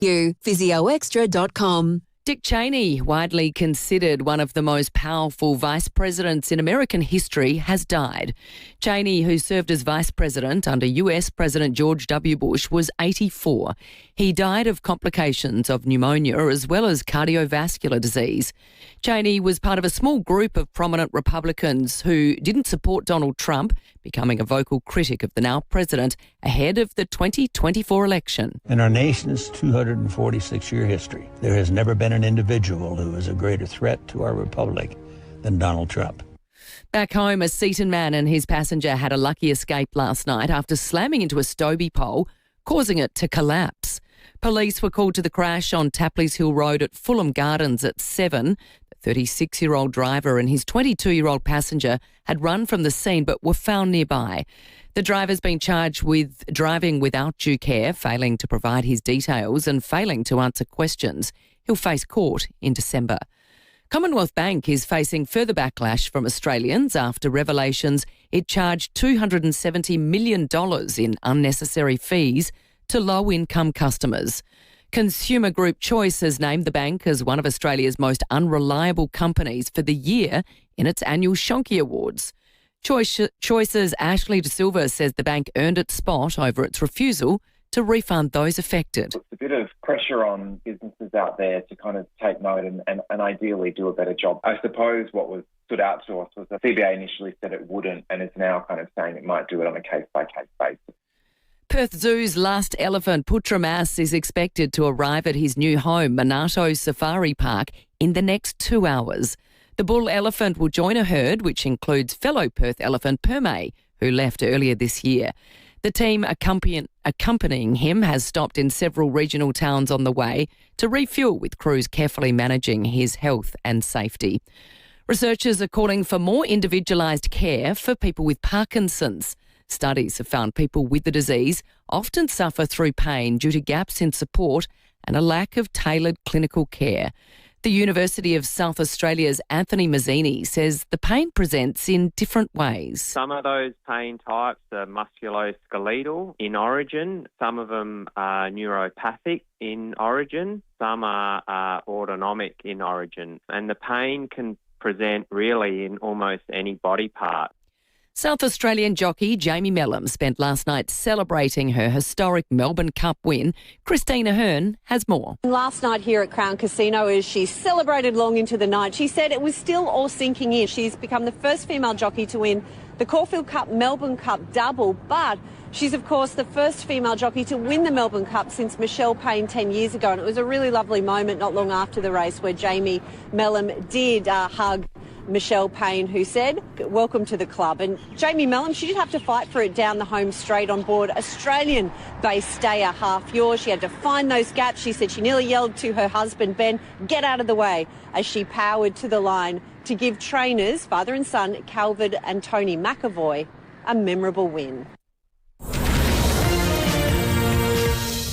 PhysioExtra.com. Dick Cheney, widely considered one of the most powerful vice presidents in American history, has died. Cheney, who served as vice president under US President George W. Bush, was 84. He died of complications of pneumonia as well as cardiovascular disease. Cheney was part of a small group of prominent Republicans who didn't support Donald Trump, becoming a vocal critic of the now president ahead of the 2024 election. In our nation's 246-year history, there has never been an individual who is a greater threat to our republic than Donald Trump. Back home, a Seaton man and his passenger had a lucky escape last night after slamming into a Stobie pole, causing it to collapse. Police were called to the crash on Tapley's Hill Road at Fulham Gardens at 7. The 36-year-old driver and his 22-year-old passenger had run from the scene but were found nearby. The driver's been charged with driving without due care, failing to provide his details and failing to answer questions. He'll face court in December. Commonwealth Bank is facing further backlash from Australians after revelations it charged $270 million in unnecessary fees to low-income customers. Consumer Group Choice has named the bank as one of Australia's most unreliable companies for the year in its annual Shonky Awards. Choice's Ashley De Silva says the bank earned its spot over its refusal to refund those affected. It's a bit of pressure on businesses out there to kind of take note and ideally do a better job. I suppose what was stood out to us was that FIVEAA initially said it wouldn't and is now kind of saying it might do it on a case-by-case basis. Perth Zoo's last elephant, Putra Mas, is expected to arrive at his new home, Minato Safari Park, in the next 2 hours. The bull elephant will join a herd which includes fellow Perth elephant Perme, who left earlier this year. The team accompanying him has stopped in several regional towns on the way to refuel, with crews carefully managing his health and safety. Researchers are calling for more individualised care for people with Parkinson's. Studies have found people with the disease often suffer through pain due to gaps in support and a lack of tailored clinical care. The University of South Australia's Anthony Mazzini says the pain presents in different ways. Some of those pain types are musculoskeletal in origin. Some of them are neuropathic in origin. Some are autonomic in origin. And the pain can present really in almost any body part. South Australian jockey Jamie Mellom spent last night celebrating her historic Melbourne Cup win. Christina Hearn has more. Last night here at Crown Casino, as she celebrated long into the night, she said it was still all sinking in. She's become the first female jockey to win the Caulfield Cup Melbourne Cup double, but she's, of course, the first female jockey to win the Melbourne Cup since Michelle Payne 10 years ago. And it was a really lovely moment not long after the race where Jamie Mellom did hug Michelle Payne, who said, "Welcome to the club." And Jamie Mellom, she did have to fight for it down the home straight on board Australian-based stayer Half Yours. She had to find those gaps. She said she nearly yelled to her husband, Ben, "Get out of the way," as she powered to the line to give trainers, father and son, Calvin and Tony McAvoy, a memorable win.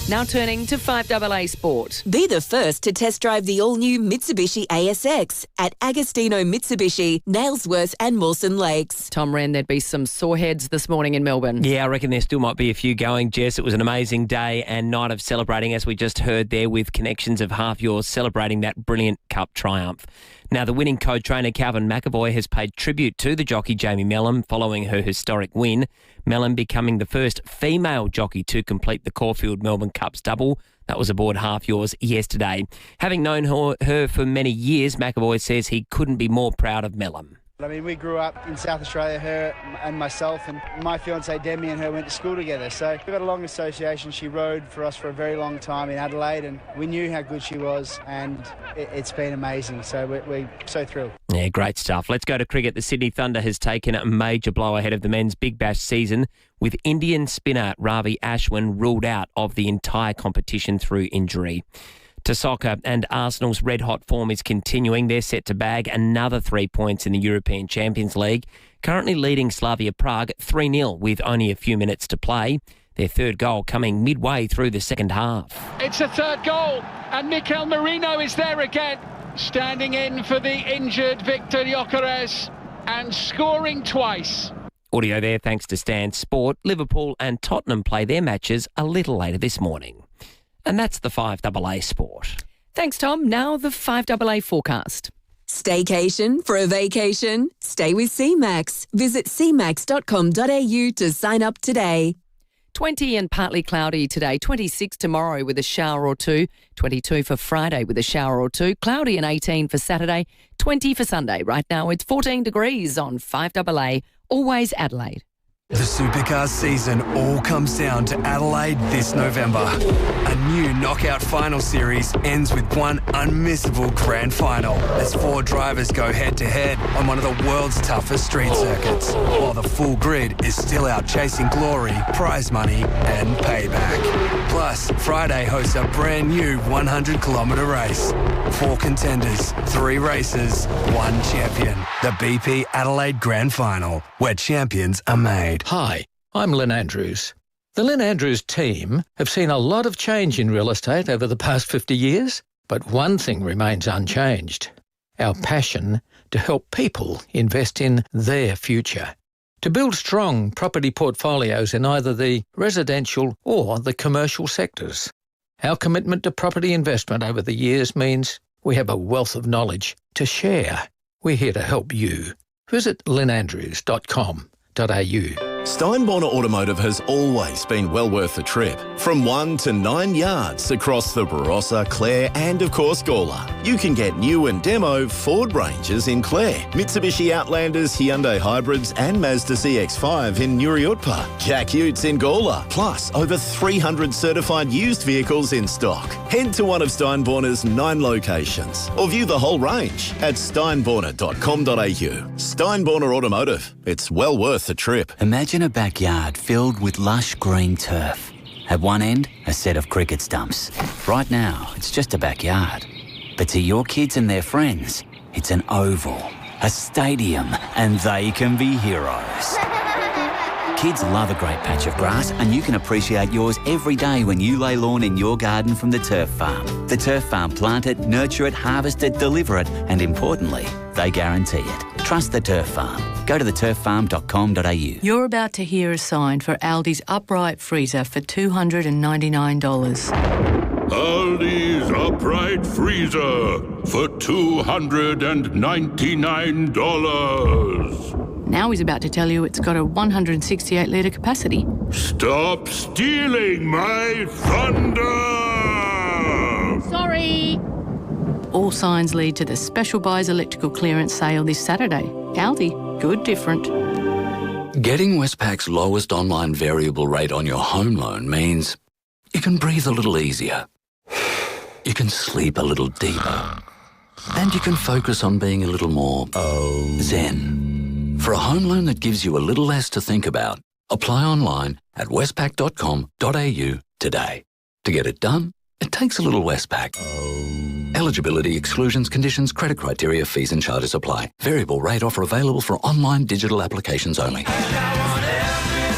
Now turning to 5AA Sport. Be the first to test drive the all-new Mitsubishi ASX at Agostino Mitsubishi, Nailsworth and Mawson Lakes. Tom Wren, there'd be some sore heads this morning in Melbourne. Yeah, I reckon there still might be a few going, Jess. It was an amazing day and night of celebrating, as we just heard there, with connections of Half Yours celebrating that brilliant Cup triumph. Now, the winning co-trainer Calvin McAvoy has paid tribute to the jockey Jamie Mellom following her historic win. Mellom becoming the first female jockey to complete the Caulfield Melbourne Cups double. That was aboard Half Yours yesterday. Having known her for many years, McAvoy says he couldn't be more proud of Mellom. I mean, we grew up in South Australia, her and myself, and my fiancée Demi and her went to school together. So we've got a long association. She rode for us for a very long time in Adelaide, and we knew how good she was, and it's been amazing. So we're so thrilled. Yeah, great stuff. Let's go to cricket. The Sydney Thunder has taken a major blow ahead of the men's Big Bash season, with Indian spinner Ravi Ashwin ruled out of the entire competition through injury. To soccer, and Arsenal's red-hot form is continuing. They're set to bag another 3 points in the European Champions League, currently leading Slavia Prague 3-0 with only a few minutes to play. Their third goal coming midway through the second half. It's a third goal, and Mikel Merino is there again, standing in for the injured Victor Gyökeres and scoring twice. Audio there thanks to Stan Sport. Liverpool and Tottenham play their matches a little later this morning. And that's the 5AA Sport. Thanks, Tom. Now the 5AA forecast. Staycation for a vacation? Stay with CMAX. Visit cmax.com.au to sign up today. 20 and partly cloudy today, 26 tomorrow with a shower or two, 22 for Friday with a shower or two, cloudy and 18 for Saturday, 20 for Sunday. Right now it's 14 degrees on 5AA, always Adelaide. The Supercars season all comes down to Adelaide this November. A new knockout final series ends with one unmissable grand final as 4 drivers go head-to-head on one of the world's toughest street circuits, while the full grid is still out chasing glory, prize money and payback. Plus, Friday hosts a brand new 100-kilometre race. 4 contenders, 3 races, 1 champion. The BP Adelaide Grand Final, where champions are made. Hi, I'm Lynn Andrews. The Lynn Andrews team have seen a lot of change in real estate over the past 50 years, but one thing remains unchanged: our passion to help people invest in their future, to build strong property portfolios in either the residential or the commercial sectors. Our commitment to property investment over the years means we have a wealth of knowledge to share. We're here to help you. Visit lynnandrews.com.au. Steinborner Automotive has always been well worth the trip. From 1 to 9 yards across the Barossa, Clare and of course Gawler. You can get new and demo Ford Rangers in Clare, Mitsubishi Outlanders, Hyundai Hybrids and Mazda CX-5 in Nuriutpa, Jack Utes in Gawler, plus over 300 certified used vehicles in stock. Head to one of Steinborner's 9 locations or view the whole range at steinborner.com.au. Steinborner Automotive. It's well worth the trip. Imagine a backyard filled with lush green turf. At one end, a set of cricket stumps. Right now, it's just a backyard. But to your kids and their friends, it's an oval, a stadium, and they can be heroes. Kids love a great patch of grass, and you can appreciate yours every day when you lay lawn in your garden from the Turf Farm. The Turf Farm plant it, nurture it, harvest it, deliver it, and importantly, they guarantee it. Trust the Turf Farm. Go to theturffarm.com.au. You're about to hear a sign for Aldi's upright freezer for $299. Aldi's upright freezer for $299. Now he's about to tell you it's got a 168-litre capacity. Stop stealing my thunder! Sorry! All signs lead to the Special Buys electrical clearance sale this Saturday. Aldi, good different. Getting Westpac's lowest online variable rate on your home loan means you can breathe a little easier, you can sleep a little deeper, and you can focus on being a little more zen. For a home loan that gives you a little less to think about, apply online at westpac.com.au today. To get it done, it takes a little Westpac. Eligibility, exclusions, conditions, credit criteria, fees and charges apply. Variable rate offer available for online digital applications only.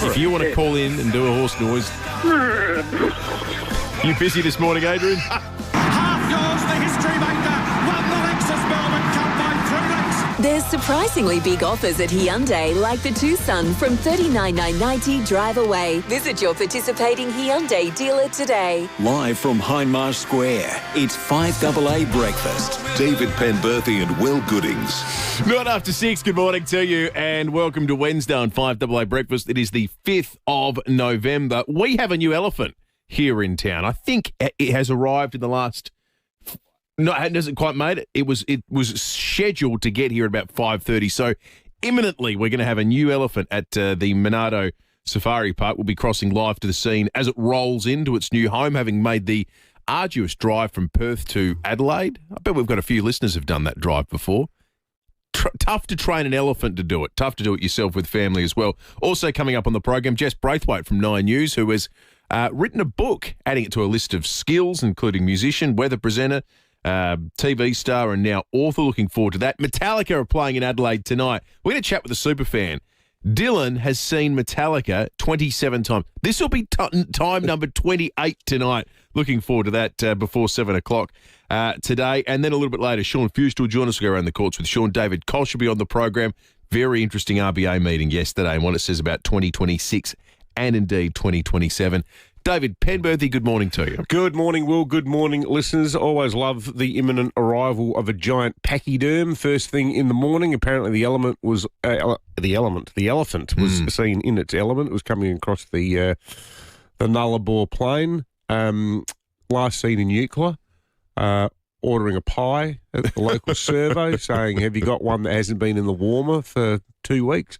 If you want to call in and do a horse noise. You busy this morning, Adrian? Half goes the history maker. Won the Lexus Melbourne Cup by 3 lengths. There's surprisingly big offers at Hyundai, like the Tucson from $39,990 drive away. Visit your participating Hyundai dealer today. Live from Hindmarsh Square, it's 5AA Breakfast. David Penberthy and Will Goodings. Not after 6, good morning to you and welcome to Wednesday on 5AA Breakfast. It is the 5th of November. We have a new elephant here in town. I think it has arrived in the last... No, it hasn't quite made it. It was scheduled to get here at about 5:30. So imminently we're going to have a new elephant at the Monado Safari Park. We'll be crossing live to the scene as it rolls into its new home, having made the arduous drive from Perth to Adelaide. I bet we've got a few listeners who've done that drive before. Tough to train an elephant to do it. Tough to do it yourself with family as well. Also coming up on the program, Jess Braithwaite from 9 News, who has written a book, adding it to a list of skills, including musician, weather presenter, TV star and now author. Looking forward to that. Metallica are playing in Adelaide tonight. We're going to chat with a superfan. Dylan has seen Metallica 27 times. This will be time number 28 tonight. Looking forward to that before 7 o'clock today. And then a little bit later, Sean Fewst will join us. We'll go around the courts with Sean. David Kolsch will be on the program. Very interesting RBA meeting yesterday and what it says about 2026 and indeed 2027. David Penberthy, good morning to you. Good morning, Will. Good morning, listeners. Always love the imminent arrival of a giant pachyderm first thing in the morning. Apparently the elephant was seen in its element. It was coming across the Nullarbor Plain. Last seen in Eucla, ordering a pie at the local servo, saying, have you got one that hasn't been in the warmer for 2 weeks?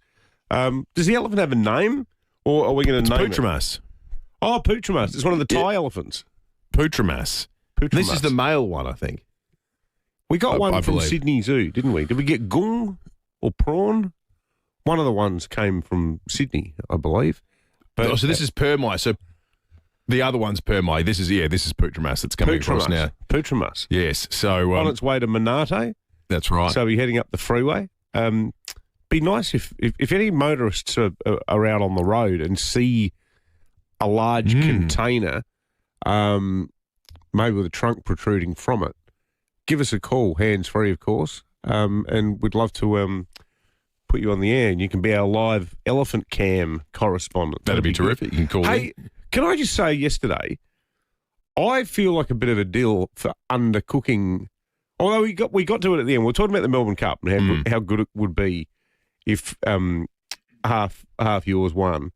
Does the elephant have a name, or are we going to name it? Putramas. Oh, Putramas. It's one of the Thai elephants. Putramas. This is the male one, I think. We got one from believe. Sydney Zoo, didn't we? Did we get gung or prawn? One of the ones came from Sydney, I believe. But, so this is Permai. So the other one's Permai. This is Putramas that's coming across now. Putramas. Yes. So on its way to Manate. That's right. So we're heading up the freeway. Be nice if any motorists are out on the road and see a large container, maybe with a trunk protruding from it, give us a call, hands-free, of course, and we'd love to put you on the air, and you can be our live elephant cam correspondent. That'd be terrific. You can call in. Can I just say, yesterday, I feel like a bit of a deal for undercooking. Although we got to it at the end. We're talking about the Melbourne Cup and how good it would be if half yours won.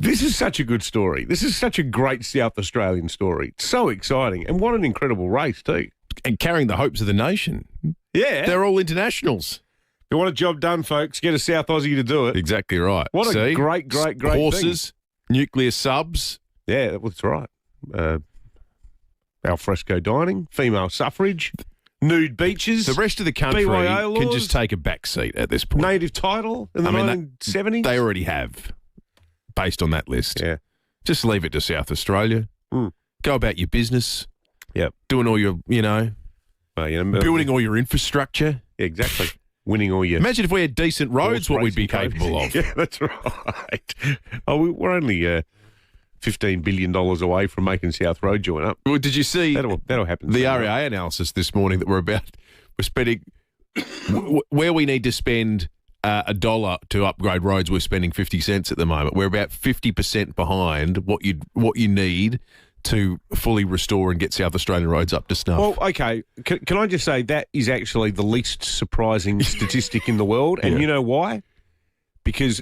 This is such a good story. This is such a great South Australian story. It's so exciting. And what an incredible race, too. And carrying the hopes of the nation. Yeah. They're all internationals. If you want a job done, folks, get a South Aussie to do it. Exactly right. What a great horses, thing. Nuclear subs. Yeah, that's right. Alfresco dining, female suffrage, nude beaches. The rest of the country BYO can laws, just take a back seat at this point. Native title in the 1970s. They already have. Based on that list. Yeah. Just leave it to South Australia. Go about your business. Yep. Doing all your, building all your infrastructure. Yeah, exactly. Winning all your... Imagine if we had decent roads, what we'd be capable of. Yeah, that's right. We're only $15 billion away from making South Road join up. Well, did you see... That'll happen. The REA analysis this morning that we're spending... where we need to spend... $1 to upgrade roads, we're spending 50 cents at the moment. We're about 50% behind what you need to fully restore and get South Australian roads up to snuff. Well, okay. Can I just say that is actually the least surprising statistic in the world, and you know why? Because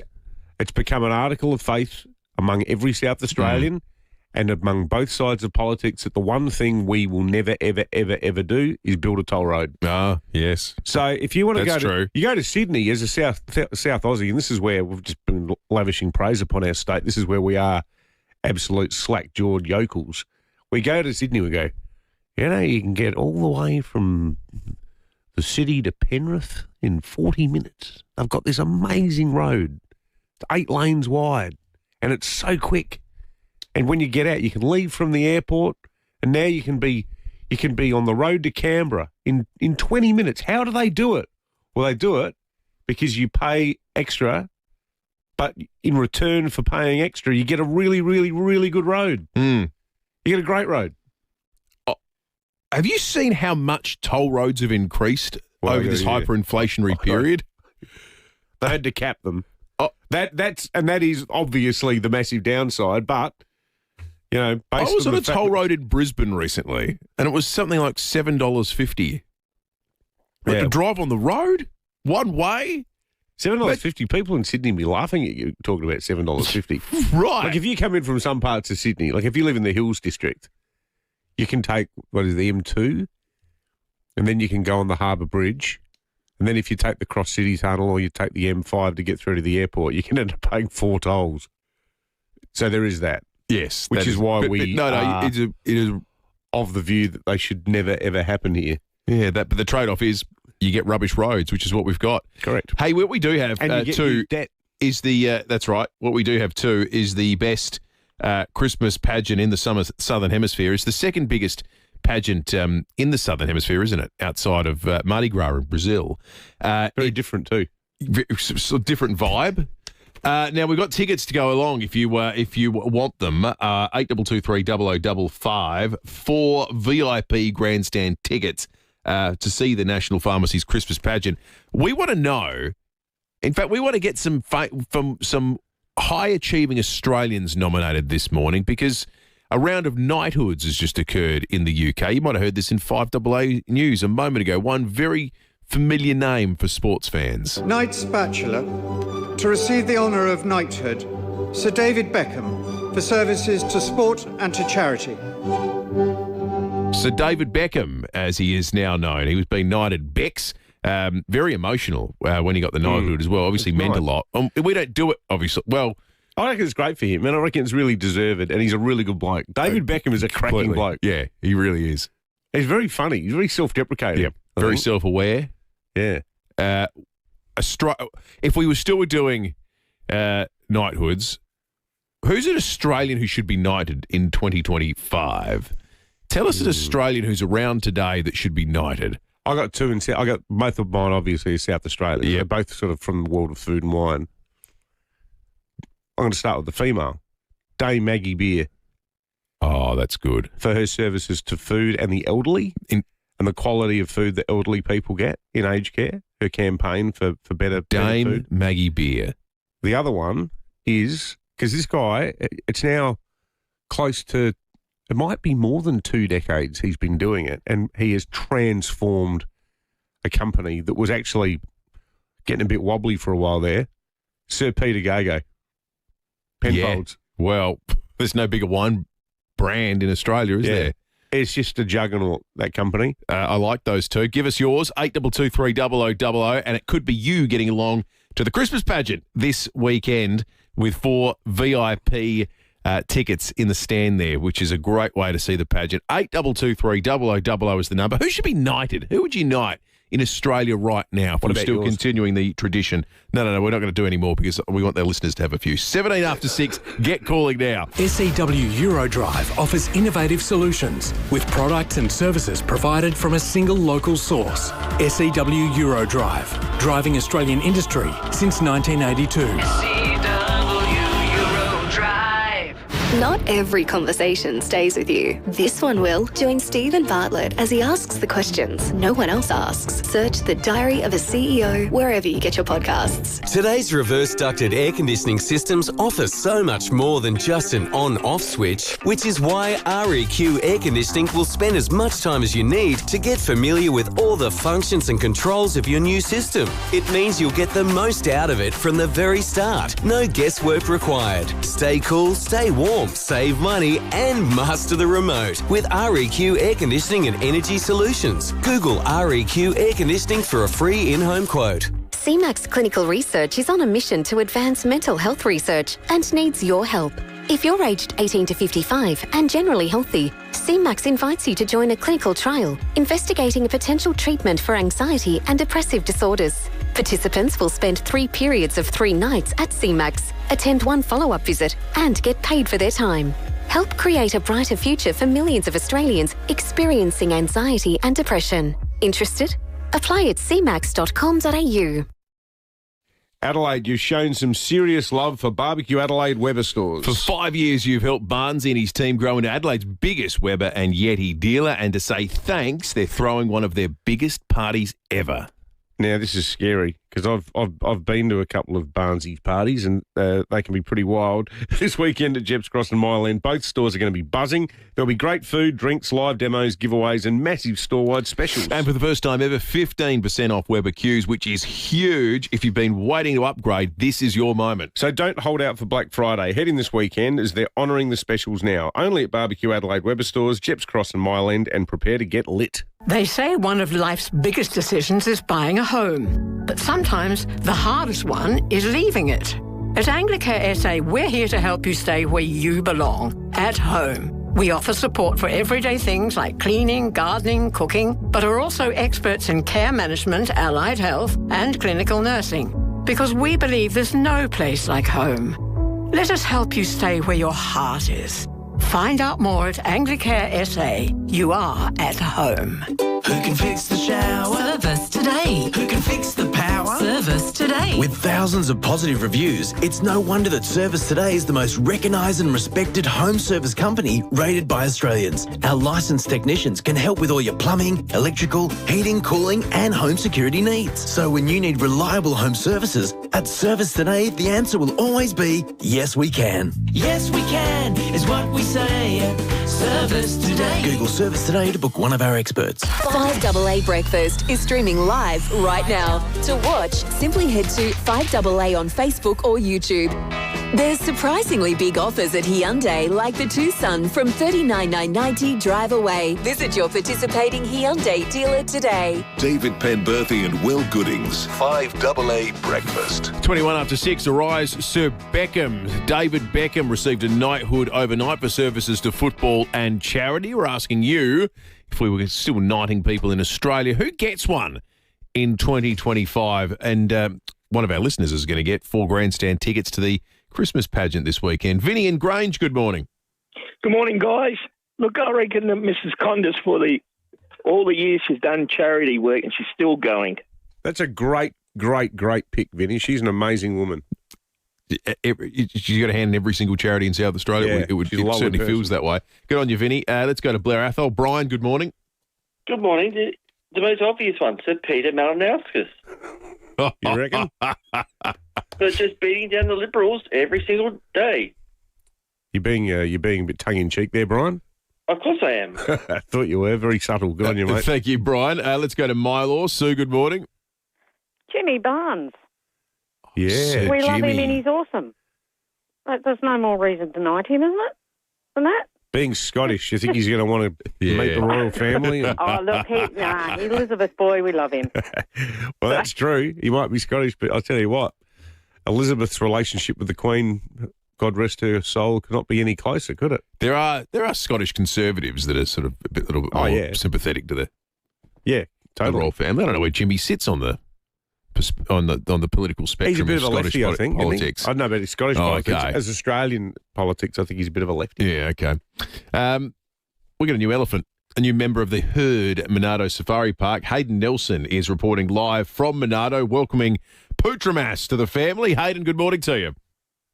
it's become an article of faith among every South Australian and among both sides of politics that the one thing we will never, ever, ever, ever do is build a toll road. Ah, yes. So if you want to you go to Sydney as a South Aussie, and this is where we've just been lavishing praise upon our state. This is where we are absolute slack-jawed yokels. We go to Sydney, we go, you can get all the way from the city to Penrith in 40 minutes. They've got this amazing road. It's 8 lanes wide, and it's so quick. And when you get out, you can leave from the airport, and now you can be on the road to Canberra in 20 minutes. How do they do it? Well, they do it because you pay extra, but in return for paying extra, you get a really, really, really good road. You get a great road. Have you seen how much toll roads have increased over this hyperinflationary period? They had to cap them. That is obviously the massive downside, but... based I was on a the toll road in Brisbane recently, and it was something like $7.50. Yeah. To drive on the road, one way. $7.50. People in Sydney be laughing at you talking about $7.50. Right. Like if you come in from some parts of Sydney, like if you live in the Hills District, you can take, the M2, and then you can go on the Harbour Bridge. And then if you take the Cross City Tunnel or you take the M5 to get through to the airport, you can end up paying 4 tolls. So there is that. Yes. Which is why it is of the view that they should never, ever happen here. Yeah, but the trade-off is you get rubbish roads, which is what we've got. Correct. Hey, what we do have too debt. Is the that's right. What we do have too is the best Christmas pageant in the Southern Hemisphere. It's the second biggest pageant in the Southern Hemisphere, isn't it? Outside of Mardi Gras in Brazil. Very different too. Different vibe. Now we've got tickets to go along if you want them. 8223 4 VIP grandstand tickets to see the National Pharmacy's Christmas pageant. We want to know. In fact, we want to get some high achieving Australians nominated this morning because A round of knighthoods has just occurred in the UK. You might have heard this in 5AA News a moment ago. One very familiar name for sports fans. Knights Bachelor, to receive the honour of knighthood, Sir David Beckham, for services to sport and to charity. Sir David Beckham, as he is now known. He was being knighted Becks. Very emotional when he got the knighthood as well. Obviously meant a lot. We don't do it, obviously. Well, I reckon it's great for him, and I reckon it's really deserved, and he's a really good bloke. David Beckham is a cracking bloke. Yeah, he really is. He's very funny. He's very self-deprecating. Yeah, very self-aware. Yeah. If we were still doing knighthoods, who's an Australian who should be knighted in 2025? Tell us an Australian who's around today that should be knighted. I got two in. I got both of mine, obviously, in South Australia. Yeah, they're both sort of from the world of food and wine. I'm going to start with the female, Dame Maggie Beer. Oh, that's good. For her services to food and the elderly, and the quality of food that elderly people get in aged care. Her campaign for better Dame food. Maggie Beer. The other one is, because this guy, it's now close to, it might be more than 2 decades he's been doing it, and he has transformed a company that was actually getting a bit wobbly for a while there. Sir Peter Gago. Penfolds. Yeah. Well, there's no bigger wine brand in Australia, is there? It's just a juggernaut, that company. I like those two. Give us yours, 8223 and it could be you getting along to the Christmas pageant this weekend with 4 VIP tickets in the stand there, which is a great way to see the pageant. 8223 is the number. Who should be knighted? Who would you knight in Australia right now if we're still continuing the tradition? No, we're not going to do any more because we want their listeners to have a few. 17 after 6, get calling now. SEW Eurodrive offers innovative solutions with products and services provided from a single local source. SEW Eurodrive, driving Australian industry since 1982. Not every conversation stays with you. This one will. Join Stephen Bartlett as he asks the questions no one else asks. Search The Diary of a CEO wherever you get your podcasts. Today's reverse ducted air conditioning systems offer so much more than just an on-off switch, which is why REQ Air Conditioning will spend as much time as you need to get familiar with all the functions and controls of your new system. It means you'll get the most out of it from the very start. No guesswork required. Stay cool, stay warm, save money and master the remote with REQ Air Conditioning and Energy Solutions. Google REQ Air Conditioning for a free in-home quote. CMAX Clinical Research is on a mission to advance mental health research and needs your help. If you're aged 18 to 55 and generally healthy, CMAX invites you to join a clinical trial investigating a potential treatment for anxiety and depressive disorders. Participants will spend 3 periods of 3 nights at CMAX, attend 1 follow-up visit and get paid for their time. Help create a brighter future for millions of Australians experiencing anxiety and depression. Interested? Apply at cmax.com.au. Adelaide, you've shown some serious love for Barbecue Adelaide Weber stores. For 5 years, you've helped Barnesy and his team grow into Adelaide's biggest Weber and Yeti dealer. And to say thanks, they're throwing one of their biggest parties ever. Now, this is scary because I've been to a couple of Barnesy parties and they can be pretty wild. This weekend at Jeps Cross and Mile End, both stores are going to be buzzing. There'll be great food, drinks, live demos, giveaways and massive store-wide specials. And for the first time ever, 15% off Weber Qs, which is huge. If you've been waiting to upgrade, this is your moment. So don't hold out for Black Friday. Head in this weekend as they're honouring the specials now. Only at Barbecue Adelaide Weber stores, Jeps Cross and Mile End, and prepare to get lit. They say one of life's biggest decisions is buying a home. But sometimes the hardest one is leaving it. At Anglicare SA, we're here to help you stay where you belong, at home. We offer support for everyday things like cleaning, gardening, cooking, but are also experts in care management, allied health, and clinical nursing. Because we believe there's no place like home. Let us help you stay where your heart is. Find out more at Anglicare SA. You are at home. Who can fix the shower? Service today. Who can fix the power? Service today. With thousands of positive reviews, it's no wonder that Service Today is the most recognised and respected home service company rated by Australians. Our licensed technicians can help with all your plumbing, electrical, heating, cooling and home security needs. So when you need reliable home services, at Service Today, the answer will always be, yes, we can. Yes, we can is what what we say. Service Today. Google Service Today to book one of our experts. 5AA Breakfast is streaming live right now. To watch, simply head to 5AA on Facebook or YouTube. There's surprisingly big offers at Hyundai, like the Tucson from $39,990 drive away. Visit your participating Hyundai dealer today. David Penberthy and Will Goodings, 5AA Breakfast. 21 after 6, Arise Sir Beckham. David Beckham received a knighthood overnight for services to football and charity. We're asking you, if we were still knighting people in Australia, who gets one in 2025? And one of our listeners is going to get 4 grandstand tickets to the Christmas pageant this weekend. Vinny and Grange, good morning. Good morning, guys. Look, I reckon that Mrs. Condis, for all the years she's done charity work, and she's still going. That's a great pick, Vinny. She's an amazing woman. She's got a hand in every single charity in South Australia. Yeah, it certainly feels that way. Good on you, Vinny. Let's go to Blair Athol. Brian, good morning. Good morning. The most obvious one, Sir Peter Malinowskis. You reckon? But just beating down the Liberals every single day. You're being a bit tongue-in-cheek there, Brian. Of course I am. I thought you were. Very subtle. Good on you, mate. Thank you, Brian. Let's go to Mylor. Sue, good morning. Jimmy Barnes. Yeah, we love Jimmy. him and he's awesome. There's no more reason to knight him, isn't it? Than that? Being Scottish, you think he's going to want to meet the royal family? Oh, look, Elizabeth boy, we love him. Well, that's true. He might be Scottish, but I'll tell you what, Elizabeth's relationship with the Queen, God rest her soul, cannot be any closer, could it? There are Scottish conservatives that are sort of a little bit more sympathetic to the royal family. I don't know where Jimmy sits on the political spectrum. He's a bit of a Scottish lefty, I think. politics. I don't know about his Scottish politics. Okay. As Australian politics, I think he's a bit of a lefty. Yeah, okay. We got a new elephant, a new member of the herd at Monado Safari Park. Hayden Nelson is reporting live from Monado, welcoming Putramas to the family. Hayden, good morning to you.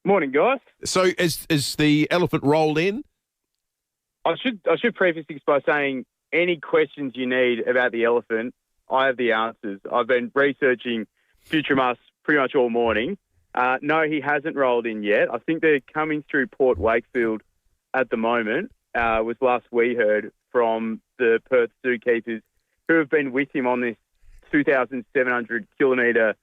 Morning, guys. So, is the elephant rolled in? I should preface this by saying any questions you need about the elephant, I have the answers. I've been researching Putramas pretty much all morning. No, he hasn't rolled in yet. I think they're coming through Port Wakefield at the moment, was last we heard from the Perth zookeepers who have been with him on this 2,700-kilometre,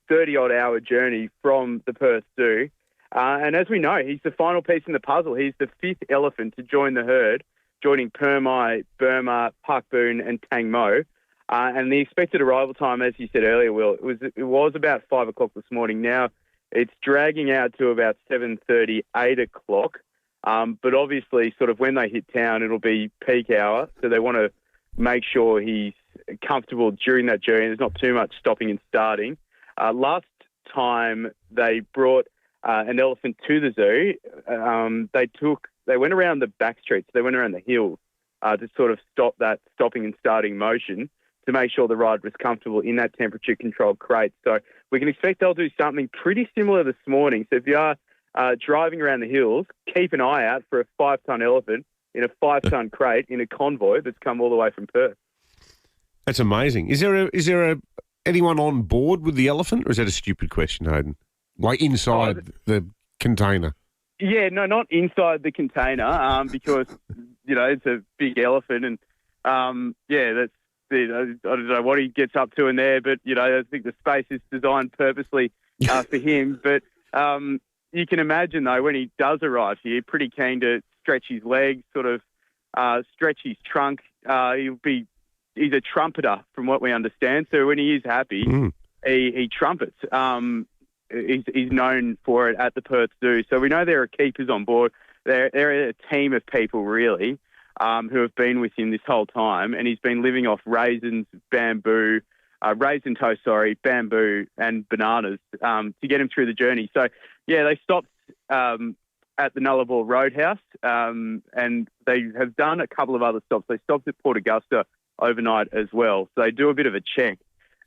30-odd hour journey from the Perth Zoo. And as we know, he's the final piece in the puzzle. He's the 5th elephant to join the herd, joining Permai, Burma, Pakboon and Tang Mo. And the expected arrival time, as you said earlier, Will, it was about 5 o'clock this morning. Now it's dragging out to about 7:30, 8 o'clock. But obviously, sort of when they hit town, it'll be peak hour. So they want to make sure he's comfortable during that journey. There's not too much stopping and starting. Last time they brought an elephant to the zoo, they went around the back streets. They went around the hills to sort of stop that stopping and starting motion, to make sure the ride was comfortable in that temperature-controlled crate. So we can expect they'll do something pretty similar this morning. So if you are driving around the hills, keep an eye out for a 5-ton elephant in a 5-ton crate in a convoy that's come all the way from Perth. That's amazing. Is there anyone on board with the elephant, or is that a stupid question, Hayden? Like inside the container? Yeah, no, not inside the container, because it's a big elephant, and that's. I don't know what he gets up to in there, but I think the space is designed purposely for him. But you can imagine, though, when he does arrive here, pretty keen to stretch his legs, sort of stretch his trunk. He's a trumpeter, from what we understand. So when he is happy, he trumpets. He's known for it at the Perth Zoo. So we know there are keepers on board. They're a team of people, really, who have been with him this whole time, and he's been living off raisin toast, bamboo, and bananas to get him through the journey. So, yeah, they stopped at the Nullarbor Roadhouse, and they have done a couple of other stops. They stopped at Port Augusta overnight as well. So they do a bit of a check.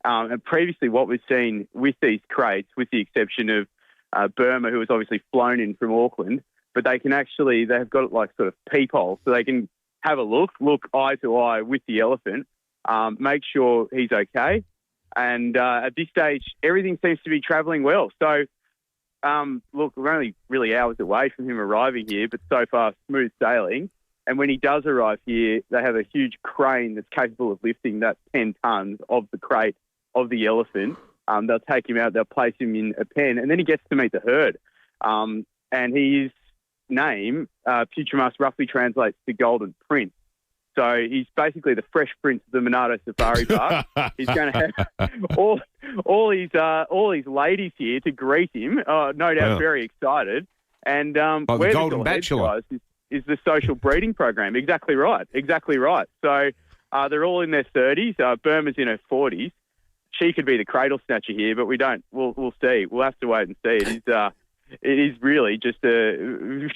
And previously what we've seen with these crates, with the exception of Burma, who was obviously flown in from Auckland, but they've got it like sort of peephole, so they can have a look eye to eye with the elephant, make sure he's okay. And at this stage, everything seems to be travelling well. So Look, we're only really hours away from him arriving here, but so far smooth sailing. And when he does arrive here, they have a huge crane that's capable of lifting that 10 tonnes of the crate of the elephant. They'll take him out, they'll place him in a pen, and then he gets to meet the herd. And his name, Future Must, roughly translates to Golden Prince. So he's basically the Fresh Prince of the Monado Safari Park. He's going to have all these ladies here to greet him. No doubt, very excited. And like where the Golden the Bachelor is the social breeding program. Exactly right. So they're all in their 30s. Burma's in her 40s. She could be the cradle snatcher here, but we don't. We'll see. We'll have to wait and see. It is really just the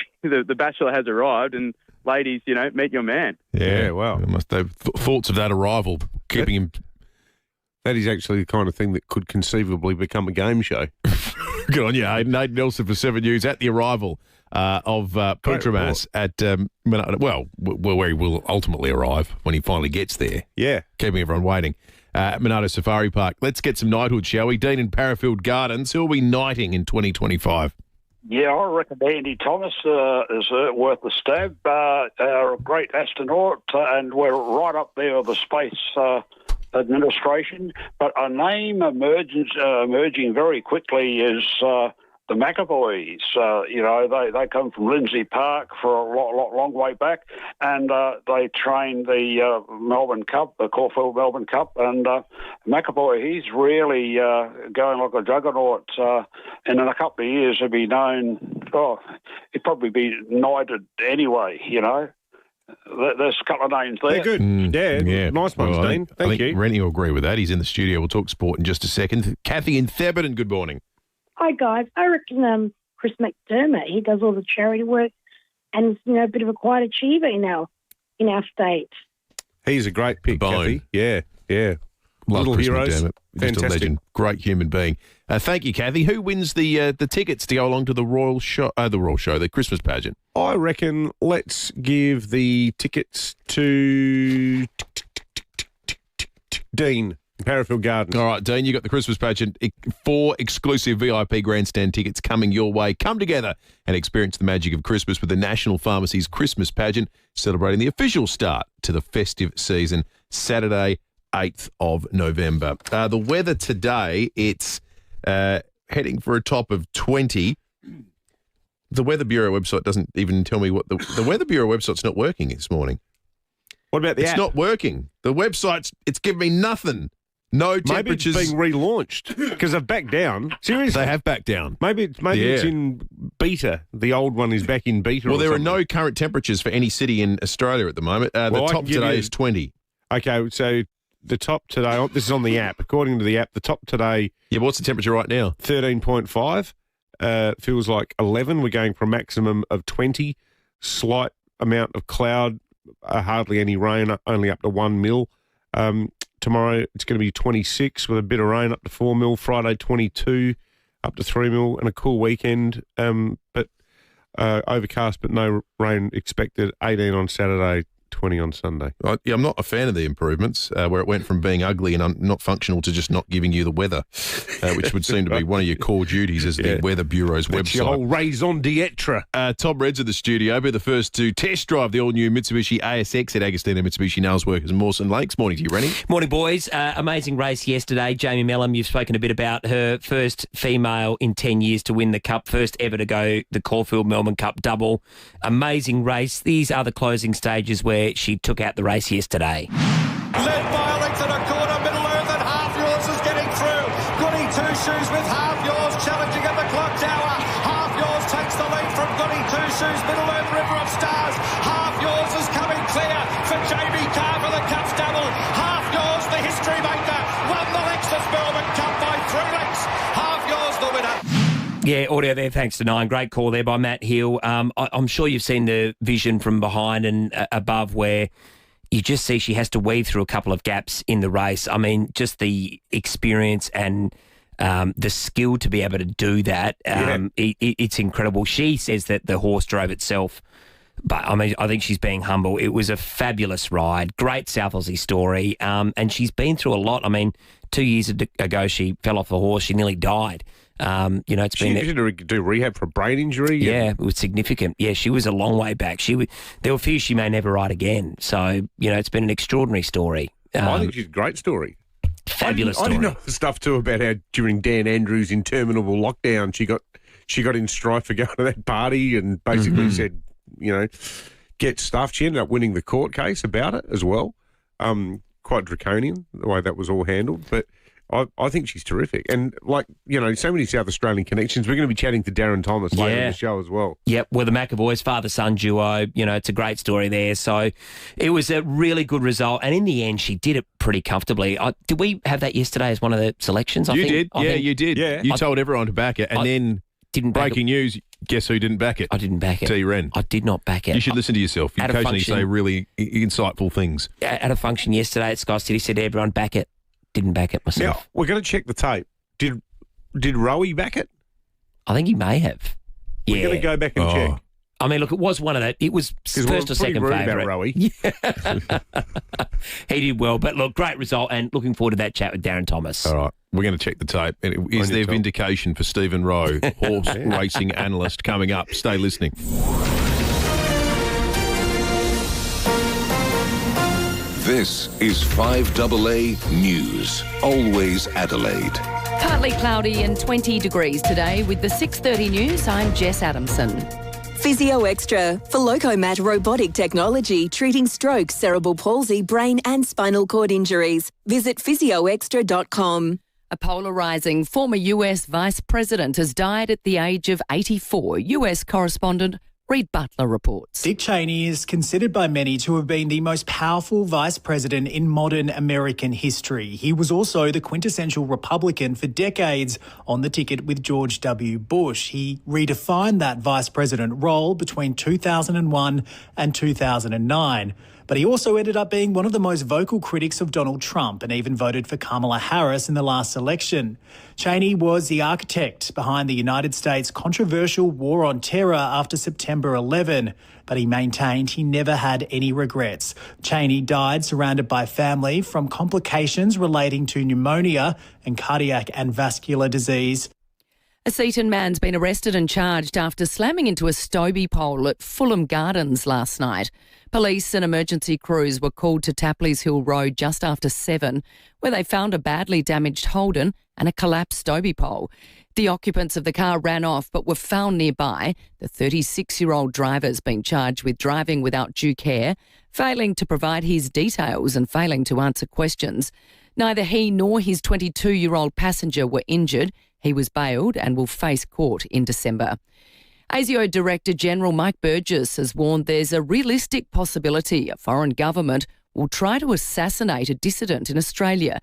Bachelor has arrived, and ladies, meet your man. Yeah, well, must have thoughts of that arrival, keeping him. That is actually the kind of thing that could conceivably become a game show. Good on you, Aidan. Aidan Nelson for 7 News at the arrival of Putramas at where he will ultimately arrive when he finally gets there. Yeah, keeping everyone waiting. At Monado Safari Park. Let's get some knighthood, shall we? Dean in Parafield Gardens, who will be knighting in 2025? Yeah, I reckon Andy Thomas is worth the stab. A great astronaut, and we're right up there with the space administration. But a name emerging very quickly is the McAvoys. They come from Lindsay Park for a long way back, and they trained the Melbourne Cup, the Caulfield Melbourne Cup, and McAvoy, he's really going like a juggernaut, and in a couple of years he'll be known, he'd probably be knighted anyway, There's a couple of names there. They're good. Yeah. Nice ones, Dean. Thank you. Rennie will agree with that. He's in the studio. We'll talk sport in just a second. Kathy in Thebarton, good morning. Hi, guys. I reckon Chris McDermott, he does all the charity work and is, a bit of a quiet achiever in our state. He's a great pick, Kathy. Yeah. Love Little Chris heroes. McDermott. Just a legend. Great human being. Thank you, Kathy. Who wins the tickets to go along to the Royal Show, the Christmas pageant? I reckon let's give the tickets to Dean. Parafield Gardens. All right, Dean, you got the Christmas pageant. 4 exclusive VIP grandstand tickets coming your way. Come together and experience the magic of Christmas with the National Pharmacy's Christmas pageant, celebrating the official start to the festive season, Saturday, 8th of November. The weather today, it's heading for a top of 20. The Weather Bureau website doesn't even tell me what the Weather Bureau website's not working this morning. What about the app? It's not working. The website's, it's giving me nothing. No temperatures. Maybe it's being relaunched because they've backed down. Seriously, they have backed down. Maybe it's in beta. The old one is back in beta. Well, there are no current temperatures for any city in Australia at the moment. The top today is 20. Okay, so the top today. This is on the app. According to the app, the top today. Yeah, but what's the temperature right now? 13.5. Feels like 11. We're going for a maximum of 20. Slight amount of cloud. Hardly any rain. Only up to 1 mil. Tomorrow it's going to be 26 with a bit of rain up to 4 mil. Friday 22 up to 3 mil and a cool weekend. But overcast but no rain expected. 18 on Saturday, 20 on Sunday. I'm not a fan of the improvements where it went from being ugly and not functional to just not giving you the weather, which would seem to be one of your core duties as the Weather Bureau's website. Your whole raison d'etre. Tom Red's at the studio. Be the first to test drive the all-new Mitsubishi ASX at Agostina Mitsubishi Nails Workers in Mawson Lakes. Morning to you, Rennie. Morning, boys. Amazing race yesterday. Jamie Mellum, you've spoken a bit about her first female in 10 years to win the Cup, first ever to go the Caulfield Melbourne Cup double. Amazing race. These are the closing stages where she took out the race yesterday. Led by a length and a quarter, Middle Earth and Half Yours is getting through. Goody Two Shoes with Half Yours challenging at the clock tower. Half Yours takes the lead from Goody Two Shoes. Middle Earth, River of Stars. Half Yours is coming clear for Jamie Carr for the Cup's double. Half Yours, the history maker, won the Lexus Melbourne Cup by 3 lengths. Half Yours, the winner. Yeah, audio there, thanks to Nine. Great call there by Matt Hill. I'm sure you've seen the vision from behind and above where you just see she has to weave through a couple of gaps in the race. I mean, just the experience and the skill to be able to do that, it's incredible. She says that the horse drove itself, but I mean, I think she's being humble. It was a fabulous ride, great South Aussie story, and she's been through a lot. I mean, 2 years ago she fell off the horse, she nearly died. It's been... She had to do rehab for a brain injury? Yeah, it was significant. Yeah, she was a long way back. There were fears she may never ride again. So, it's been an extraordinary story. I think she's a great story. Fabulous story. I didn't know the stuff too about how during Dan Andrews' interminable lockdown, she got in strife for going to that party and basically said, get stuffed. She ended up winning the court case about it as well. Quite draconian, the way that was all handled. But I think she's terrific. And, so many South Australian connections. We're going to be chatting to Darren Thomas later in the show as well. Yep, well, the McAvoy's father-son duo, it's a great story there. So it was a really good result. And in the end, she did it pretty comfortably. Did we have that yesterday as one of the selections? You did. Yeah. You told everyone to back it. And then, breaking news, guess who didn't back it? I didn't back it. T. Wren. I did not back it. You should listen to yourself. You occasionally say really insightful things. At a function yesterday at Sky City, said everyone back it. Didn't back it myself. Now, we're going to check the tape. Did Rowie back it? I think he may have. We're going to go back and check. I mean, look, it was one of the... It was first or second favourite. Rowie. Yeah. He did well. But, look, great result and looking forward to that chat with Darren Thomas. All right. We're going to check the tape. Is there vindication for Stephen Rowe, horse racing analyst, coming up? Stay listening. This is 5AA News. Always Adelaide. Partly cloudy and 20 degrees today. With the 6:30 news, I'm Jess Adamson. Physio Extra for Locomat robotic technology treating stroke, cerebral palsy, brain and spinal cord injuries. Visit physioextra.com. A polarising former US Vice President has died at the age of 84. US correspondent Reid Butler reports. Dick Cheney is considered by many to have been the most powerful vice president in modern American history. He was also the quintessential Republican for decades on the ticket with George W. Bush. He redefined that vice president role between 2001 and 2009. But he also ended up being one of the most vocal critics of Donald Trump and even voted for Kamala Harris in the last election. Cheney was the architect behind the United States' controversial war on terror after September 11, but he maintained he never had any regrets. Cheney died surrounded by family from complications relating to pneumonia and cardiac and vascular disease. A Seaton man's been arrested and charged after slamming into a Stobie pole at Fulham Gardens last night. Police and emergency crews were called to Tapley's Hill Road just after 7, where they found a badly damaged Holden and a collapsed Stobie pole. The occupants of the car ran off but were found nearby. The 36-year-old driver's been charged with driving without due care, failing to provide his details and failing to answer questions. Neither he nor his 22-year-old passenger were injured. He was bailed and will face court in December. ASIO Director General Mike Burgess has warned there's a realistic possibility a foreign government will try to assassinate a dissident in Australia.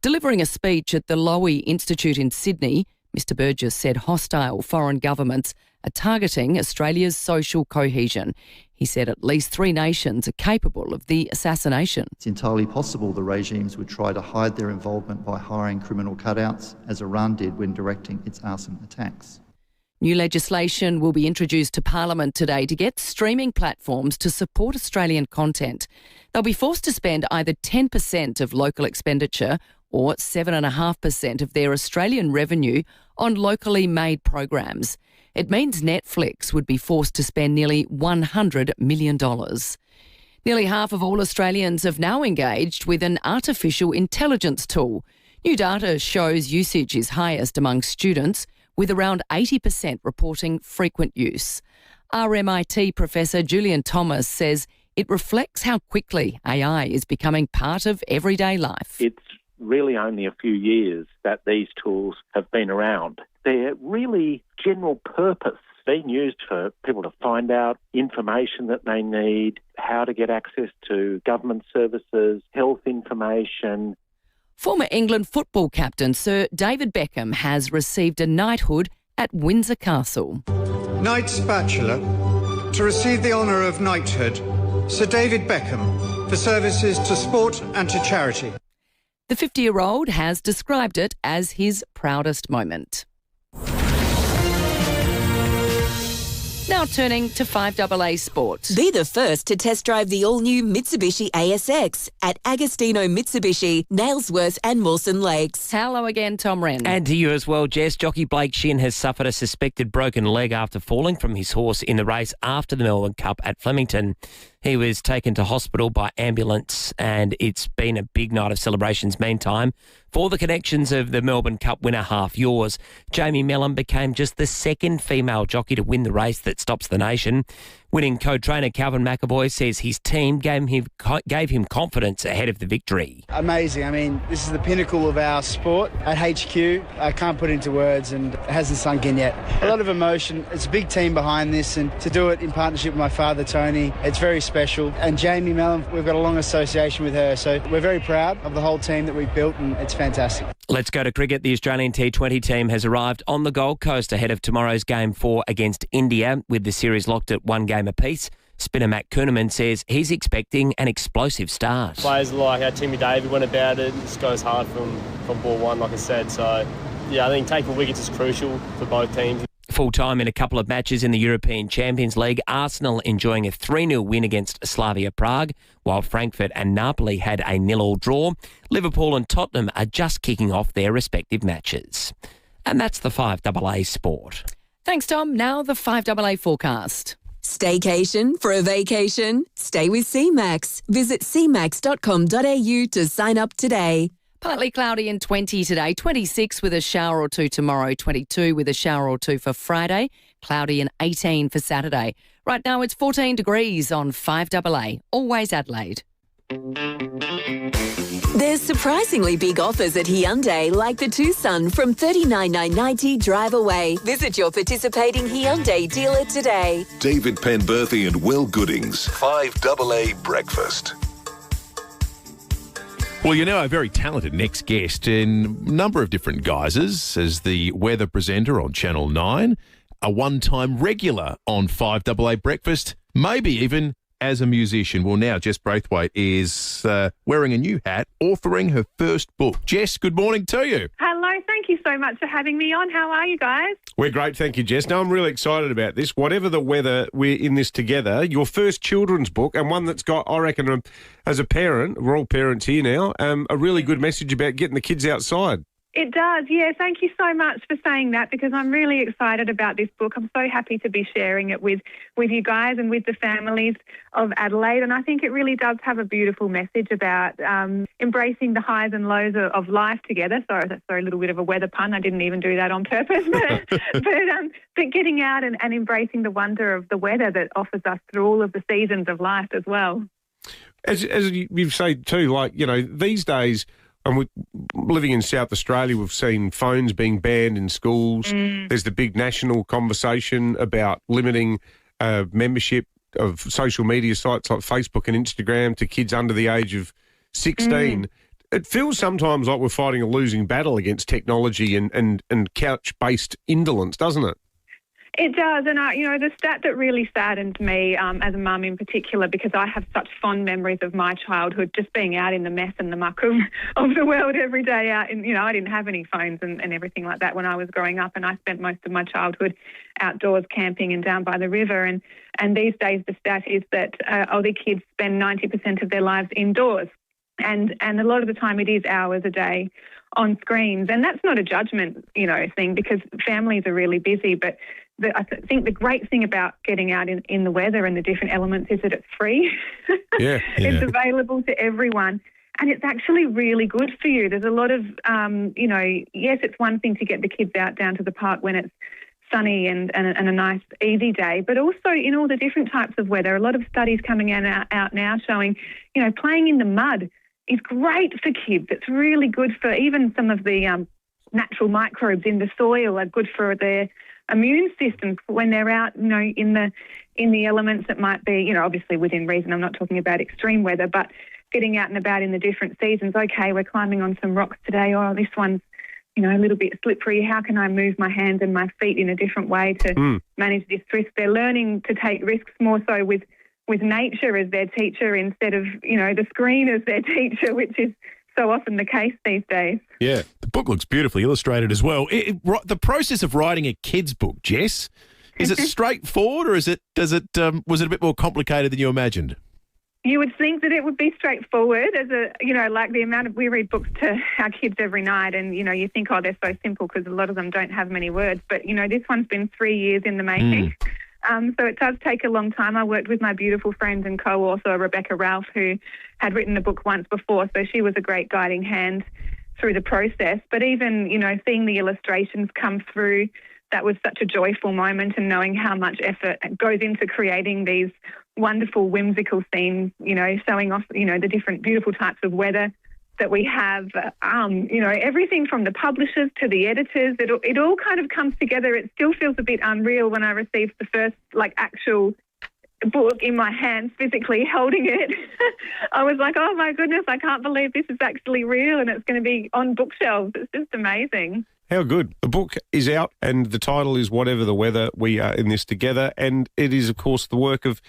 Delivering a speech at the Lowy Institute in Sydney, Mr Burgess said hostile foreign governments are targeting Australia's social cohesion. He said at least 3 nations are capable of the assassination. It's entirely possible the regimes would try to hide their involvement by hiring criminal cutouts, as Iran did when directing its arson attacks. New legislation will be introduced to Parliament today to get streaming platforms to support Australian content. They'll be forced to spend either 10% of local expenditure or 7.5% of their Australian revenue on locally made programs. It means Netflix would be forced to spend nearly $100 million. Nearly half of all Australians have now engaged with an artificial intelligence tool. New data shows usage is highest among students, with around 80% reporting frequent use. RMIT Professor Julian Thomas says it reflects how quickly AI is becoming part of everyday life. It's really only a few years that these tools have been around. They're really general purpose, being used for people to find out information that they need, how to get access to government services, health information. Former England football captain Sir David Beckham has received a knighthood at Windsor Castle. Knight's Bachelor, to receive the honour of knighthood, Sir David Beckham, for services to sport and to charity. The 50-year-old has described it as his proudest moment. Now turning to 5AA Sport. Be the first to test drive the all-new Mitsubishi ASX at Agostino Mitsubishi, Nailsworth and Mawson Lakes. Hello again, Tom Wren. And to you as well, Jess. Jockey Blake Shin has suffered a suspected broken leg after falling from his horse in the race after the Melbourne Cup at Flemington. He was taken to hospital by ambulance, and it's been a big night of celebrations meantime for the connections of the Melbourne Cup winner Half Yours. Jamie Mellon became just the second female jockey to win the race that stops the nation. Winning co-trainer Calvin McAvoy says his team gave him confidence ahead of the victory. Amazing. I mean, this is the pinnacle of our sport at HQ. I can't put it into words, and it hasn't sunk in yet. A lot of emotion. It's a big team behind this, and to do it in partnership with my father, Tony, it's very special. And Jamie Mellon, we've got a long association with her, so we're very proud of the whole team that we've built, and it's fantastic. Let's go to cricket. The Australian T20 team has arrived on the Gold Coast ahead of tomorrow's Game 4 against India, with the series locked at 1 game apiece. Spinner Matt Kuhneman says he's expecting an explosive start. Players like how Timmy David went about it, just goes hard from ball one, like I said. So, yeah, I think taking wickets is crucial for both teams. Full time in a couple of matches in the European Champions League. Arsenal enjoying a 3-0 win against Slavia Prague, while Frankfurt and Napoli had a 0-0 draw. Liverpool and Tottenham are just kicking off their respective matches. And that's the 5AA Sport. Thanks, Tom. Now the 5AA forecast. Staycation for a vacation? Stay with CMAX. Visit cmax.com.au to sign up today. Partly cloudy and 20 today, 26 with a shower or two tomorrow, 22 with a shower or two for Friday, cloudy and 18 for Saturday. Right now it's 14 degrees on 5AA, always Adelaide. There's surprisingly big offers at Hyundai, like the Tucson from $39,990 drive away. Visit your participating Hyundai dealer today. David Penberthy and Will Goodings, 5AA Breakfast. Well, you know, our very talented next guest in a number of different guises as the weather presenter on Channel 9, a one-time regular on 5AA Breakfast, maybe even as a musician. Well, now Jess Braithwaite is wearing a new hat, authoring her first book. Jess, good morning to you. Hello, thank you so much for having me on. How are you guys? We're great, thank you, Jess. Now, I'm really excited about this. Whatever the weather, we're in this together. Your first children's book, and one that's got, I reckon, as a parent, we're all parents here now, a really good message about getting the kids outside. It does, yeah. Thank you so much for saying that, because I'm really excited about this book. I'm so happy to be sharing it with you guys and with the families of Adelaide. And I think it really does have a beautiful message about embracing the highs and lows of life together. Sorry, that's a little bit of a weather pun. I didn't even do that on purpose. But getting out and embracing the wonder of the weather that offers us through all of the seasons of life as well. As you say too, like, you know, these days, and we're living in South Australia, we've seen phones being banned in schools. There's the big national conversation about limiting membership of social media sites like Facebook and Instagram to kids under the age of 16. It feels sometimes like we're fighting a losing battle against technology and couch-based indolence, doesn't it? It does, and the stat that really saddened me as a mum in particular, because I have such fond memories of my childhood, just being out in the mess and the muck of the world every day. Out, and I didn't have any phones and everything like that when I was growing up, and I spent most of my childhood outdoors camping and down by the river. And these days, the stat is that older kids spend 90% of their lives indoors, and a lot of the time it is hours a day on screens. And that's not a judgment, thing, because families are really busy, but I think the great thing about getting out in the weather and the different elements is that it's free. Yeah. It's available to everyone. And it's actually really good for you. There's a lot of, yes, it's one thing to get the kids out down to the park when it's sunny and a nice, easy day, but also in all the different types of weather. A lot of studies coming out now showing, playing in the mud is great for kids. It's really good for even some of the natural microbes in the soil are good for their immune system when they're out, in the elements that might be, obviously within reason. I'm not talking about extreme weather, but getting out and about in the different seasons. Okay, we're climbing on some rocks today. Oh, this one's, a little bit slippery. How can I move my hands and my feet in a different way to manage this risk? They're learning to take risks more so with nature as their teacher instead of, the screen as their teacher, which is so often the case these days. Yeah, the book looks beautifully illustrated as well. The process of writing a kid's book, Jess, Is it straightforward, or was it a bit more complicated than you imagined? You would think that it would be straightforward, like the amount of, we read books to our kids every night, and, you think, oh, they're so simple because a lot of them don't have many words. But, this one's been 3 years in the making. So it does take a long time. I worked with my beautiful friend and co-author, Rebecca Ralph, who had written the book once before, so she was a great guiding hand through the process. But even, seeing the illustrations come through, that was such a joyful moment, and knowing how much effort goes into creating these wonderful whimsical scenes, showing off, the different beautiful types of weather that we have, everything from the publishers to the editors, it all kind of comes together. It still feels a bit unreal when I received the first, actual book in my hands, physically holding it. I was like, oh my goodness, I can't believe this is actually real and it's going to be on bookshelves. It's just amazing. How good. The book is out and the title is Whatever the Weather, We Are in This Together. And it is, of course, the work of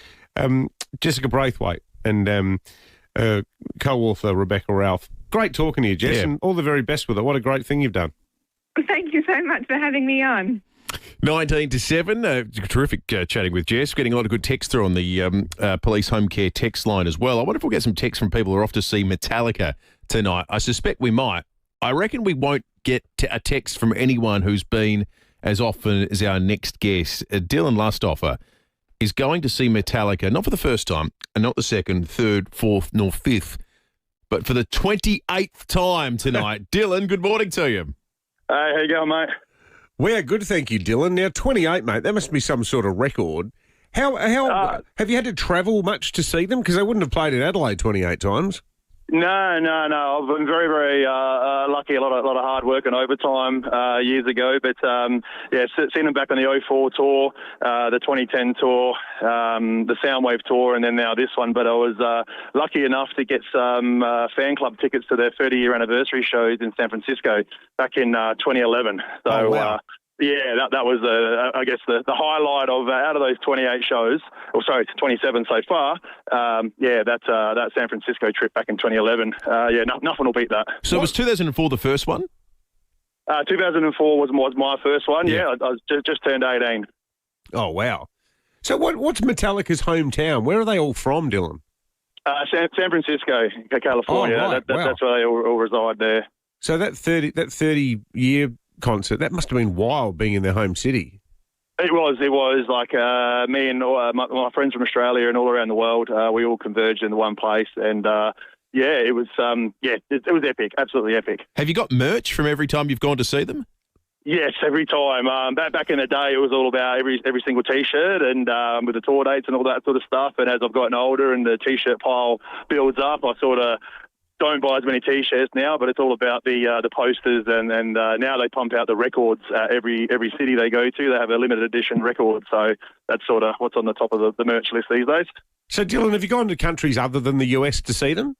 Jessica Braithwaite and co-author Rebecca Ralph. Great talking to you, Jess, and all the very best with it. What a great thing you've done. Thank you so much for having me on. 19 to 7. Terrific chatting with Jess. Getting a lot of good text through on the police home care text line as well. I wonder if we'll get some text from people who are off to see Metallica tonight. I suspect we might. I reckon we won't get a text from anyone who's been as often as our next guest. Dylan Lustoffer is going to see Metallica, not for the first time, and not the second, third, fourth, nor fifth, but for the 28th time tonight. Dylan, good morning to you. Hey, how you going, mate? We're good, thank you, Dylan. Now, 28, mate, that must be some sort of record. How have you had to travel much to see them? Because they wouldn't have played in Adelaide 28 times. No. I've been very, very lucky. A lot of hard work and overtime years ago. But seen them back on the 04 tour, the 2010 tour, the Soundwave tour, and then now this one. But I was lucky enough to get some fan club tickets to their 30-year anniversary shows in San Francisco back in 2011. So. Oh, wow. That was, I guess, the highlight of out of those 28 shows, 27 so far. That San Francisco trip back in 2011. Nothing will beat that. So was 2004 the first one? 2004 was my first one. Yeah, I was just turned 18. Oh wow! So what's Metallica's hometown? Where are they all from, Dylan? San Francisco, California. Oh, right. That's where they all reside there. So that 30-year concert, that must have been wild being in their home city. It was like me and my friends from Australia and all around the world, we all converged in one place, and it was it was epic, absolutely epic. Have you got merch from every time you've gone to see them? Yes, every time. Back in the day, it was all about every single T-shirt and with the tour dates and all that sort of stuff. And as I've gotten older and the T-shirt pile builds up, I sort of don't buy as many T-shirts now, but it's all about the posters, and now they pump out the records. Every city they go to, they have a limited edition record. So that's sort of what's on the top of the merch list these days. So, Dylan, have you gone to countries other than the US to see them?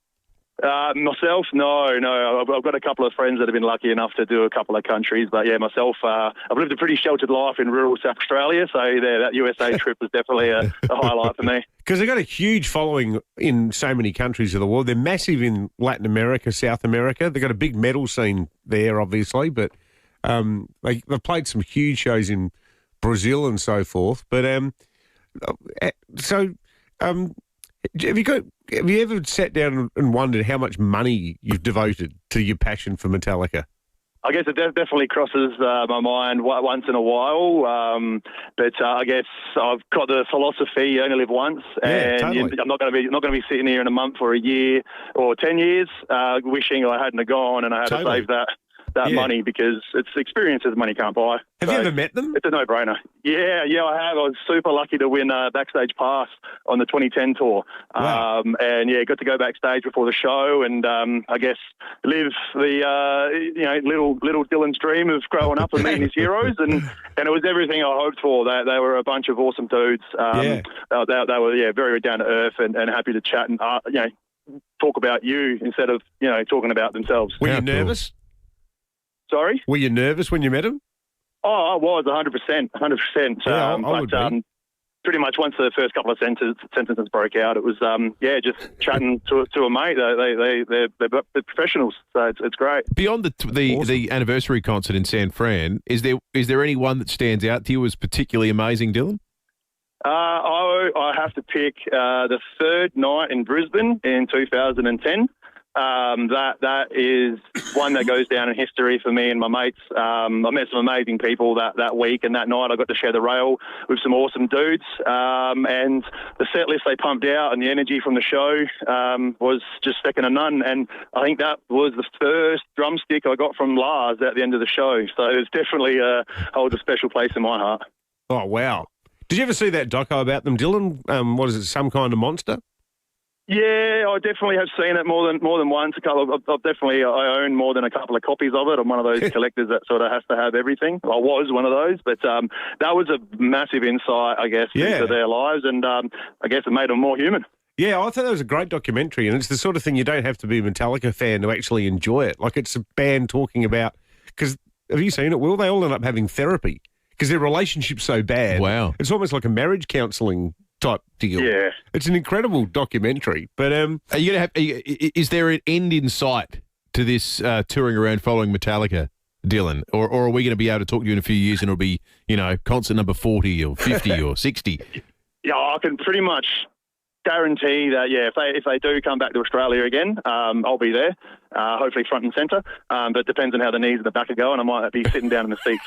Myself, no. I've got a couple of friends that have been lucky enough to do a couple of countries, but myself, I've lived a pretty sheltered life in rural South Australia, so that USA trip was definitely a highlight for me. Because they've got a huge following in so many countries of the world. They're massive in Latin America, South America. They've got a big metal scene there, obviously, but they've played some huge shows in Brazil and so forth. But have you ever sat down and wondered how much money you've devoted to your passion for Metallica? I guess it definitely crosses my mind once in a while, but I guess I've got the philosophy: you only live once, and totally. I'm not going to be sitting here in a month or a year or 10 years wishing I hadn't have gone and I had to save that money, because it's experiences money can't buy. Have you ever met them? It's a no-brainer. Yeah, I have. I was super lucky to win a backstage pass on the 2010 tour. Wow. Got to go backstage before the show and I guess live the little Dylan's dream of growing up and meeting his heroes, and it was everything I hoped for. They were a bunch of awesome dudes. They were very down to earth and happy to chat and talk about you instead of talking about themselves. Were you nervous? Sorry? Were you nervous when you met him? Oh, I was 100%. Yeah, I would be. pretty much once the first couple of sentences broke out, it was just chatting to a mate. They're professionals, so it's great. Beyond the anniversary concert in San Fran, is there any one that stands out to you as particularly amazing, Dylan? I have to pick the third night in Brisbane in 2010. That is one that goes down in history for me and my mates. I met some amazing people that week, and that night I got to share the rail with some awesome dudes. And the set list they pumped out and the energy from the show was just second to none. And I think that was the first drumstick I got from Lars at the end of the show. So it's definitely holds a special place in my heart. Oh, wow. Did you ever see that doco about them, Dylan? What is it, Some Kind of Monster? Yeah, I definitely have seen it more than once. I own more than a couple of copies of it. I'm one of those collectors that sort of has to have everything. I was one of those, but that was a massive insight, I guess, into their lives, and I guess it made them more human. Yeah, I thought that was a great documentary, and it's the sort of thing you don't have to be a Metallica fan to actually enjoy it. Like, it's a band talking about, because have you seen it, Will? They all end up having therapy because their relationship's so bad. Wow. It's almost like a marriage counselling type deal. Yeah. It's an incredible documentary. But are you going to is there an end in sight to this touring around following Metallica, Dylan? Or are we going to be able to talk to you in a few years and it'll be, concert number 40 or 50 or 60? Yeah, I can pretty much guarantee that, if they do come back to Australia again, I'll be there, hopefully front and centre. But it depends on how the knees at the back are going. I might be sitting down in the seats.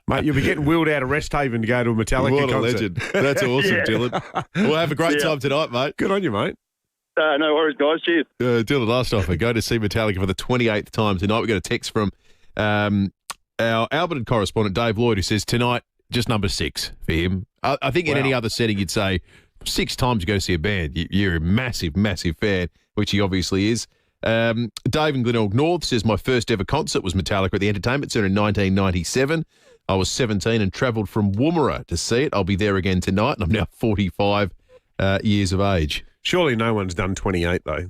Mate, you'll be getting wheeled out of Resthaven to go to a Metallica concert. What a legend. That's awesome, Dylan. We'll have a great time tonight, mate. Good on you, mate. No worries, guys. Cheers. Dylan Lastoffer, go to see Metallica for the 28th time tonight. We got a text from our Alberton correspondent, Dave Lloyd, who says tonight, just number 6 for him. I think in any other setting you'd say 6 times you go to see a band. You're a massive, massive fan, which he obviously is. Dave in Glenelg North says, my first ever concert was Metallica at the Entertainment Centre in 1997. I was 17 and travelled from Woomera to see it. I'll be there again tonight, and I'm now 45 years of age. Surely no one's done 28, though.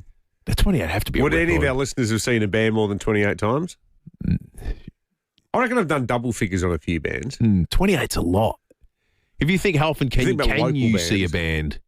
The 28 have to be Would a record. any of our listeners have seen a band more than 28 times? I reckon I've done double figures on a few bands. 28's a lot. If you think how often can you bands. see a band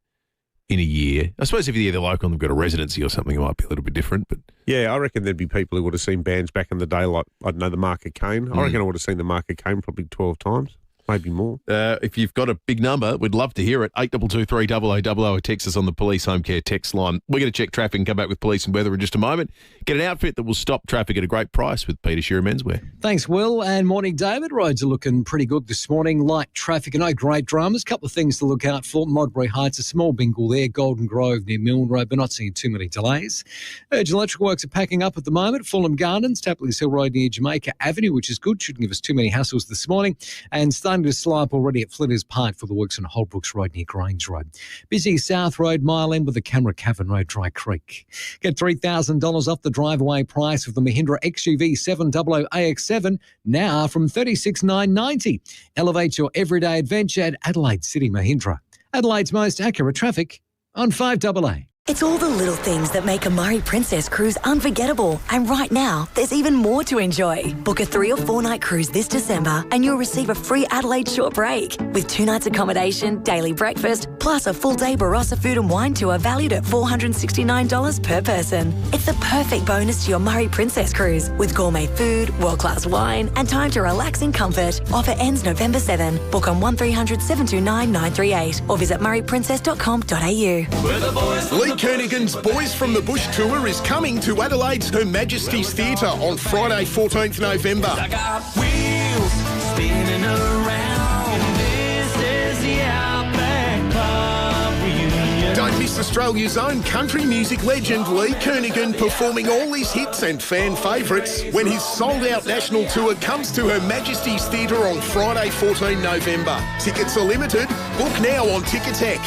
in a year? I suppose if you're the local and they've got a residency or something, it might be a little bit different. But yeah, I reckon there'd be people who would have seen bands back in the day, like, I don't know, the Mark of Cain. I reckon I would have seen the Mark of Cain probably 12 times. Maybe more. If you've got a big number, we'd love to hear it. 8223 or text us on the Police Home Care text line. We're going to check traffic and come back with police and weather in just a moment. Get an outfit that will stop traffic at a great price with Peter Shearer Menswear. Thanks, Will, and morning, David. Roads are looking pretty good this morning. Light traffic and no great dramas. Couple of things to look out for. Modbury Heights, a small bingle there. Golden Grove near Milne Road, but not seeing too many delays. Urgent electrical works are packing up at the moment. Fulham Gardens, Tapley's Hill Road near Jamaica Avenue, which is good. Shouldn't give us too many hassles this morning. And starting to slow up already at Flinders Park for the works on Holbrooks Road near Grange Road. Busy South Road, Mile End with the Camera Cavern Road, Dry Creek. Get $3,000 off the drive-away price of the Mahindra XUV 700 AX7, now from $36,990. Elevate your everyday adventure at Adelaide City Mahindra. Adelaide's most accurate traffic on 5AA. It's all the little things that make a Murray Princess cruise unforgettable. And right now, there's even more to enjoy. Book a 3 or 4 night cruise this December and you'll receive a free Adelaide short break with 2 nights accommodation, daily breakfast, plus a full day Barossa food and wine tour valued at $469 per person. It's the perfect bonus to your Murray Princess cruise with gourmet food, world-class wine and time to relax in comfort. Offer ends November 7. Book on 1300 729 938 or visit murrayprincess.com.au. Lee Kernighan's Boys from the Bush tour is coming to Adelaide's Her Majesty's Theatre on Friday, 14th November. I got wheels spinning around. This is the Outback Pub reunion. Don't miss Australia's own country music legend Lee Kernighan performing all his hits and fan favourites when his sold-out national tour comes to Her Majesty's Theatre on Friday, 14 November. Tickets are limited. Book now on Ticketek.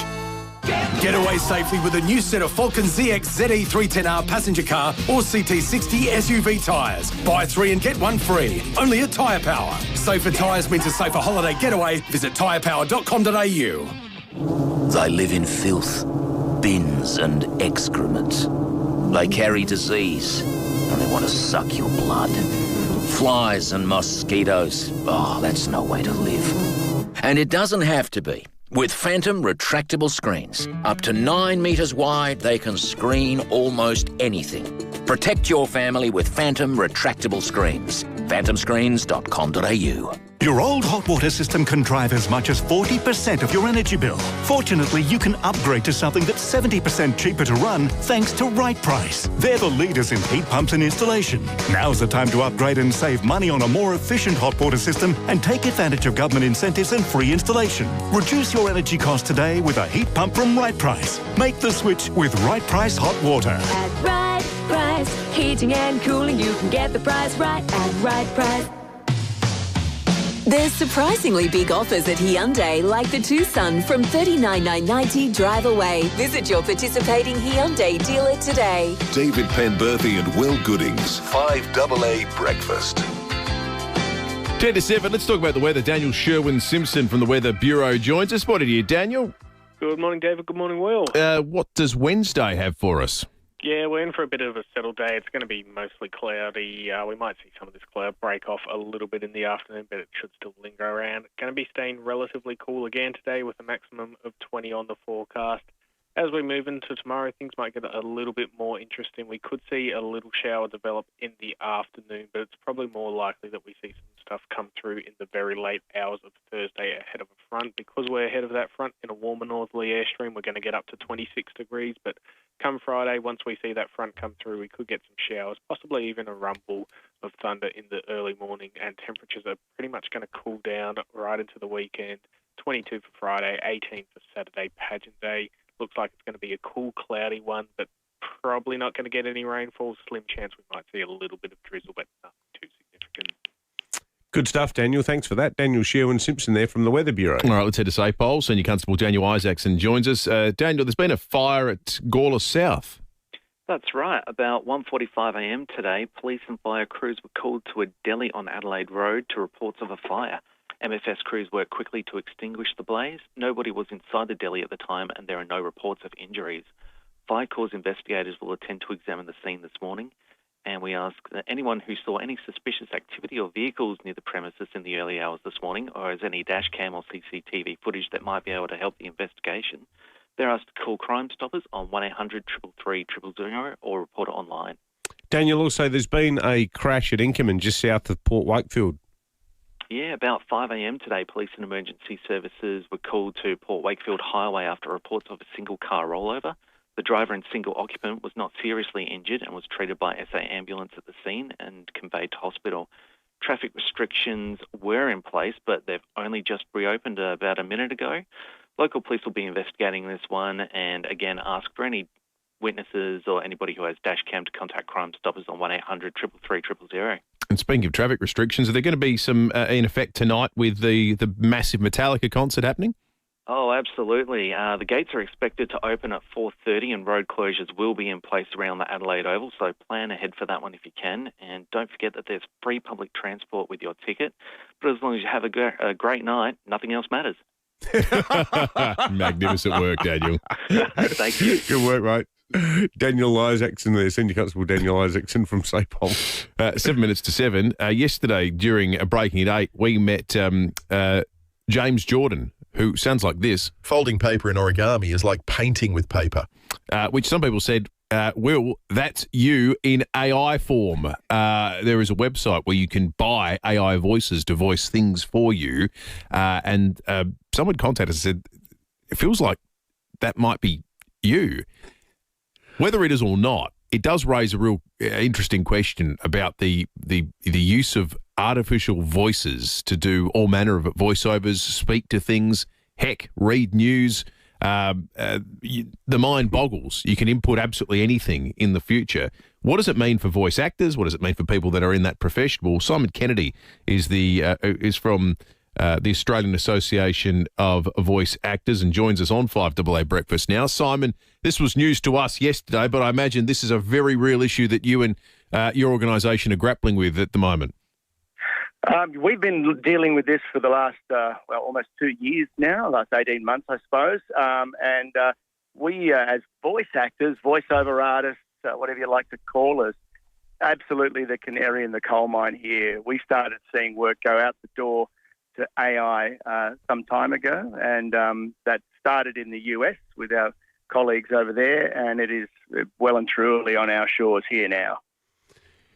Get away safely with a new set of Falcon ZX ZE310R passenger car or CT60 SUV tyres. Buy 3 and get 1 free. Only at Tyre Power. Safer tyres means a safer holiday getaway. Visit tyrepower.com.au. They live in filth, bins and excrement. They carry disease and they want to suck your blood. Flies and mosquitoes. Oh, that's no way to live. And it doesn't have to be. With Phantom retractable screens. Up to 9 metres wide, they can screen almost anything. Protect your family with Phantom retractable screens. phantomscreens.com.au. Your old hot water system can drive as much as 40% of your energy bill. Fortunately, you can upgrade to something that's 70% cheaper to run thanks to Right Price. They're the leaders in heat pumps and installation. Now's the time to upgrade and save money on a more efficient hot water system and take advantage of government incentives and free installation. Reduce your energy cost today with a heat pump from Right Price. Make the switch with Right Price Hot Water. At Right Price, heating and cooling, you can get the price right at Right Price. There's surprisingly big offers at Hyundai, like the Tucson from $39,990 drive away. Visit your participating Hyundai dealer today. David Penberthy and Will Goodings, 5AA Breakfast. 10 to 7, let's talk about the weather. Daniel Sherwin-Simpson from the Weather Bureau joins us. What are you, Daniel? Good morning, David. Good morning, Will. What does Wednesday have for us? Yeah, we're in for a bit of a settled day. It's going to be mostly cloudy. We might see some of this cloud break off a little bit in the afternoon, but it should still linger around. It's going to be staying relatively cool again today with a maximum of 20 on the forecast. As we move into tomorrow, things might get a little bit more interesting. We could see a little shower develop in the afternoon, but it's probably more likely that we see some stuff come through in the very late hours of Thursday ahead of a front. Because we're ahead of that front in a warmer northerly airstream, we're going to get up to 26 degrees, but come Friday, once we see that front come through, we could get some showers, possibly even a rumble of thunder in the early morning, and temperatures are pretty much going to cool down right into the weekend. 22 for Friday, 18 for Saturday, pageant day. Looks like it's going to be a cool, cloudy one, but probably not going to get any rainfall. Slim chance we might see a little bit of drizzle, but nothing too significant. Good stuff, Daniel. Thanks for that. Daniel Sherwin-Simpson there from the Weather Bureau. All right, let's head to Sapole. Senior Constable Daniel Isaacson joins us. Daniel, there's been a fire at Gawler South. That's right. About 1:45am today, police and fire crews were called to a deli on Adelaide Road to reports of a fire. MFS crews worked quickly to extinguish the blaze. Nobody was inside the deli at the time, and there are no reports of injuries. Fire Corps investigators will attend to examine the scene this morning, and we ask that anyone who saw any suspicious activity or vehicles near the premises in the early hours this morning, or has any dash cam or CCTV footage that might be able to help the investigation, they're asked to call Crime Stoppers on 1-800 333 000 or report it online. Daniel, also there's been a crash at Inkerman just south of Port Wakefield. Yeah, about 5am today, police and emergency services were called to Port Wakefield Highway after reports of a single car rollover. The driver and single occupant was not seriously injured and was treated by SA ambulance at the scene and conveyed to hospital. Traffic restrictions were in place, but they've only just reopened about a minute ago. Local police will be investigating this one and, again, ask for any witnesses or anybody who has dash cam to contact Crime Stoppers on 1-800 333 000. And speaking of traffic restrictions, are there going to be some in effect tonight with the massive Metallica concert happening? Oh, absolutely. The gates are expected to open at 4:30 and road closures will be in place around the Adelaide Oval, so plan ahead for that one if you can. And don't forget that there's free public transport with your ticket. But as long as you have a great night, nothing else matters. Magnificent work, Daniel. Thank you. Good work, mate. Daniel Isaacson there, Senior Constable Daniel Isaacson from Sapole. 7 minutes to 7. Yesterday, during a Breaking at 8, we met James Jordan, who sounds like this. Folding paper in origami is like painting with paper. Which some people said, Will, that's you in AI form. There is a website where you can buy AI voices to voice things for you. And someone contacted us and said, it feels like that might be you. Whether it is or not, it does raise a real interesting question about the use of artificial voices to do all manner of voiceovers, speak to things, heck, read news. The mind boggles. You can input absolutely anything in the future. What does it mean for voice actors? What does it mean for people that are in that profession? Well, Simon Kennedy is from the Australian Association of Voice Actors and joins us on 5AA Breakfast now. Simon, this was news to us yesterday, but I imagine this is a very real issue that you and your organisation are grappling with at the moment. We've been dealing with this for the last, almost 2 years now, last 18 months, I suppose. And we, as voice actors, voiceover artists, whatever you like to call us, absolutely the canary in the coal mine here. We started seeing work go out the door to AI some time ago, and that started in the US with our colleagues over there, and it is well and truly on our shores here now.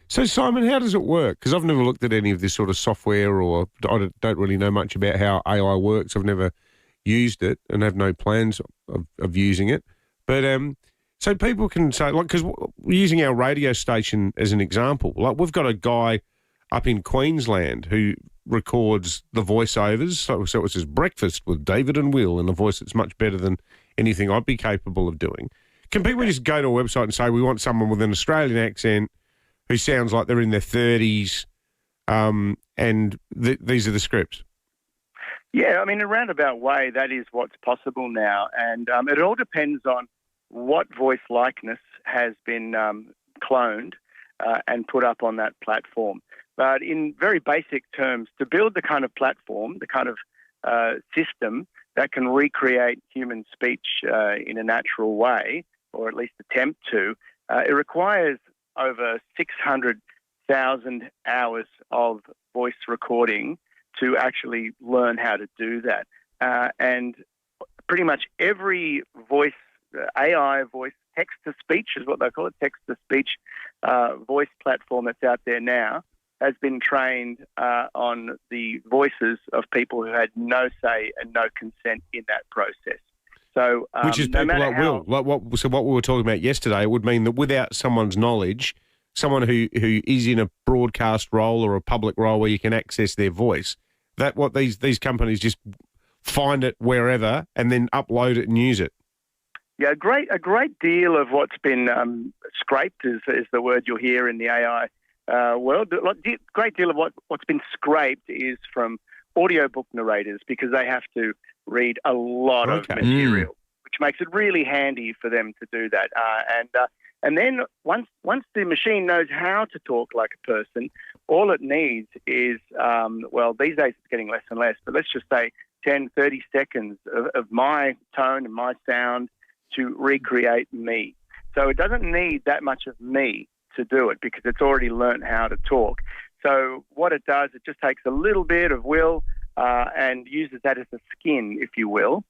So, Simon, how does it work? Because I've never looked at any of this sort of software, or I don't really know much about how AI works. I've never used it and have no plans of using it. But so people can say, like, because we're using our radio station as an example. Like, we've got a guy up in Queensland who records the voiceovers. So it says breakfast with David and Will in a voice that's much better than anything I'd be capable of doing. Can people just go to a website and say, we want someone with an Australian accent who sounds like they're in their 30s, and these are the scripts? Yeah, I mean, in a roundabout way, that is what's possible now. And it all depends on what voice likeness has been cloned and put up on that platform. But in very basic terms, to build the kind of platform, the kind of system that can recreate human speech in a natural way, or at least attempt to, it requires over 600,000 hours of voice recording to actually learn how to do that. And pretty much every voice, AI voice, text-to-speech is what they call it, text-to-speech voice platform that's out there now, has been trained on the voices of people who had no say and no consent in that process. So, which is people like Will. Like what we were talking about yesterday, it would mean that without someone's knowledge, someone who is in a broadcast role or a public role where you can access their voice, that what these companies just find it wherever and then upload it and use it. Yeah, a great deal of what's been scraped is the word you'll hear in the AI world. A great deal of what's been scraped is from audiobook narrators, because they have to read a lot of material, which makes it really handy for them to do that. And then once the machine knows how to talk like a person, all it needs is, these days it's getting less and less, but let's just say 10, 30 seconds of my tone and my sound to recreate me. So it doesn't need that much of me to do it, because it's already learned how to talk. So what it does, it just takes a little bit of Will and uses that as a skin, if you will,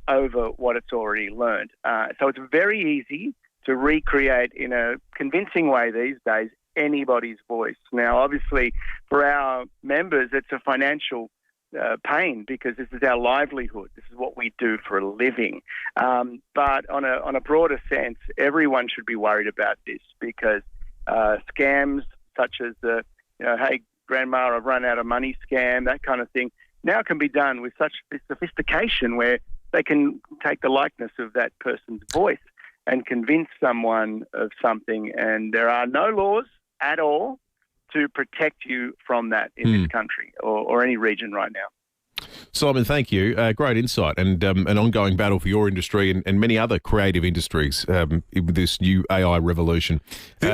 over what it's already learned. So it's very easy to recreate in a convincing way these days anybody's voice. Now, obviously, for our members, it's a financial pain, because this is our livelihood. This is what we do for a living. But on a broader sense, everyone should be worried about this, because scams such as hey, grandma, I've run out of money scam, that kind of thing, now can be done with such sophistication where they can take the likeness of that person's voice and convince someone of something. And there are no laws at all to protect you from that in this country or any region right now. Simon, thank you. Great insight, and an ongoing battle for your industry and many other creative industries with this new AI revolution.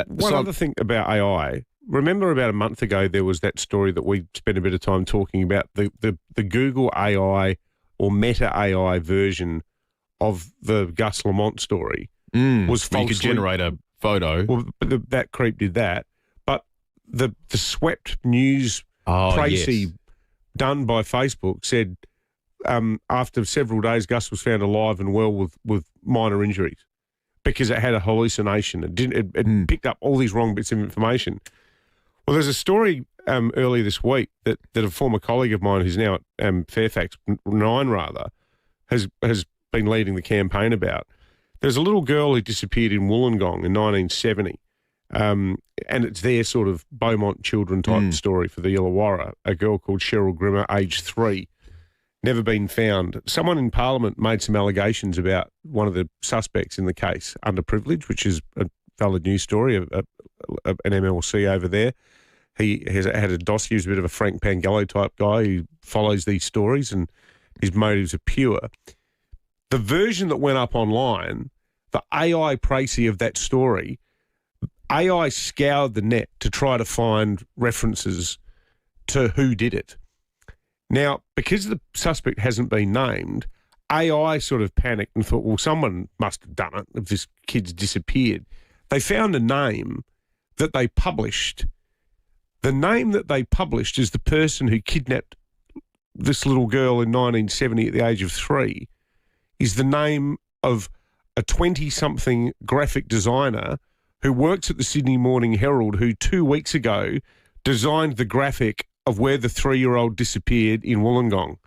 One other thing about AI, remember about a month ago there was that story that we spent a bit of time talking about, the Google AI or Meta AI version of the Gus Lamont story was falsely... You could generate a photo. Well, that creep did that. But the swept news précis done by Facebook said after several days, Gus was found alive and well with minor injuries because it had a hallucination. It picked up all these wrong bits of information. Well, there's a story earlier this week that a former colleague of mine who's now at Fairfax 9 has been leading the campaign about. There's a little girl who disappeared in Wollongong in 1970, and it's their sort of Beaumont children type story for the Illawarra, a girl called Cheryl Grimmer, aged 3, never been found. Someone in Parliament made some allegations about one of the suspects in the case, underprivileged, which is a valid news story, an MLC over there. He has had a dossier. He's a bit of a Frank Pangello type guy who follows these stories, and his motives are pure. The version that went up online, the AI précis of that story, AI scoured the net to try to find references to who did it. Now, because the suspect hasn't been named, AI sort of panicked and thought, well, someone must have done it if this kid's disappeared. They found a name that they published. The name that they published is the person who kidnapped this little girl in 1970 at the age of 3 is the name of a 20-something graphic designer who works at the Sydney Morning Herald, who 2 weeks ago designed the graphic of where the 3-year-old disappeared in Wollongong.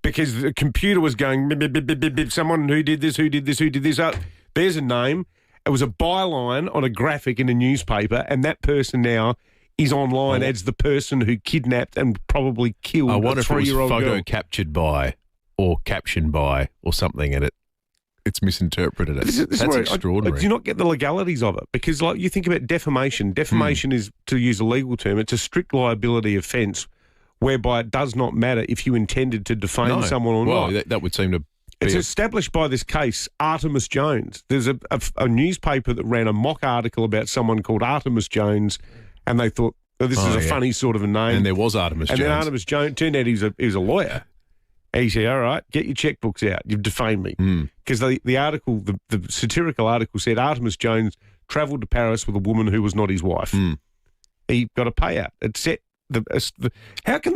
Because the computer was going, bip, bip, bip, bip, bip, bip, someone who did this, who did this, who did this. Oh, there's a name. It was a byline on a graphic in a newspaper, and that person now is online as the person who kidnapped and probably killed a 3-year-old girl. I wonder if it was photo captured by or captioned by or something, and it's misinterpreted. That's extraordinary. Do you not get the legalities of it? Because, like, you think about defamation. Defamation is, to use a legal term, it's a strict liability offence whereby it does not matter if you intended to defame someone or not. Well, that would seem to be... It's established by this case, Artemis Jones. There's a newspaper that ran a mock article about someone called Artemis Jones, and they thought, this is a funny sort of a name. And there was Artemis Jones. And then Artemis Jones, turned out he was a lawyer. And he said, all right, get your checkbooks out. You've defamed me. Because the article, the satirical article said Artemis Jones travelled to Paris with a woman who was not his wife. He got a payout. It set how can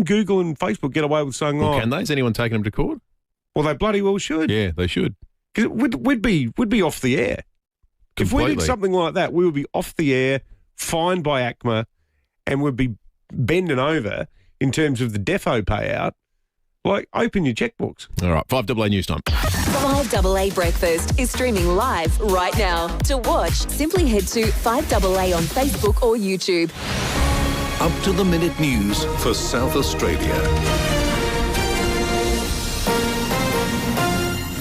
Google and Facebook get away with saying, can they? Is anyone taking them to court? Well, they bloody well should. Yeah, they should. Because we'd be off the air. Completely. If we did something like that, we would be off the air, fined by ACMA, and we'd be bending over in terms of the defo payout. Like, open your checkbooks. All right, 5AA News Time. 5AA Breakfast is streaming live right now. To watch, simply head to 5AA on Facebook or YouTube. Up-to-the-minute news for South Australia.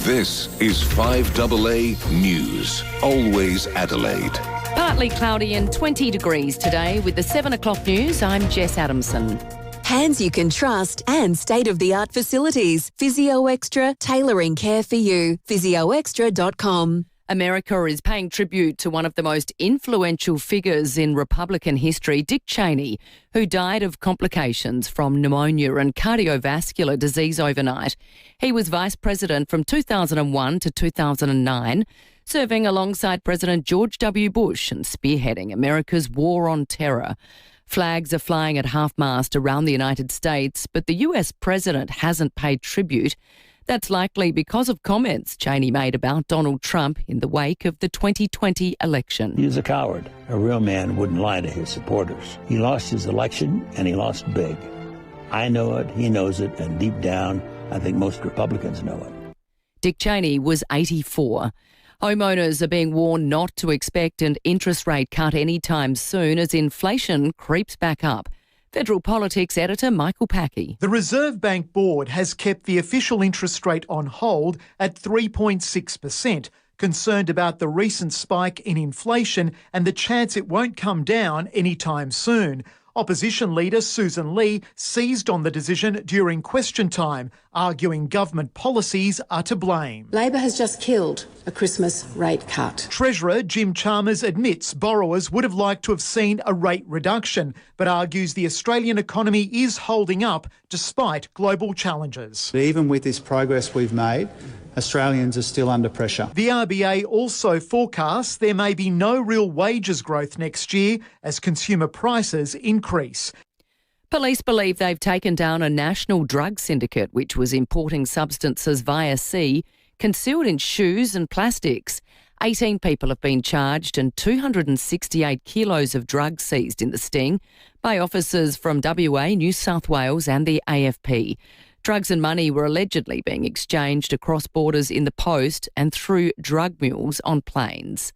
This is 5AA News. Always Adelaide. Partly cloudy and 20 degrees today. With the 7 o'clock news, I'm Jess Adamson. Hands you can trust and state-of-the-art facilities. Physio Extra, tailoring care for you. physioextra.com. America is paying tribute to one of the most influential figures in Republican history, Dick Cheney, who died of complications from pneumonia and cardiovascular disease overnight. He was vice president from 2001 to 2009, serving alongside President George W. Bush and spearheading America's war on terror. Flags are flying at half-mast around the United States, but the US president hasn't paid tribute. That's likely because of comments Cheney made about Donald Trump in the wake of the 2020 election. He is a coward. A real man wouldn't lie to his supporters. He lost his election, and he lost big. I know it, he knows it, and deep down, I think most Republicans know it. Dick Cheney was 84. Homeowners are being warned not to expect an interest rate cut anytime soon as inflation creeps back up. Federal Politics editor Michael Packey. The Reserve Bank Board has kept the official interest rate on hold at 3.6%, concerned about the recent spike in inflation and the chance it won't come down anytime soon. Opposition leader Susan Lee seized on the decision during question time, arguing government policies are to blame. Labor has just killed a Christmas rate cut. Treasurer Jim Chalmers admits borrowers would have liked to have seen a rate reduction, but argues the Australian economy is holding up despite global challenges. Even with this progress we've made, Australians are still under pressure. The RBA also forecasts there may be no real wages growth next year as consumer prices increase. Police believe they've taken down a national drug syndicate which was importing substances via sea, concealed in shoes and plastics. 18 people have been charged and 268 kilos of drugs seized in the sting by officers from WA, New South Wales and the AFP. Drugs and money were allegedly being exchanged across borders in the post and through drug mules on planes.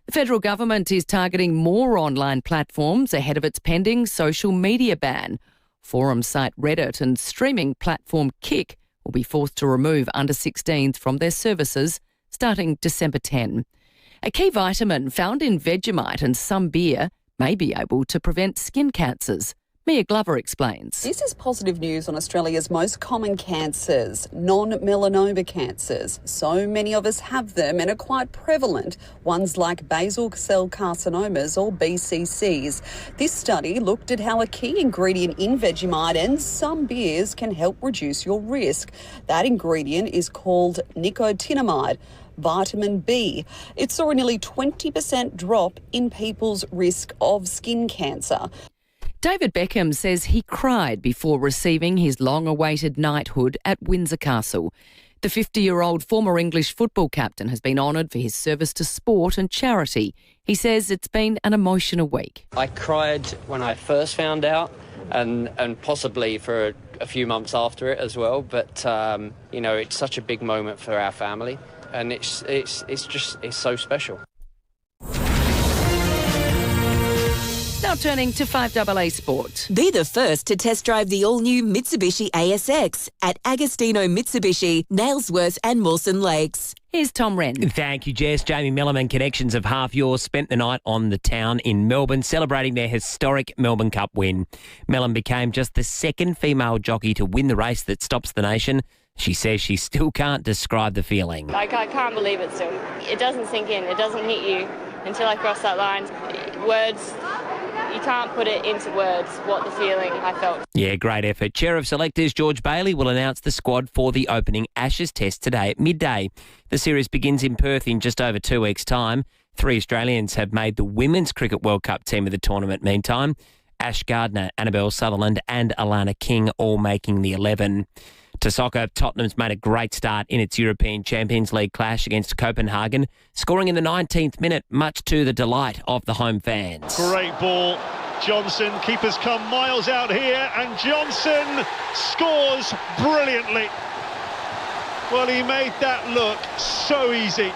The federal government is targeting more online platforms ahead of its pending social media ban. Forum site Reddit and streaming platform Kick will be forced to remove under-16s from their services starting December 10. A key vitamin found in Vegemite and some beer may be able to prevent skin cancers. Mia Glover explains. This is positive news on Australia's most common cancers, non-melanoma cancers. So many of us have them and are quite prevalent, ones like basal cell carcinomas or BCCs. This study looked at how a key ingredient in Vegemite and some beers can help reduce your risk. That ingredient is called nicotinamide, vitamin B. It saw a nearly 20% drop in people's risk of skin cancer. David Beckham says he cried before receiving his long-awaited knighthood at Windsor Castle. The 50-year-old former English football captain has been honoured for his service to sport and charity. He says it's been an emotional week. I cried when I first found out and possibly for a few months after it as well. But, it's such a big moment for our family and it's so special. Now turning to 5AA Sport. Be the first to test drive the all-new Mitsubishi ASX at Agostino Mitsubishi, Nailsworth and Mawson Lakes. Here's Tom Wren. Thank you, Jess. Jamie Milliman Connections of Half Yours spent the night on the town in Melbourne celebrating their historic Melbourne Cup win. Mellon became just the second female jockey to win the race that stops the nation. She says she still can't describe the feeling. I can't believe it still. It doesn't sink in. It doesn't hit you until I cross that line. Words, you can't put it into words what the feeling I felt. Yeah, great effort. Chair of Selectors George Bailey will announce the squad for the opening Ashes Test today at midday. The series begins in Perth in just over 2 weeks' time. 3 Australians have made the Women's Cricket World Cup team of the tournament meantime. Ash Gardner, Annabelle Sutherland and Alana King all making the 11. To soccer, Tottenham's made a great start in its European Champions League clash against Copenhagen, scoring in the 19th minute, much to the delight of the home fans. Great ball. Johnson, keeper's come miles out here, and Johnson scores brilliantly. Well, he made that look so easy.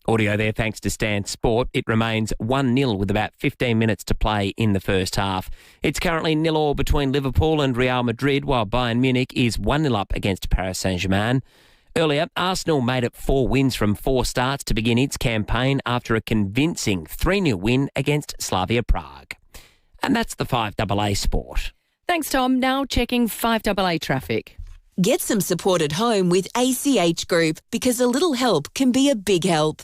Audio there thanks to Stan Sport. It remains 1-0 with about 15 minutes to play in the first half. It's currently 0-0 between Liverpool and Real Madrid, while Bayern Munich is 1-0 up against Paris Saint-Germain. Earlier, Arsenal made it 4 wins from 4 starts to begin its campaign after a convincing 3-0 win against Slavia Prague. And that's the 5AA Sport. Thanks, Tom. Now checking 5AA traffic. Get some support at home with ACH Group, because a little help can be a big help.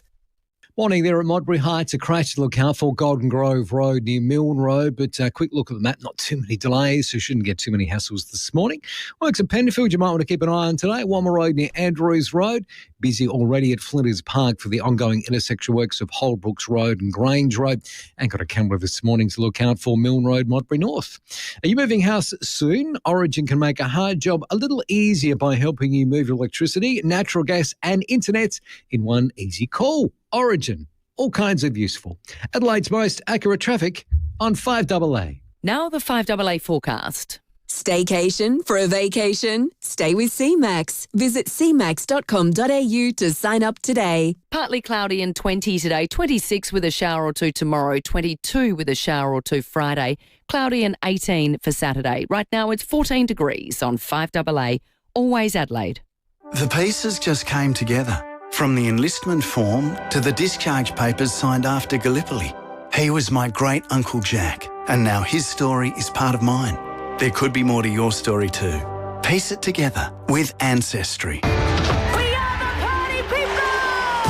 Morning there at Modbury Heights. A crash to look out for Golden Grove Road near Milne Road, but a quick look at the map, not too many delays, so shouldn't get too many hassles this morning. Works at Penderfield, you might want to keep an eye on today. Walmer Road near Andrews Road. Busy already at Flinders Park for the ongoing intersection works of Holbrooks Road and Grange Road. And got a camera this morning to look out for Milne Road, Modbury North. Are you moving house soon? Origin can make a hard job a little easier by helping you move electricity, natural gas and internet in one easy call. Origin, all kinds of useful. Adelaide's most accurate traffic on 5AA. Now the 5AA forecast. Staycation for a vacation? Stay with CMAX. Visit cmax.com.au to sign up today. Partly cloudy and 20 today, 26 with a shower or two tomorrow, 22 with a shower or two Friday, cloudy and 18 for Saturday. Right now it's 14 degrees on 5AA, always Adelaide. The pieces just came together. From the enlistment form to the discharge papers signed after Gallipoli. He was my great Uncle Jack, and now his story is part of mine. There could be more to your story too. Piece it together with Ancestry.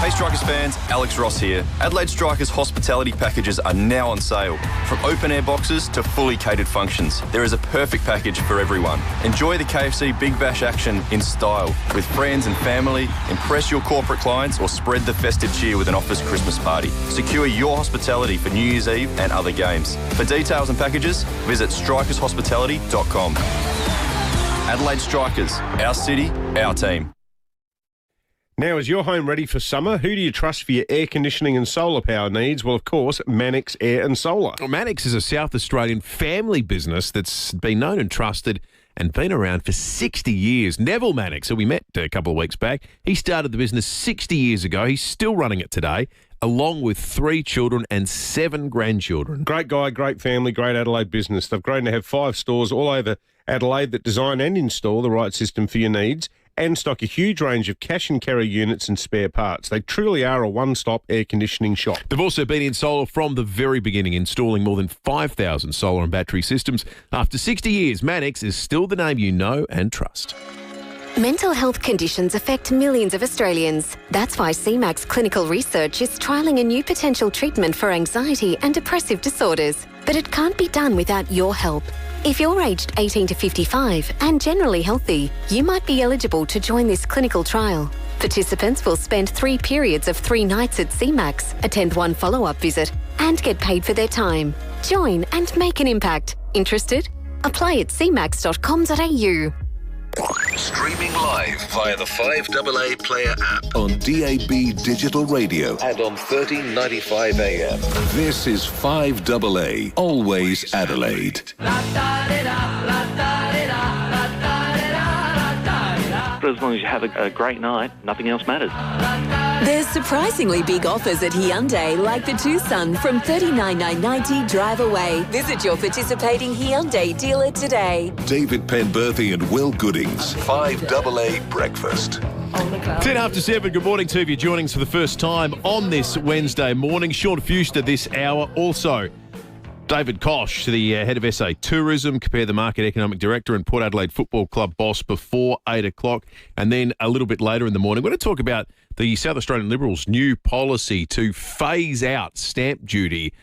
Hey Strikers fans, Alex Ross here. Adelaide Strikers hospitality packages are now on sale. From open-air boxes to fully catered functions, there is a perfect package for everyone. Enjoy the KFC Big Bash action in style with friends and family, impress your corporate clients or spread the festive cheer with an office Christmas party. Secure your hospitality for New Year's Eve and other games. For details and packages, visit strikershospitality.com. Adelaide Strikers, our city, our team. Now, is your home ready for summer? Who do you trust for your air conditioning and solar power needs? Well, of course, Mannix Air and Solar. Well, Mannix is a South Australian family business that's been known and trusted and been around for 60 years. Neville Mannix, who we met a couple of weeks back, he started the business 60 years ago. He's still running it today, along with 3 children and 7 grandchildren. Great guy, great family, great Adelaide business. They've grown to have 5 stores all over Adelaide that design and install the right system for your needs, and stock a huge range of cash and carry units and spare parts. They truly are a one-stop air conditioning shop. They've also been in solar from the very beginning, installing more than 5,000 solar and battery systems. After 60 years, Mannix is still the name you know and trust. Mental health conditions affect millions of Australians. That's why CMAX Clinical Research is trialling a new potential treatment for anxiety and depressive disorders. But it can't be done without your help. If you're aged 18 to 55 and generally healthy, you might be eligible to join this clinical trial. Participants will spend 3 periods of 3 nights at CMAX, attend 1 follow-up visit, and get paid for their time. Join and make an impact. Interested? Apply at cmax.com.au. Streaming live via the 5AA Player app on DAB Digital Radio and on 1395 AM. This is 5AA, always Adelaide. As long as you have a great night, nothing else matters. There's surprisingly big offers at Hyundai, like the Tucson from $39,990 drive away. Visit your participating Hyundai dealer today. David Penberthy and Will Goodings, 5AA Breakfast. 10 after 7, good morning to you. Joining us for the first time on this Wednesday morning. Sean Fuster this hour. Also, David Koch, the head of SA Tourism, Compare the Market Economic Director and Port Adelaide Football Club boss before 8 o'clock. And then a little bit later in the morning, we're going to talk about the South Australian Liberals' new policy to phase out stamp duty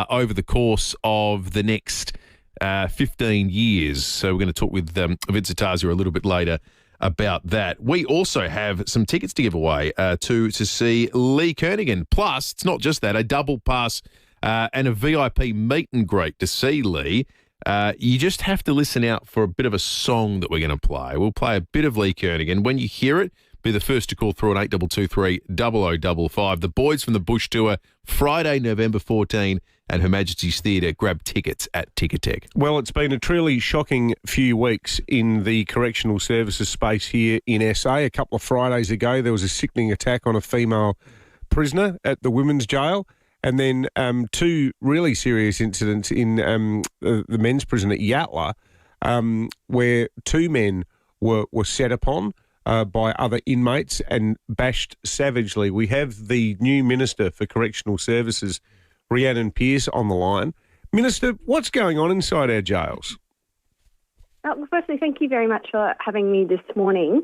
over the course of the next 15 years. So we're going to talk with Vince Atazia a little bit later about that. We also have some tickets to give away to see Lee Kernaghan. Plus, it's not just that, a double pass and a VIP meet and greet to see Lee. You just have to listen out for a bit of a song that we're going to play. We'll play a bit of Lee Kernaghan. When you hear it, be the first to call through on 8223 0055. The Boys from the Bush Tour, Friday, November 14 at Her Majesty's Theatre. Grab tickets at Ticketek. Well, it's been a truly shocking few weeks in the correctional services space here in SA. A couple of Fridays ago, there was a sickening attack on a female prisoner at the women's jail. And then two really serious incidents in the men's prison at Yatala, where two men were set upon by other inmates and bashed savagely. We have the new Minister for Correctional Services, Rhiannon Pearce, on the line. Minister, what's going on inside our jails? Well, firstly, thank you very much for having me this morning.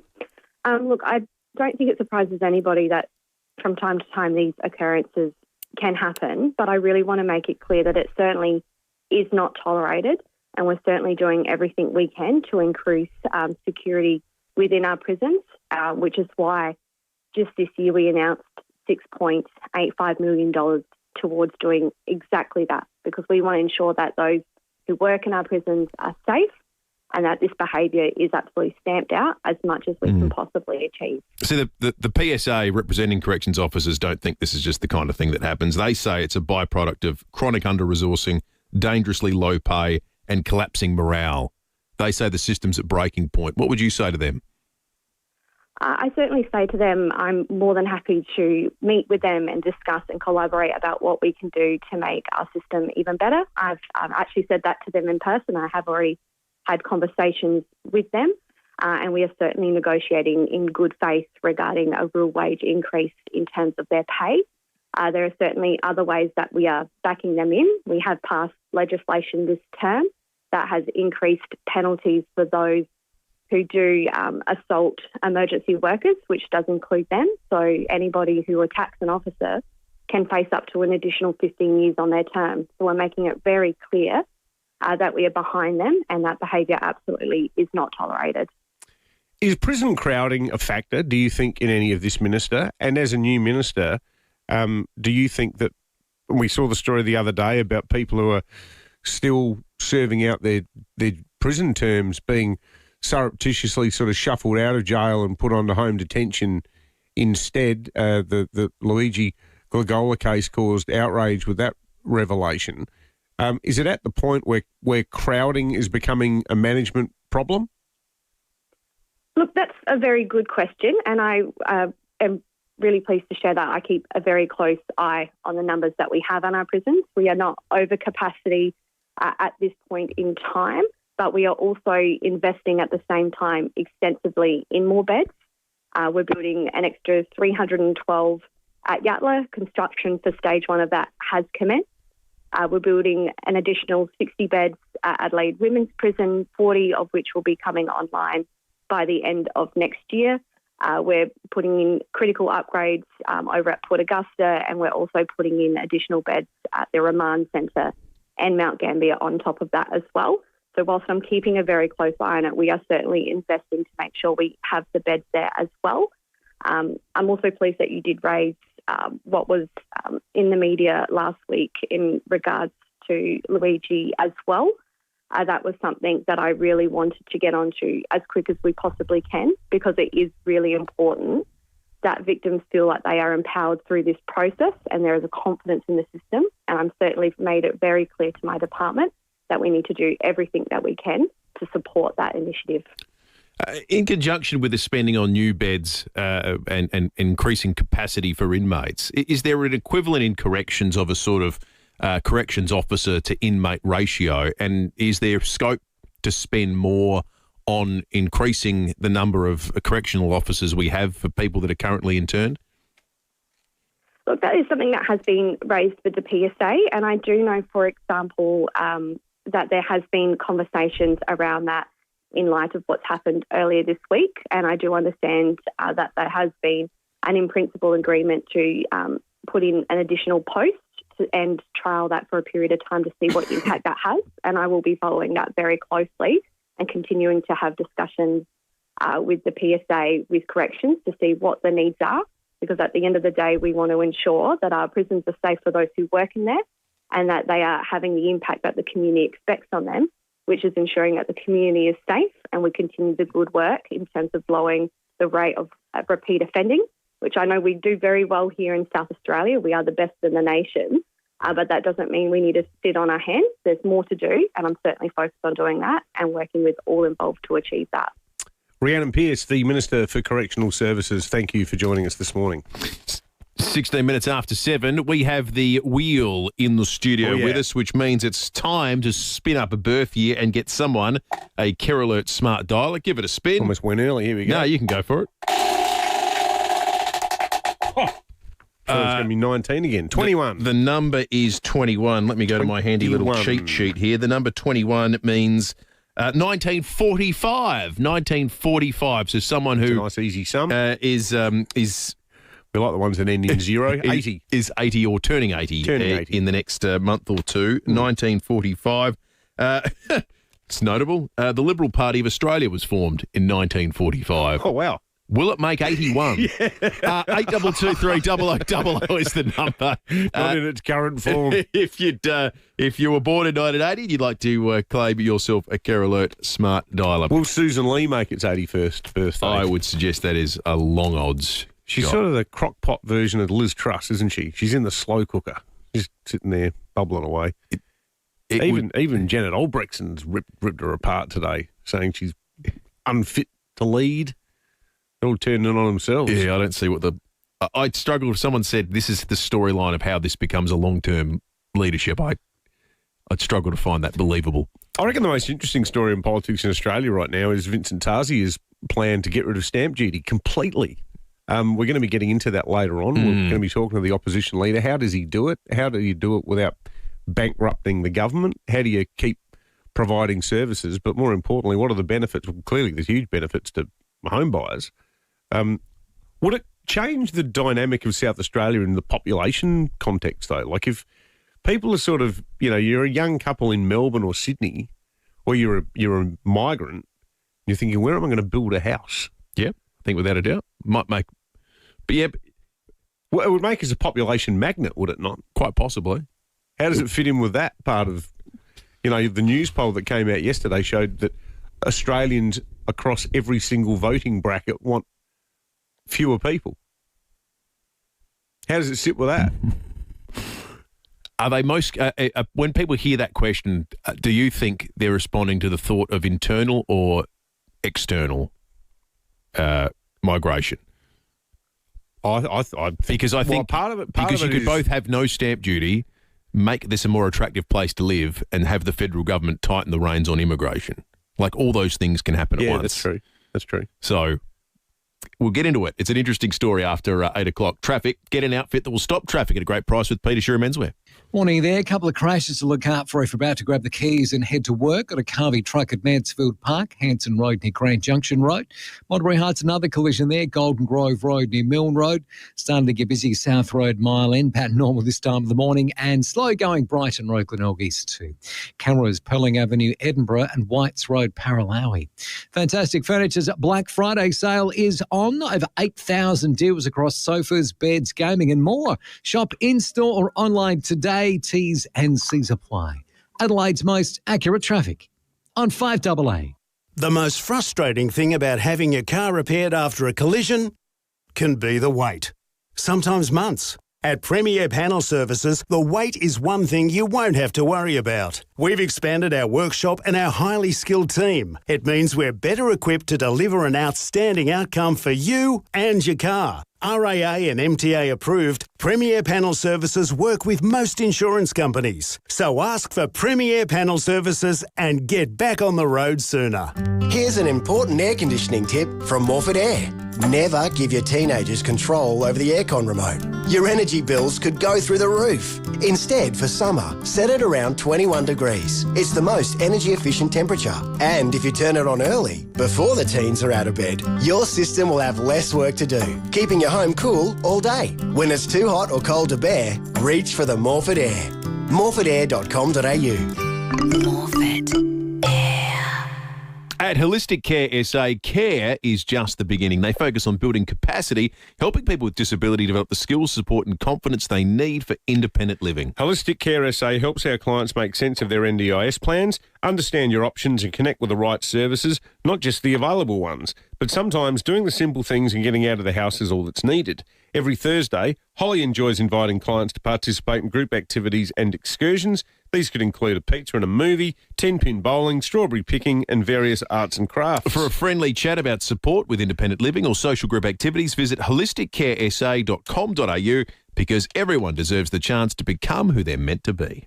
Look, I don't think it surprises anybody that from time to time these occurrences can happen, but I really want to make it clear that it certainly is not tolerated, and we're certainly doing everything we can to increase security within our prisons, which is why just this year we announced $6.85 million towards doing exactly that, because we want to ensure that those who work in our prisons are safe and that this behaviour is absolutely stamped out as much as we can possibly achieve. See, the PSA representing corrections officers don't think this is just the kind of thing that happens. They say it's a byproduct of chronic under-resourcing, dangerously low pay and collapsing morale. They say the system's at breaking point. What would you say to them? I certainly say to them I'm more than happy to meet with them and discuss and collaborate about what we can do to make our system even better. I've actually said that to them in person. I have already had conversations with them, and we are certainly negotiating in good faith regarding a real wage increase in terms of their pay. There are certainly other ways that we are backing them in. We have passed legislation this term that has increased penalties for those who do assault emergency workers, which does include them. So anybody who attacks an officer can face up to an additional 15 years on their term. So we're making it very clear that we are behind them and that behaviour absolutely is not tolerated. Is prison crowding a factor, do you think, in any of this, Minister? And as a new Minister, do you think that, we saw the story the other day about people who are still serving out their prison terms being surreptitiously sort of shuffled out of jail and put onto home detention instead? The Luigi Glagola case caused outrage with that revelation. Is it at the point where crowding is becoming a management problem? Look, that's a very good question, and I am really pleased to share that I keep a very close eye on the numbers that we have in our prisons. We are not over capacity at this point in time, but we are also investing at the same time extensively in more beds. We're building an extra 312 at Yatala. Construction for stage one of that has commenced. We're building an additional 60 beds at Adelaide Women's Prison, 40 of which will be coming online by the end of next year. We're putting in critical upgrades over at Port Augusta, and we're also putting in additional beds at the Remand Centre and Mount Gambier on top of that as well. So whilst I'm keeping a very close eye on it, we are certainly investing to make sure we have the beds there as well. I'm also pleased that you did raise what was in the media last week in regards to Luigi as well. That was something that I really wanted to get onto as quick as we possibly can, because it is really important that victims feel like they are empowered through this process and there is a confidence in the system. And I'm certainly made it very clear to my department that we need to do everything that we can to support that initiative. In conjunction with the spending on new beds and increasing capacity for inmates, is there an equivalent in corrections of a sort of corrections officer to inmate ratio? And is there scope to spend more on increasing the number of correctional officers we have for people that are currently interned? Look, that is something that has been raised with the PSA, and I do know, for example, that there has been conversations around that in light of what's happened earlier this week, and I do understand that there has been an in-principle agreement to put in an additional post and trial that for a period of time to see what impact that has, and I will be following that very closely and continuing to have discussions with the PSA, with corrections, to see what the needs are, because at the end of the day, we want to ensure that our prisons are safe for those who work in there and that they are having the impact that the community expects on them, which is ensuring that the community is safe and we continue the good work in terms of lowering the rate of repeat offending, which I know we do very well here in South Australia. We are the best in the nation. But that doesn't mean we need to sit on our hands. There's more to do, and I'm certainly focused on doing that and working with all involved to achieve that. Rhiannon Pearce, the Minister for Correctional Services, thank you for joining us this morning. 16 minutes after 7, we have the wheel in the studio with us, which means it's time to spin up a berth here and get someone a Care Alert smart dialer. Give it a spin. Almost went early. Here we go. No, you can go for it. It's going to be 19 again. 21. The number is 21. Let me go to my handy little cheat sheet here. The number 21 means 1945. 1945. So someone who... That's a nice, easy sum. is we like the ones that end in 0. 80. Is 80 or turning 80, in the next month or two. 1945. It's notable. The Liberal Party of Australia was formed in 1945. Oh, wow. Will it make 81? 8223 0000 is the number. Not in its current form. If you were born in 1980 and you'd like to claim yourself a Care Alert smart dialer. Will Susan Lee make its 81st birthday? I would suggest that is a long odds. She's sort of the crock-pot version of Liz Truss, isn't she? She's in the slow cooker. She's sitting there bubbling away. Even Janet Albrechtson's ripped her apart today, saying she's unfit to lead. They're all turning it on themselves. Yeah, I don't see what I'd struggle if someone said this is the storyline of how this becomes a long-term leadership. I'd struggle to find that believable. I reckon the most interesting story in politics in Australia right now is Vincent Tarsia's plan to get rid of stamp duty completely. We're going to be getting into that later on. We're going to be talking to the opposition leader. How does he do it? How do you do it without bankrupting the government? How do you keep providing services? But more importantly, what are the benefits? Well, clearly there's huge benefits to home buyers. Would it change the dynamic of South Australia in the population context, though? Like if people are sort of, you're a young couple in Melbourne or Sydney, or you're a migrant, and you're thinking, where am I going to build a house? Yeah, I think without a doubt. Might make... But yeah... Well, it would make us a population magnet, would it not? Quite possibly. How does it fit in with that part of... the news poll that came out yesterday showed that Australians across every single voting bracket want fewer people. How does it sit with that? Are they most... when people hear that question, do you think they're responding to the thought of internal or external migration? I think part of it because you could both have no stamp duty, make this a more attractive place to live, and have the federal government tighten the reins on immigration. Like all those things can happen at once. Yeah, that's true. So we'll get into it. It's an interesting story after 8 o'clock. Traffic, get an outfit that will stop traffic at a great price with Peter Shearer Menswear. Morning there. A couple of crashes to look out for if you're about to grab the keys and head to work. Got a Carvey truck at Mansfield Park, Hanson Road near Grand Junction Road. Monterey Heights, another collision there. Golden Grove Road near Milne Road. Starting to get busy South Road Mile End. Pattern normal this time of the morning. And slow going Brighton Road, Glenelg East too. Cameras, Pelling Avenue, Edinburgh and Whites Road, Paralawi. Fantastic Furniture's Black Friday sale is on. Over 8,000 deals across sofas, beds, gaming and more. Shop in-store or online today T's and C's apply. Adelaide's most accurate traffic on 5AA. The most frustrating thing about having your car repaired after a collision can be the wait. Sometimes months. At FIVEAA Panel Services, the wait is one thing you won't have to worry about. We've expanded our workshop and our highly skilled team. It means we're better equipped to deliver an outstanding outcome for you and your car. RAA and MTA approved, FIVEAA Panel Services work with most insurance companies. So ask for FIVEAA Panel Services and get back on the road sooner. Here's an important air conditioning tip from Morford Air. Never give your teenagers control over the aircon remote. Your energy bills could go through the roof. Instead, for summer, set it around 21 degrees. It's the most energy efficient temperature. And if you turn it on early, before the teens are out of bed, your system will have less work to do, keeping your home cool all day. When it's too hot or cold to bear, reach for the Morford Air. morfordair.com.au. Morford Air. At Holistic Care SA, care is just the beginning. They focus on building capacity, helping people with disability develop the skills, support and confidence they need for independent living. Holistic Care SA helps our clients make sense of their NDIS plans, understand your options and connect with the right services, not just the available ones. But sometimes doing the simple things and getting out of the house is all that's needed. Every Thursday, Holly enjoys inviting clients to participate in group activities and excursions. These could include a pizza and a movie, 10-pin bowling, strawberry picking and various arts and crafts. For a friendly chat about support with independent living or social group activities, visit holisticcaresa.com.au because everyone deserves the chance to become who they're meant to be.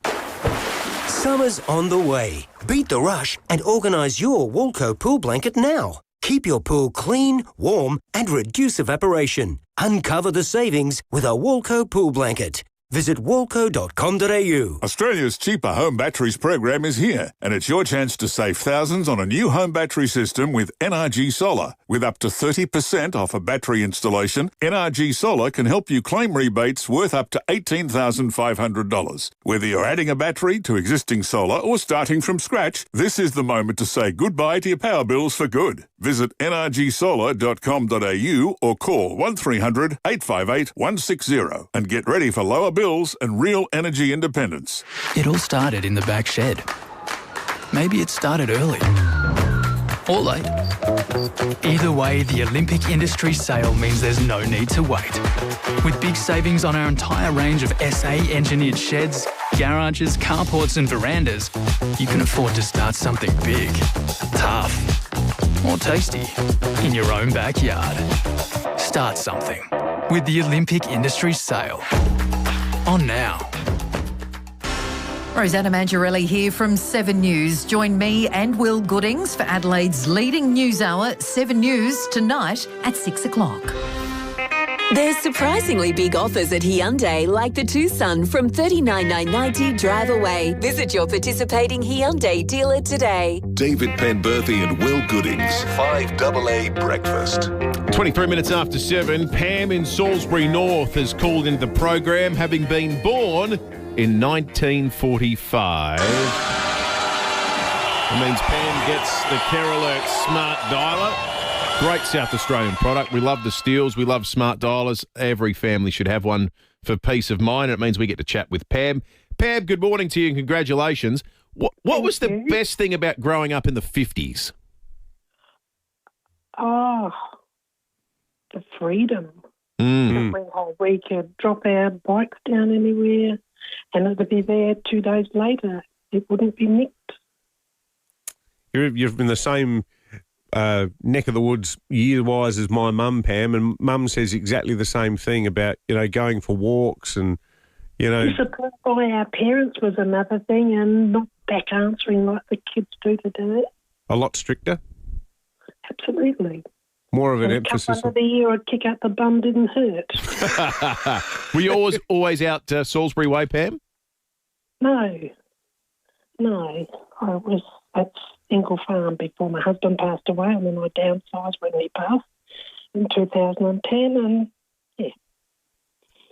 Summer's on the way. Beat the rush and organise your Walco pool blanket now. Keep your pool clean, warm and reduce evaporation. Uncover the savings with a Walco pool blanket. Visit walco.com.au. Australia's cheaper home batteries program is here, and it's your chance to save thousands on a new home battery system with NRG Solar. With up to 30% off a battery installation, NRG Solar can help you claim rebates worth up to $18,500. Whether you're adding a battery to existing solar or starting from scratch, this is the moment to say goodbye to your power bills for good. Visit nrgsolar.com.au or call 1300 858 160 and get ready for lower bills and real energy independence. It all started in the back shed. Maybe it started early or late. Either way, the Olympic Industry sale means there's no need to wait. With big savings on our entire range of SA engineered sheds, garages, carports and verandas, you can afford to start something big, tough or tasty in your own backyard. Start something with the Olympic Industry sale. On now. Rosanna Mangiarelli here from 7 News. Join me and Will Goodings for Adelaide's leading news hour, 7 News, tonight at 6 o'clock. There's surprisingly big offers at Hyundai, like the Tucson from $39,990 drive away. Visit your participating Hyundai dealer today. David Penberthy and Will Goodings, 5AA Breakfast. 23 minutes after 7, Pam in Salisbury North has called into the program, having been born in 1945. It means Pam gets the Care Alert Smart Dialer. Great South Australian product. We love the steels. We love smart dialers. Every family should have one for peace of mind. And it means we get to chat with Pam. Pam, good morning to you and congratulations. What was the best thing about growing up in the 50s? Oh, the freedom. We could drop our bikes down anywhere and it would be there 2 days later. It wouldn't be nicked. You've been the same neck of the woods year-wise as my mum, Pam, and Mum says exactly the same thing about, going for walks and, Support by our parents was another thing and not back answering like the kids do today. A lot stricter? Absolutely. More of an and emphasis. Under the ear, a kick up the bum didn't hurt. Were you always out Salisbury way, Pam? No. I was at Single Farm before my husband passed away, and then I downsized when he passed in 2010, and yeah.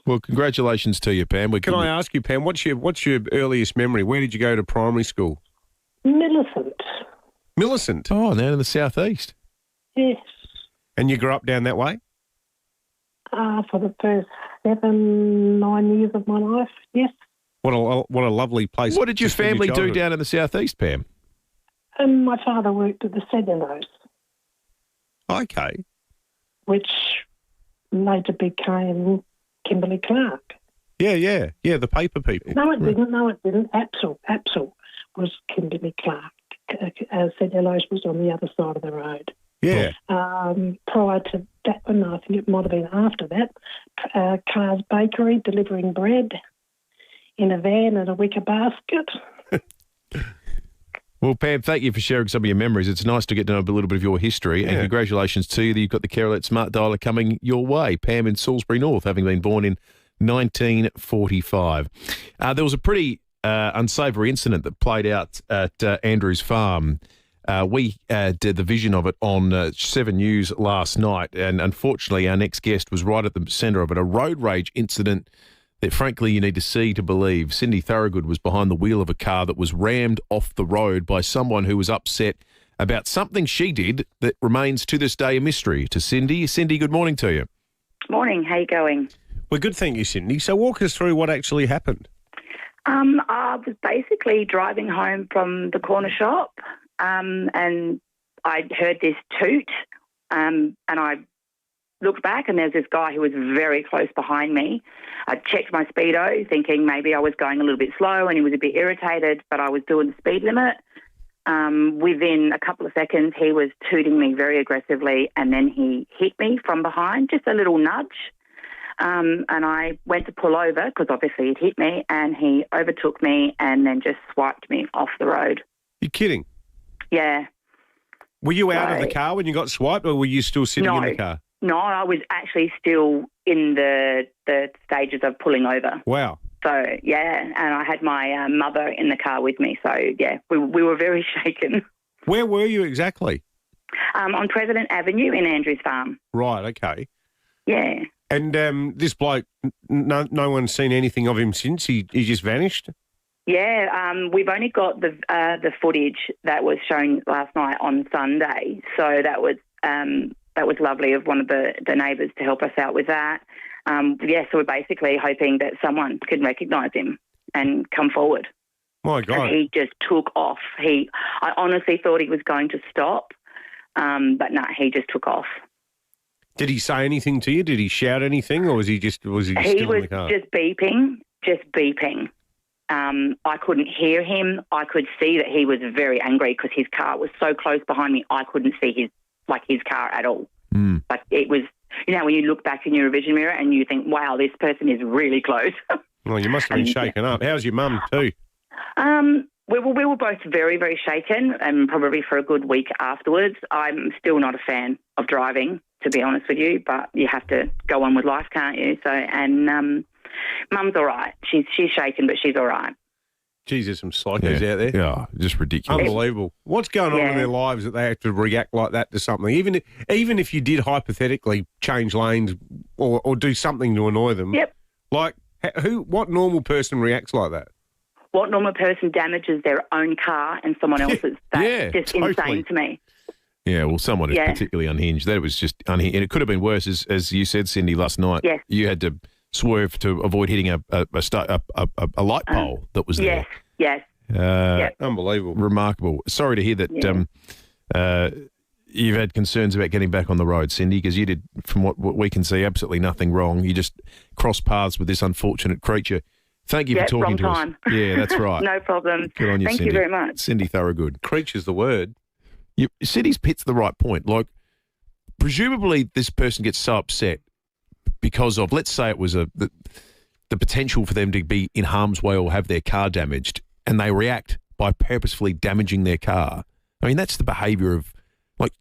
Well, congratulations to you, Pam. Can I ask you, Pam, what's your earliest memory? Where did you go to primary school? Millicent. Millicent? Oh, down in the southeast. Yes. And you grew up down that way? For the first 7-9 years of my life, yes. What a lovely place. What did your to spend family do childhood. down in the southeast, Pam? My father worked at the cellulose, Okay. which later became Kimberly Clark. Yeah, the paper people. No, it didn't. Absol was Kimberly Clark. Cellulose was on the other side of the road. Yeah. Prior to that one, I think it might have been after that, Carr's Bakery delivering bread in a van and a wicker basket. Well, Pam, thank you for sharing some of your memories. It's nice to get to know a little bit of your history, and congratulations to you that you've got the Carolet Smart Dialer coming your way. Pam in Salisbury North, having been born in 1945. There was a pretty unsavoury incident that played out at Andrews Farm. We did the vision of it on 7 News last night, and unfortunately our next guest was right at the centre of it, a road rage incident that frankly you need to see to believe. Cindy Thorogood was behind the wheel of a car that was rammed off the road by someone who was upset about something she did that remains to this day a mystery to Cindy. Cindy, good morning to you. Morning, how you going? Well, good, thank you, Cindy. So walk us through what actually happened. I was basically driving home from the corner shop and I heard this toot and I looked back and there's this guy who was very close behind me. I checked my speedo thinking maybe I was going a little bit slow and he was a bit irritated, but I was doing the speed limit. Within a couple of seconds, he was tooting me very aggressively and then he hit me from behind, just a little nudge. And I went to pull over because obviously he'd hit me and he overtook me and then just swiped me off the road. You're kidding? Yeah. Were you out of the car when you got swiped or were you still sitting in the car? No, I was actually still in the stages of pulling over. Wow. So, yeah, and I had my mother in the car with me. So, yeah, we were very shaken. Where were you exactly? On President Avenue in Andrews Farm. Right, okay. Yeah. And this bloke, no one's seen anything of him since? He just vanished? Yeah, we've only got the footage that was shown last night on Sunday. So that was lovely of one of the neighbours to help us out with that. So we're basically hoping that someone can recognise him and come forward. My God. And he just took off. I honestly thought he was going to stop, but no, he just took off. Did he say anything to you? Did he shout anything, or was he still in the car? Just beeping. I couldn't hear him. I could see that he was very angry because his car was so close behind me. I couldn't see his car at all. Like it was, when you look back in your revision mirror and you think, wow, this person is really close. Well, you must have been shaken up. How's your mum too? We were both very, very shaken and probably for a good week afterwards. I'm still not a fan of driving, to be honest with you, but you have to go on with life, can't you? So, and Mum's all right. She's shaken, but she's all right. Geez, there's some psychos out there. Yeah, just ridiculous. Unbelievable. What's going on in their lives that they have to react like that to something? Even if you did hypothetically change lanes or do something to annoy them. Yep. Like, what normal person reacts like that? What normal person damages their own car and someone else's? That's just totally insane to me. Yeah, well, someone is particularly unhinged. That was just unhinged. And it could have been worse, as you said, Cindy, last night. Yes. You had to swerve to avoid hitting a light pole that was there. Yes. Unbelievable. Remarkable. Sorry to hear that you've had concerns about getting back on the road, Cindy, because you did, from what we can see, absolutely nothing wrong. You just crossed paths with this unfortunate creature. Thank you for talking to us. Yeah, that's right. No problem. Good on you, Thank Cindy. you very much. Cindy Thorogood. Creature's the word. Cindy's pit's the right point. Like, presumably this person gets so upset because of, let's say it was the potential for them to be in harm's way or have their car damaged, and they react by purposefully damaging their car. I mean, that's the behaviour of, like,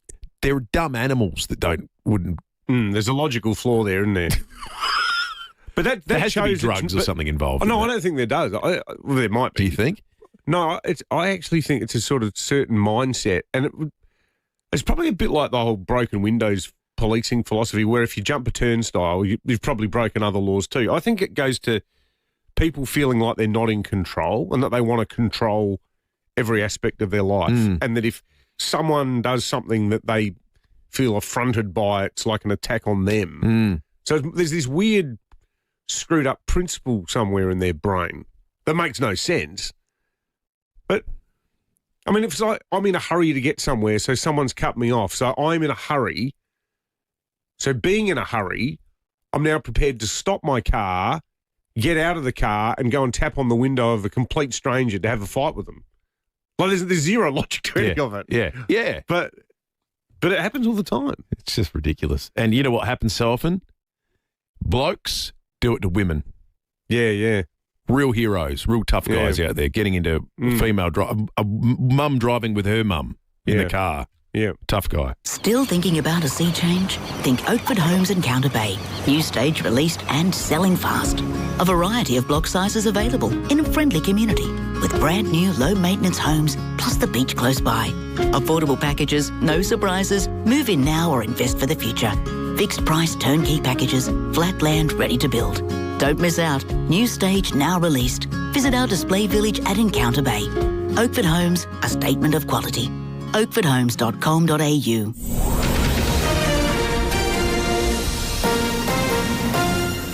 they're dumb animals that wouldn't. There's a logical flaw there, isn't there? But that there has shows to be drugs or something involved. No, I don't think there does. Well, there might be. Do you think? No, I actually think it's a sort of certain mindset, and it's probably a bit like the whole broken windows policing philosophy, where if you jump a turnstile, you've probably broken other laws too. I think it goes to people feeling like they're not in control and that they want to control every aspect of their life, and that if someone does something that they feel affronted by, it's like an attack on them. So there's this weird screwed up principle somewhere in their brain that makes no sense. But, I mean, if it's like I'm in a hurry to get somewhere, so someone's cut me off, so I'm in a hurry. So being in a hurry, I'm now prepared to stop my car, get out of the car and go and tap on the window of a complete stranger to have a fight with them. Like, there's zero logic to any of it. Yeah. But it happens all the time. It's just ridiculous. And you know what happens so often? Blokes do it to women. Yeah. Real heroes, real tough guys out there getting into female a mum driving with her mum in the car. Yeah. Tough guy. Still thinking about a sea change? Think Oakford Homes in Counter Bay. New stage released and selling fast. A variety of block sizes available in a friendly community with brand new low maintenance homes plus the beach close by. Affordable packages, no surprises. Move in now or invest for the future. Fixed price turnkey packages, flat land ready to build. Don't miss out. New stage now released. Visit our display village at Encounter Bay. Oakford Homes, a statement of quality. oakfordhomes.com.au.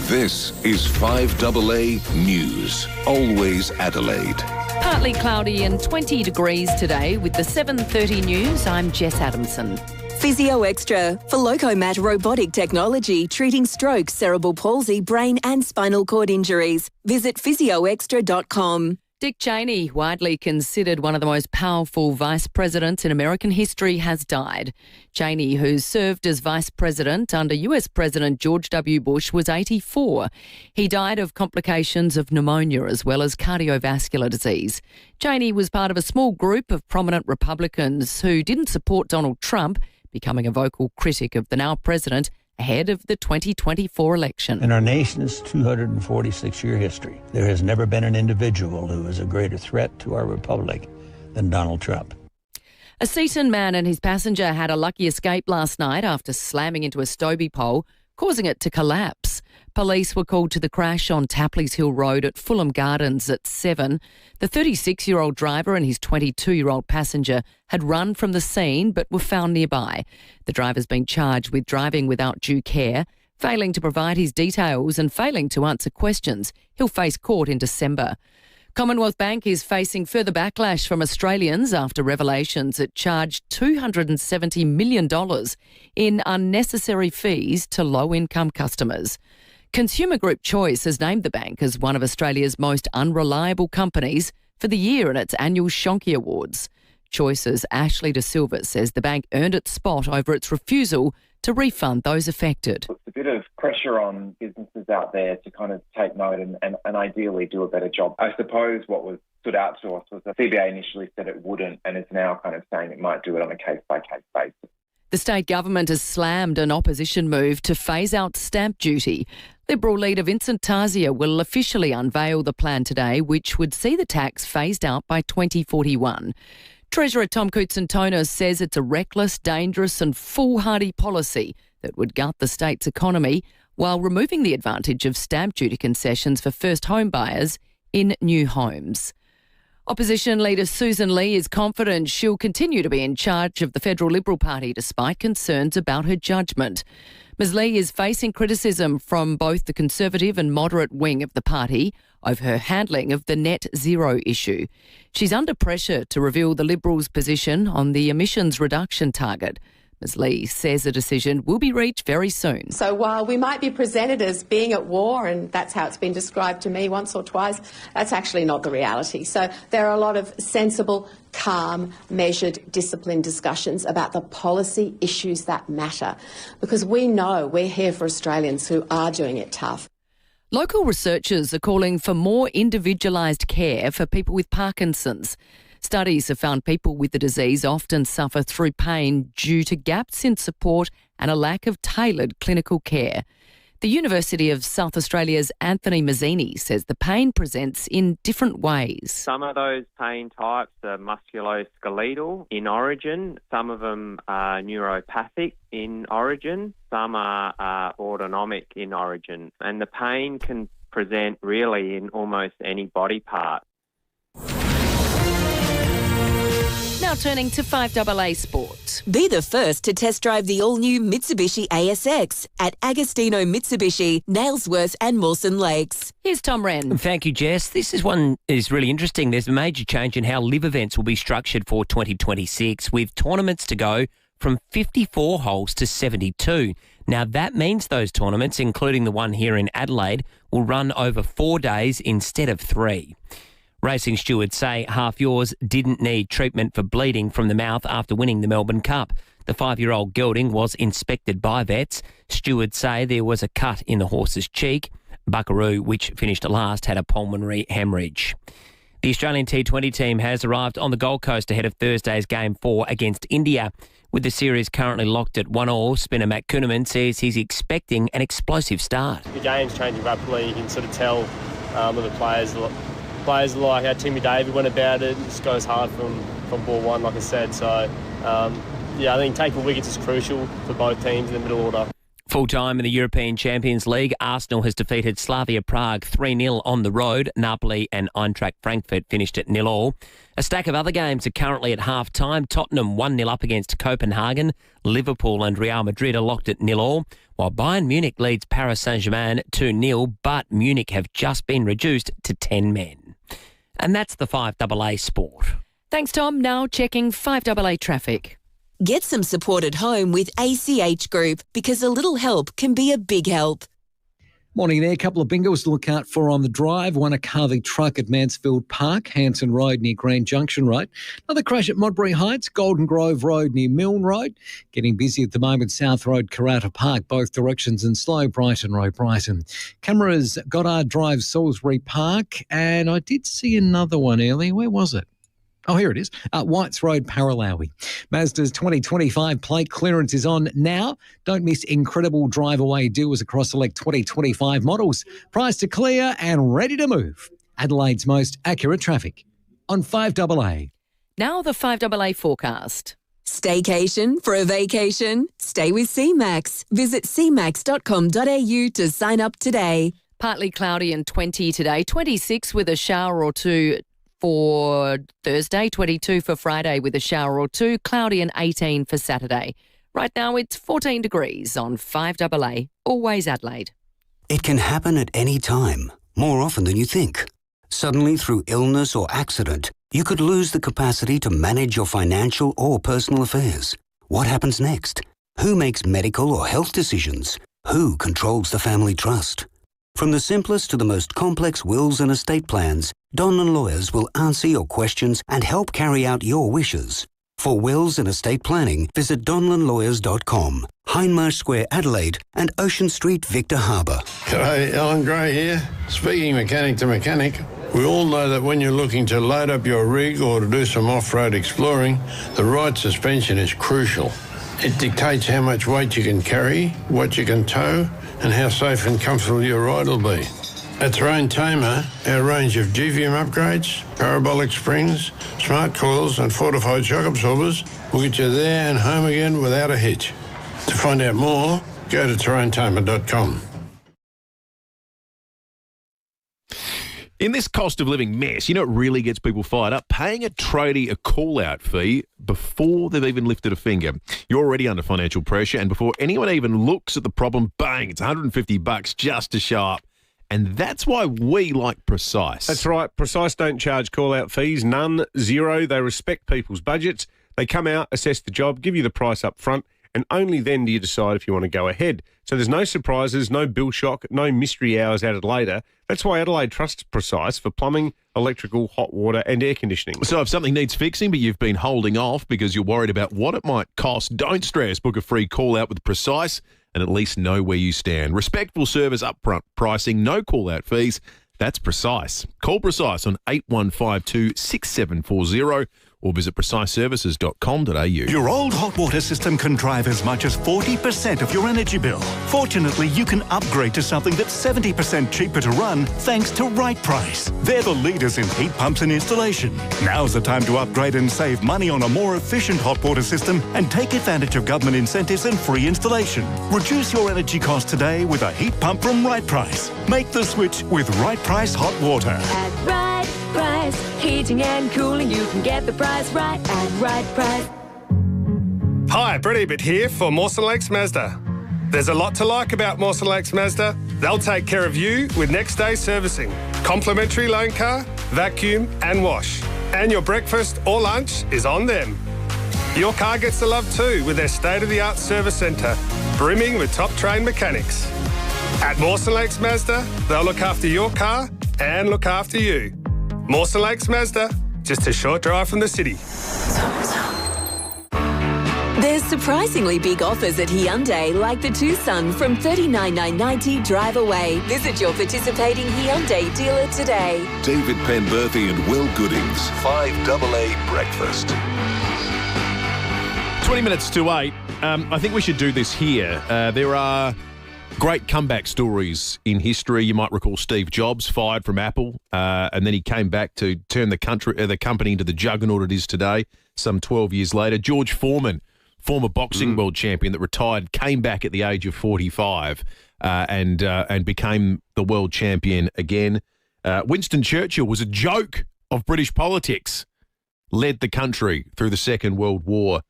This is 5AA News. Always Adelaide. Partly cloudy and 20 degrees today with the 7:30 news. I'm Jess Adamson. Physio Extra for Locomat robotic technology treating stroke, cerebral palsy, brain and spinal cord injuries. Visit physioextra.com. Dick Cheney, widely considered one of the most powerful vice presidents in American history, has died. Cheney, who served as vice president under US President George W. Bush, was 84. He died of complications of pneumonia as well as cardiovascular disease. Cheney was part of a small group of prominent Republicans who didn't support Donald Trump, becoming a vocal critic of the now president ahead of the 2024 election. In our nation's 246-year history, there has never been an individual who is a greater threat to our republic than Donald Trump. A Seaton man and his passenger had a lucky escape last night after slamming into a Stobie pole, causing it to collapse. Police were called to the crash on Tapley's Hill Road at Fulham Gardens at 7. The 36-year-old driver and his 22-year-old passenger had run from the scene but were found nearby. The driver's been charged with driving without due care, failing to provide his details and failing to answer questions. He'll face court in December. Commonwealth Bank is facing further backlash from Australians after revelations it charged $270 million in unnecessary fees to low-income customers. Consumer Group Choice has named the bank as one of Australia's most unreliable companies for the year in its annual Shonky Awards. Choice's Ashley De Silva says the bank earned its spot over its refusal to refund those affected. It's a bit of pressure on businesses out there to kind of take note and ideally do a better job. I suppose what stood out to us was that FIVEAA initially said it wouldn't and is now kind of saying it might do it on a case-by-case basis. The state government has slammed an opposition move to phase out stamp duty. Liberal leader Vincent Tarzia will officially unveil the plan today, which would see the tax phased out by 2041. Treasurer Tom Koutsantonis says it's a reckless, dangerous and foolhardy policy that would gut the state's economy while removing the advantage of stamp duty concessions for first home buyers in new homes. Opposition leader Susan Lee is confident she'll continue to be in charge of the Federal Liberal Party despite concerns about her judgment. Ms Lee is facing criticism from both the Conservative and moderate wing of the party over her handling of the net zero issue. She's under pressure to reveal the Liberals' position on the emissions reduction target. Ms Lee says a decision will be reached very soon. So while we might be presented as being at war, and that's how it's been described to me once or twice, that's actually not the reality. So there are a lot of sensible, calm, measured, disciplined discussions about the policy issues that matter, because we know we're here for Australians who are doing it tough. Local researchers are calling for more individualised care for people with Parkinson's. Studies have found people with the disease often suffer through pain due to gaps in support and a lack of tailored clinical care. The University of South Australia's Anthony Mazzini says the pain presents in different ways. Some of those pain types are musculoskeletal in origin. Some of them are neuropathic in origin. Some are autonomic in origin. And the pain can present really in almost any body part. Now turning to 5AA Sport. Be the first to test drive the all-new Mitsubishi ASX at Agostino Mitsubishi, Nailsworth and Mawson Lakes. Here's Tom Wren. Thank you, Jess. This is really interesting. There's a major change in how live events will be structured for 2026, with tournaments to go from 54 holes to 72. Now, that means those tournaments, including the one here in Adelaide, will run over 4 days instead of 3. Racing stewards say Half Yours didn't need treatment for bleeding from the mouth after winning the Melbourne Cup. The 5-year-old gelding was inspected by vets. Stewards say there was a cut in the horse's cheek. Buckaroo, which finished last, had a pulmonary hemorrhage. The Australian T20 team has arrived on the Gold Coast ahead of Thursday's Game 4 against India. With the series currently locked at 1-1, spinner Matt Kuhneman says he's expecting an explosive start. The game's changing rapidly. You can sort of tell with the players like how Timmy Davey went about it. Just goes hard from ball one, like I said. So, I think taking wickets is crucial for both teams in the middle order. Full-time in the European Champions League, Arsenal has defeated Slavia Prague 3-0 on the road. Napoli and Eintracht Frankfurt finished at 0-0. A stack of other games are currently at half-time. Tottenham 1-0 up against Copenhagen. Liverpool and Real Madrid are locked at 0-0, while Bayern Munich leads Paris Saint-Germain 2-0, but Munich have just been reduced to 10 men. And that's the 5AA Sport. Thanks, Tom. Now checking 5AA traffic. Get some support at home with ACH Group, because a little help can be a big help. Morning there. A couple of bingos to look out for on the drive. One a carving truck at Mansfield Park, Hanson Road near Grand Junction Road. Another crash at Modbury Heights, Golden Grove Road near Milne Road. Getting busy at the moment, South Road, Karata Park, both directions, and slow Brighton Road, Brighton. Cameras, Goddard Drive, Salisbury Park. And I did see another one earlier. Where was it? Oh, here it is. Whites Road, Paralawi. Mazda's 2025 plate clearance is on now. Don't miss incredible drive-away deals across select 2025 models. Price to clear and ready to move. Adelaide's most accurate traffic on 5AA. Now the 5AA forecast. Staycation for a vacation? Stay with CMAX. Visit cmax.com.au to sign up today. Partly cloudy and 20 today, 26 with a shower or two for Thursday, 22 for Friday with a shower or two, cloudy and 18 for Saturday. Right now it's 14 degrees on 5AA, always Adelaide. It can happen at any time, more often than you think. Suddenly, through illness or accident, you could lose the capacity to manage your financial or personal affairs. What happens next? Who makes medical or health decisions? Who controls the family trust? From the simplest to the most complex wills and estate plans, Donlan Lawyers will answer your questions and help carry out your wishes. For wills and estate planning, visit donlanlawyers.com, Hindmarsh Square, Adelaide, and Ocean Street, Victor Harbour. G'day, Alan Gray here. Speaking mechanic to mechanic, we all know that when you're looking to load up your rig or to do some off-road exploring, the right suspension is crucial. It dictates how much weight you can carry, what you can tow, and how safe and comfortable your ride will be. At Terrain Tamer, our range of GVM upgrades, parabolic springs, smart coils and fortified shock absorbers will get you there and home again without a hitch. To find out more, go to terraintamer.com. In this cost of living mess, you know what really gets people fired up? Paying a tradie a call-out fee before they've even lifted a finger. You're already under financial pressure, and before anyone even looks at the problem, bang, it's $150 just to show up. And that's why we like Precise. That's right. Precise don't charge call-out fees, none, zero. They respect people's budgets. They come out, assess the job, give you the price up front, and only then do you decide if you want to go ahead. So there's no surprises, no bill shock, no mystery hours added later. That's why Adelaide trusts Precise for plumbing, electrical, hot water and air conditioning. So if something needs fixing but you've been holding off because you're worried about what it might cost, don't stress. Book a free call-out with Precise and at least know where you stand. Respectful service, upfront pricing, no call-out fees. That's Precise. Call Precise on 8152 6740 or visit preciseservices.com.au. Your old hot water system can drive as much as 40% of your energy bill. Fortunately, you can upgrade to something that's 70% cheaper to run thanks to Right Price. They're the leaders in heat pumps and installation. Now's the time to upgrade and save money on a more efficient hot water system and take advantage of government incentives and free installation. Reduce your energy costs today with a heat pump from Right Price. Make the switch with Right Price Hot Water. At Right Price. Heating and cooling, you can get the price right at Right Price. Hi, Brett Ebert here for Mawson Lakes Mazda. There's a lot to like about Mawson Lakes Mazda. They'll take care of you with next day servicing, complimentary loan car, vacuum and wash. And your breakfast or lunch is on them. Your car gets the love too with their state-of-the-art service centre, brimming with top-trained mechanics. At Mawson Lakes Mazda, they'll look after your car and look after you. Mawson Lakes Mazda, just a short drive from the city. There's surprisingly big offers at Hyundai, like the Tucson from $39,990 drive away. Visit your participating Hyundai dealer today. David Penberthy and Will Goodings, 5AA Breakfast. 20 minutes to 8. I think we should do this here. There are great comeback stories in history. You might recall Steve Jobs fired from Apple, and then he came back to turn the company into the juggernaut it is today, some 12 years later. George Foreman, former boxing world champion that retired, came back at the age of 45 and became the world champion again. Winston Churchill was a joke of British politics, led the country through the Second World War.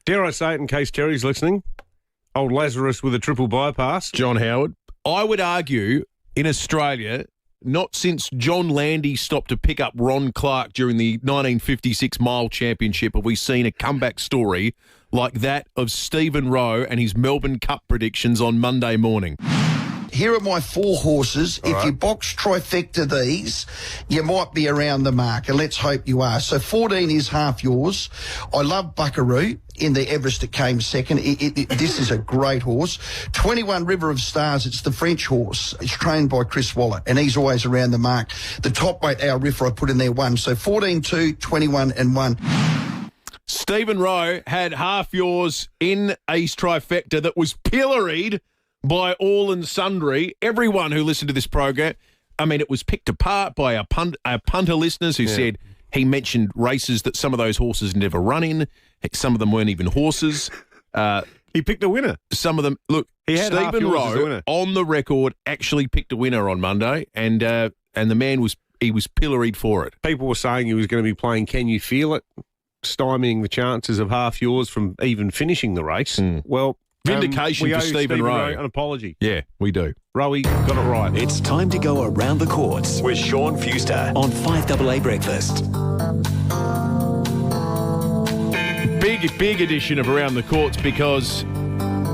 Dare I say it in case Terry's listening? Old Lazarus with a triple bypass. John Howard. I would argue in Australia, not since John Landy stopped to pick up Ron Clark during the 1956 mile championship have we seen a comeback story like that of Stephen Rowe and his Melbourne Cup predictions on Monday morning. Here are my 4 horses. If you box trifecta these, you might be around the mark, and let's hope you are. So 14 is half yours. I love Buckaroo in the Everest. It came second. This is a great horse. 21 River of Stars. It's the French horse. It's trained by Chris Waller, and he's always around the mark. The top weight, our Riffer, I put in there 1. So 14, 2, 21 and 1. Stephen Rowe had half yours in Ace Trifecta that was pilloried by all and sundry. Everyone who listened to this program, I mean, it was picked apart by our punter listeners who said he mentioned races that some of those horses never run in. Some of them weren't even horses. He picked a winner. Some of them, look, he had Stephen Rowe on the record actually picked a winner on Monday, and the man was pilloried for it. People were saying he was going to be playing Can You Feel It, stymieing the chances of half yours from even finishing the race. Well, vindication for Stephen Rowe. An apology. Yeah, we do. Rowie got it right. It's time to go around the courts with Sean Fuster on 5AA Breakfast. Big edition of Around the Courts because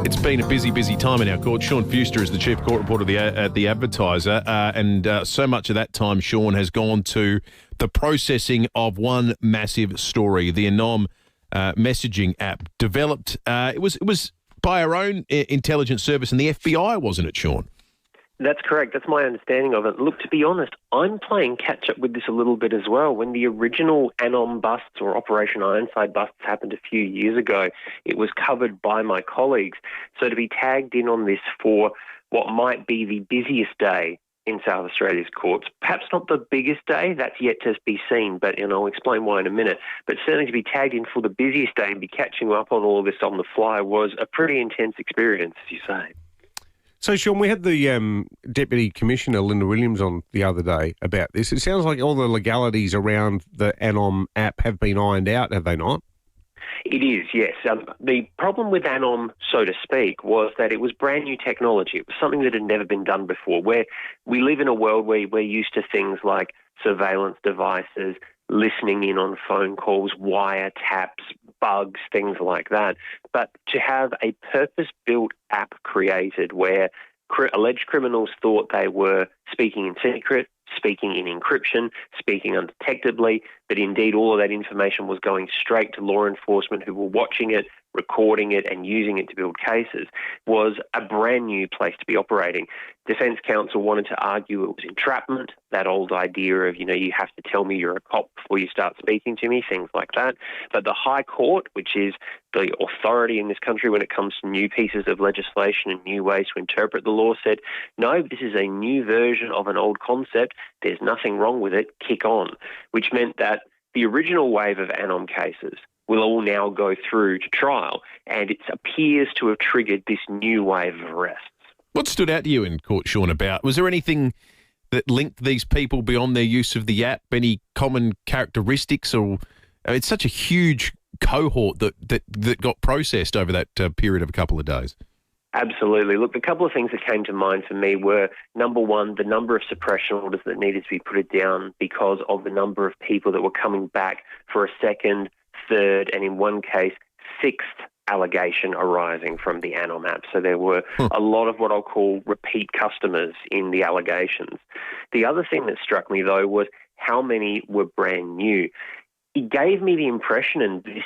it's been a busy time in our court. Sean Fuster is the chief court reporter at the Advertiser, and so much of that time, Sean, has gone to the processing of one massive story, the Anom messaging app developed. It was by our own intelligence service and the FBI, wasn't it, Sean? That's correct. That's my understanding of it. Look, to be honest, I'm playing catch-up with this a little bit as well. When the original Anom busts or Operation Ironside busts happened a few years ago, it was covered by my colleagues. So to be tagged in on this for what might be the busiest day in South Australia's courts, perhaps not the biggest day, that's yet to be seen, but I'll explain why in a minute, but certainly to be tagged in for the busiest day and be catching up on all of this on the fly was a pretty intense experience, as you say. So, Sean, we had the Deputy Commissioner, Linda Williams, on the other day about this. It sounds like all the legalities around the Anom app have been ironed out, have they not? It is, yes. The problem with Anom, so to speak, was that it was brand new technology. It was something that had never been done before, where we live in a world where we're used to things like surveillance devices, listening in on phone calls, wiretaps, bugs, things like that. But to have a purpose-built app created where alleged criminals thought they were speaking in secret, speaking in encryption, speaking undetectably, but indeed all of that information was going straight to law enforcement who were watching it, recording it and using it to build cases, was a brand new place to be operating. Defence counsel wanted to argue it was entrapment, that old idea of, you have to tell me you're a cop before you start speaking to me, things like that. But the High Court, which is the authority in this country when it comes to new pieces of legislation and new ways to interpret the law, said, no, this is a new version of an old concept. There's nothing wrong with it. Kick on, which meant that the original wave of Anom cases will all now go through to trial, and it appears to have triggered this new wave of arrests. What stood out to you in court, Sean, about? Was there anything that linked these people beyond their use of the app? Any common characteristics? Or it's such a huge cohort that got processed over that period of a couple of days. Absolutely. Look, the couple of things that came to mind for me were, number one, the number of suppression orders that needed to be put down because of the number of people that were coming back for a second, third, and in one case, sixth allegation arising from the Anom app. So there were a lot of what I'll call repeat customers in the allegations. The other thing that struck me, though, was how many were brand new. It gave me the impression, and this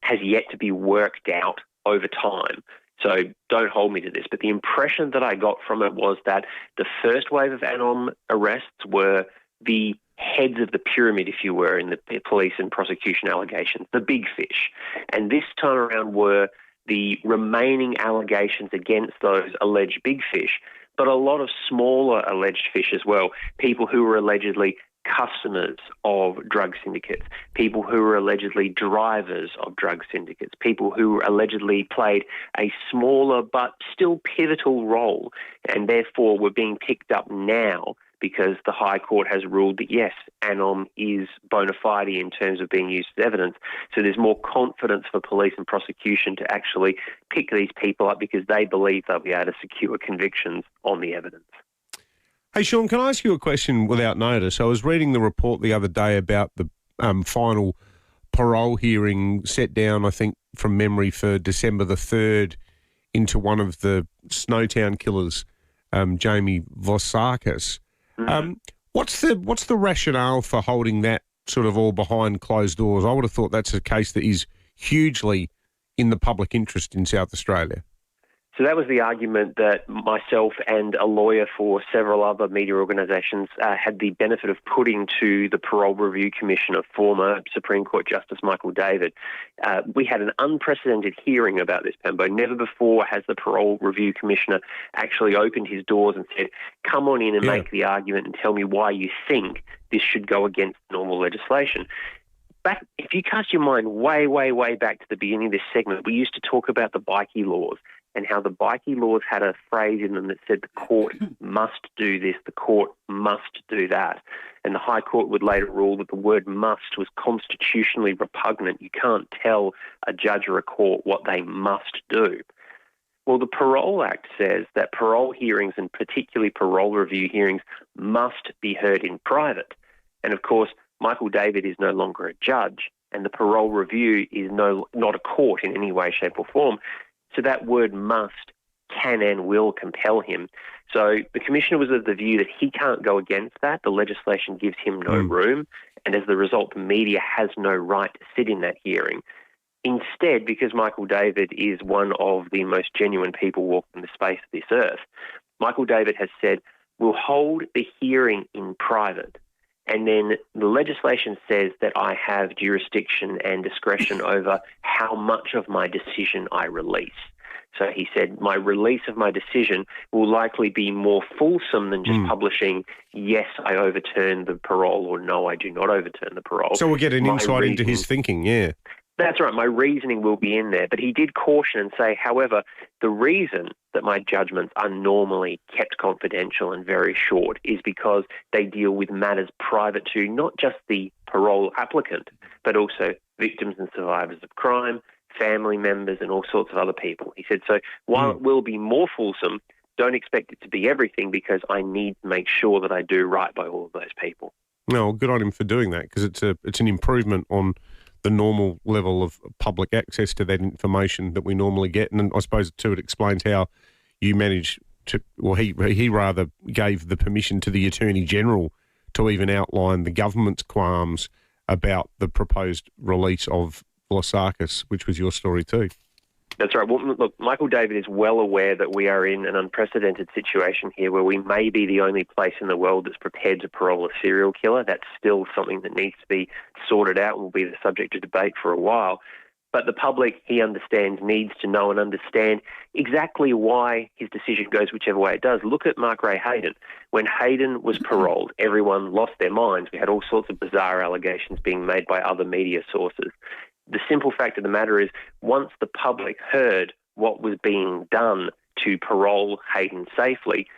has yet to be worked out over time, so don't hold me to this, but the impression that I got from it was that the first wave of Anom arrests were the heads of the pyramid, if you were, in the police and prosecution allegations, the big fish. And this time around were the remaining allegations against those alleged big fish, but a lot of smaller alleged fish as well, people who were allegedly customers of drug syndicates, people who were allegedly drivers of drug syndicates, people who allegedly played a smaller but still pivotal role and therefore were being picked up now because the High Court has ruled that, yes, Anom is bona fide in terms of being used as evidence. So there's more confidence for police and prosecution to actually pick these people up because they believe they'll be able to secure convictions on the evidence. Hey, Sean, can I ask you a question without notice? I was reading the report the other day about the final parole hearing set down, I think, from memory for December the 3rd into one of the Snowtown killers, Jamie Vosakis. What's the rationale for holding that sort of all behind closed doors? I would have thought that's a case that is hugely in the public interest in South Australia. So that was the argument that myself and a lawyer for several other media organisations had the benefit of putting to the Parole Review Commissioner, former Supreme Court Justice Michael David. We had an unprecedented hearing about this, Pambo. Never before has the Parole Review Commissioner actually opened his doors and said, come on in and make the argument and tell me why you think this should go against normal legislation. Back, if you cast your mind way, way, way back to the beginning of this segment, we used to talk about the bikie laws and how the bikie laws had a phrase in them that said the court must do this, the court must do that. And the High Court would later rule that the word must was constitutionally repugnant. You can't tell a judge or a court what they must do. Well, the Parole Act says that parole hearings, and particularly parole review hearings, must be heard in private. And of course, Michael David is no longer a judge, and the parole review is not a court in any way, shape or form. So that word must, can and will compel him. So the Commissioner was of the view that he can't go against that. The legislation gives him no room. And as the result, the media has no right to sit in that hearing. Instead, because Michael David is one of the most genuine people walking the space of this earth, Michael David has said, we'll hold the hearing in private. And then the legislation says that I have jurisdiction and discretion over how much of my decision I release. So he said, my release of my decision will likely be more fulsome than just publishing, yes, I overturn the parole, or no, I do not overturn the parole. So we'll get an insight into his thinking, yeah. That's right. My reasoning will be in there. But he did caution and say, however, the reason that my judgments are normally kept confidential and very short is because they deal with matters private to not just the parole applicant, but also victims and survivors of crime, family members, and all sorts of other people. He said, so while it will be more fulsome, don't expect it to be everything because I need to make sure that I do right by all of those people. No, good on him for doing that because it's an improvement on the normal level of public access to that information that we normally get. And I suppose, too, it explains how you managed to, well, he rather gave the permission to the Attorney General to even outline the government's qualms about the proposed release of Vosakis, which was your story too. That's right. Well, look, Michael David is well aware that we are in an unprecedented situation here where we may be the only place in the world that's prepared to parole a serial killer. That's still something that needs to be sorted out and will be the subject of debate for a while. But the public, he understands, needs to know and understand exactly why his decision goes whichever way it does. Look at Mark Ray Hayden. When Hayden was paroled, everyone lost their minds. We had all sorts of bizarre allegations being made by other media sources. The simple fact of the matter is, once the public heard what was being done to parole Hayden safely,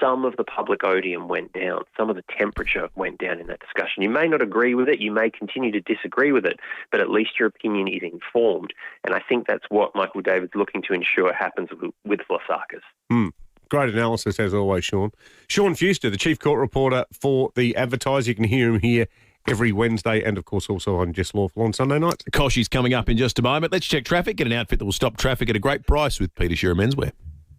some of the public odium went down. Some of the temperature went down in that discussion. You may not agree with it. You may continue to disagree with it, but at least your opinion is informed. And I think that's what Michael David's looking to ensure happens with Vlassakis. Great analysis, as always, Sean. Sean Fewster, the Chief Court Reporter for The Advertiser. You can hear him here every Wednesday and, of course, also on Just Lawful on Sunday nights. Koshy's coming up in just a moment. Let's check traffic. Get an outfit that will stop traffic at a great price with Peter Shearer Menswear.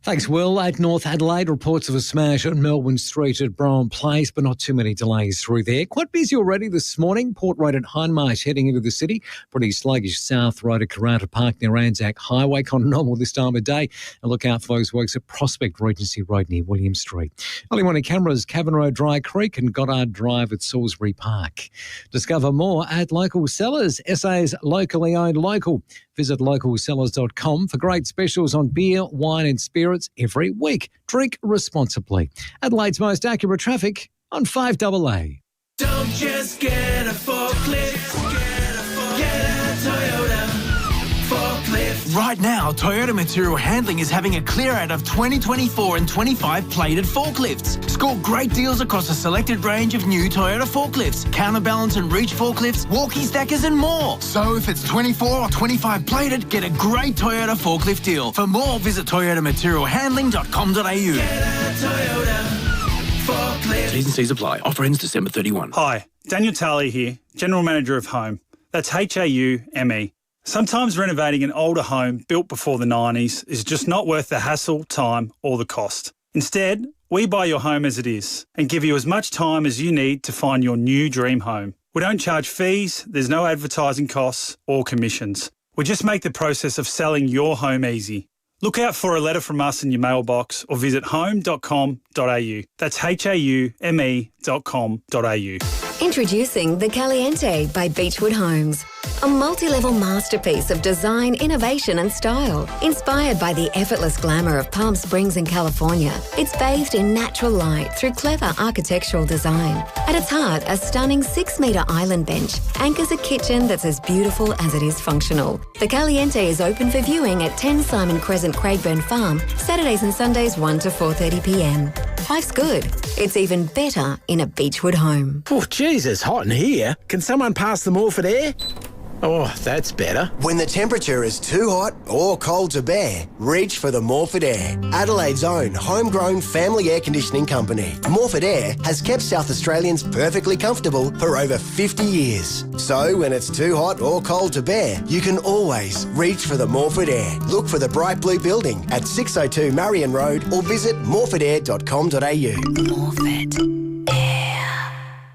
Thanks, Will. At North Adelaide, reports of a smash at Melbourne Street at Brown Place, but not too many delays through there. Quite busy already this morning. Port Road at Hindmarsh heading into the city. Pretty sluggish South Road at Karata Park near Anzac Highway. Kind of normal this time of day. And look out for those works at Prospect Regency Road near William Street. Early morning cameras, Cavan Road, Dry Creek and Goddard Drive at Salisbury Park. Discover more at Local Sellers, SA's locally owned local. Visit localsellers.com for great specials on beer, wine and spirits every week. Drink responsibly. Adelaide's most accurate traffic on 5AA. Don't just get a forklift, get a Toyota forklift. Right now, Toyota Material Handling is having a clear out of 2024 and 25 plated forklifts. Score great deals across a selected range of new Toyota forklifts, counterbalance and reach forklifts, walkie stackers and more. So if it's 24 or 25 plated, get a great Toyota forklift deal. For more, visit toyotamaterialhandling.com.au. Get a Toyota forklift. T's and C's apply. Offer ends December 31. Hi, Daniel Tarley here, General Manager of Home. That's HAUME. Sometimes renovating an older home built before the 90s is just not worth the hassle, time or the cost. Instead, we buy your home as it is and give you as much time as you need to find your new dream home. We don't charge fees, there's no advertising costs or commissions. We just make the process of selling your home easy. Look out for a letter from us in your mailbox or visit home.com.au. That's haume.com.au. Introducing the Caliente by Beechwood Homes. A multi-level masterpiece of design, innovation and style. Inspired by the effortless glamour of Palm Springs in California, it's bathed in natural light through clever architectural design. At its heart, a stunning 6-metre island bench anchors a kitchen that's as beautiful as it is functional. The Caliente is open for viewing at 10 Simon Crescent, Craigburn Farm, Saturdays and Sundays 1 to 4:30pm. Life's good. It's even better in a Beechwood home. Oh, geez, it's hot in here. Can someone pass the Morford air? Oh, that's better. When the temperature is too hot or cold to bear, reach for the Morford Air, Adelaide's own homegrown family air conditioning company. Morford Air has kept South Australians perfectly comfortable for over 50 years. So when it's too hot or cold to bear, you can always reach for the Morford Air. Look for the bright blue building at 602 Marion Road or visit morfordair.com.au. Morford.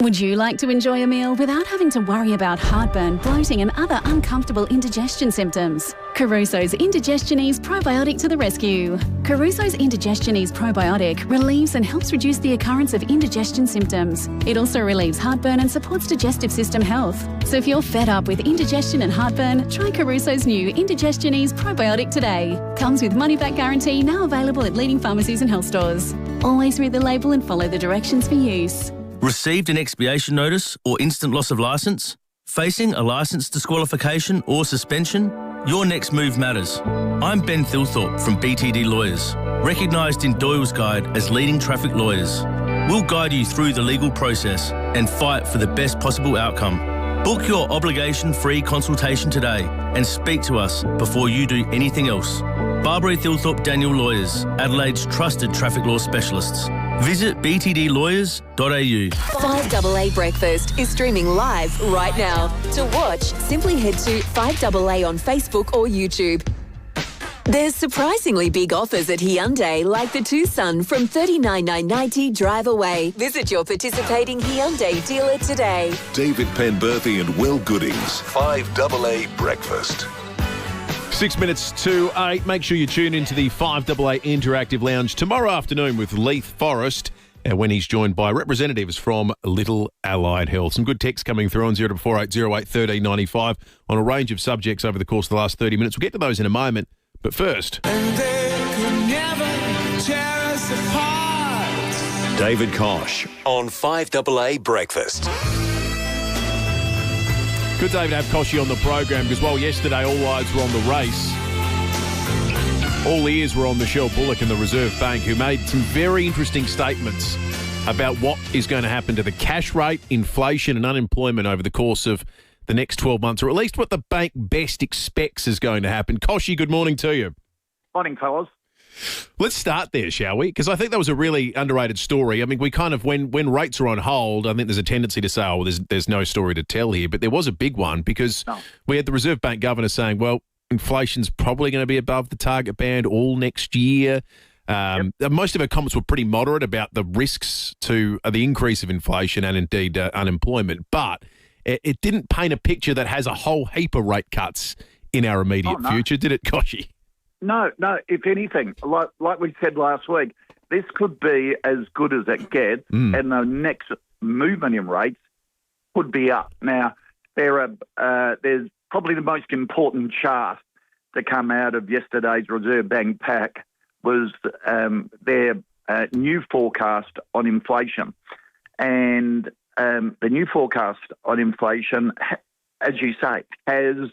Would you like to enjoy a meal without having to worry about heartburn, bloating and other uncomfortable indigestion symptoms? Caruso's Indigestion Ease Probiotic to the rescue. Caruso's Indigestion Ease Probiotic relieves and helps reduce the occurrence of indigestion symptoms. It also relieves heartburn and supports digestive system health. So if you're fed up with indigestion and heartburn, try Caruso's new Indigestion Ease Probiotic today. Comes with money-back guarantee, now available at leading pharmacies and health stores. Always read the label and follow the directions for use. Received an expiation notice or instant loss of licence? Facing a licence disqualification or suspension? Your next move matters. I'm Ben Thilthorpe from BTD Lawyers, recognised in Doyle's Guide as leading traffic lawyers. We'll guide you through the legal process and fight for the best possible outcome. Book your obligation-free consultation today and speak to us before you do anything else. Barbary Thilthorpe Daniel Lawyers, Adelaide's trusted traffic law specialists. Visit btdlawyers.au. 5AA Breakfast is streaming live right now. To watch, simply head to 5AA on Facebook or YouTube. There's surprisingly big offers at Hyundai, like the Tucson from $39,990 drive away. Visit your participating Hyundai dealer today. David Penberthy and Will Goodings. 5AA Breakfast. 6 minutes to 8. Make sure you tune into the 5AA Interactive Lounge tomorrow afternoon with Leith Forrest, when he's joined by representatives from Little Allied Health. Some good texts coming through on 0480 8 13 95 on a range of subjects over the course of the last 30 minutes. We'll get to those in a moment, but first... And they could never tear us apart. David Kosh on 5AA Breakfast. Good day to have Koshy on the program, because while yesterday all eyes were on the race, All ears were on Michelle Bullock in the Reserve Bank, who made some very interesting statements about what is going to happen to the cash rate, inflation and unemployment over the course of the next 12 months, or at least what the bank best expects is going to happen. Koshi, good morning to you. Morning, fellas. Let's start there, shall we? Because I think that was a really underrated story. I mean, we kind of, when rates are on hold, I think there's a tendency to say, oh, well, there's no story to tell here. But there was a big one because we had the Reserve Bank governor saying, well, inflation's probably going to be above the target band all next year. Most of her comments were pretty moderate about the risks to the increase of inflation and indeed unemployment. But it didn't paint a picture that has a whole heap of rate cuts in our immediate future, did it, Koshi? No. If anything, like we said last week, this could be as good as it gets, and the next movement in rates could be up. Now, there's probably the most important chart to come out of yesterday's Reserve Bank pack was their new forecast on inflation. And the new forecast on inflation, as you say, has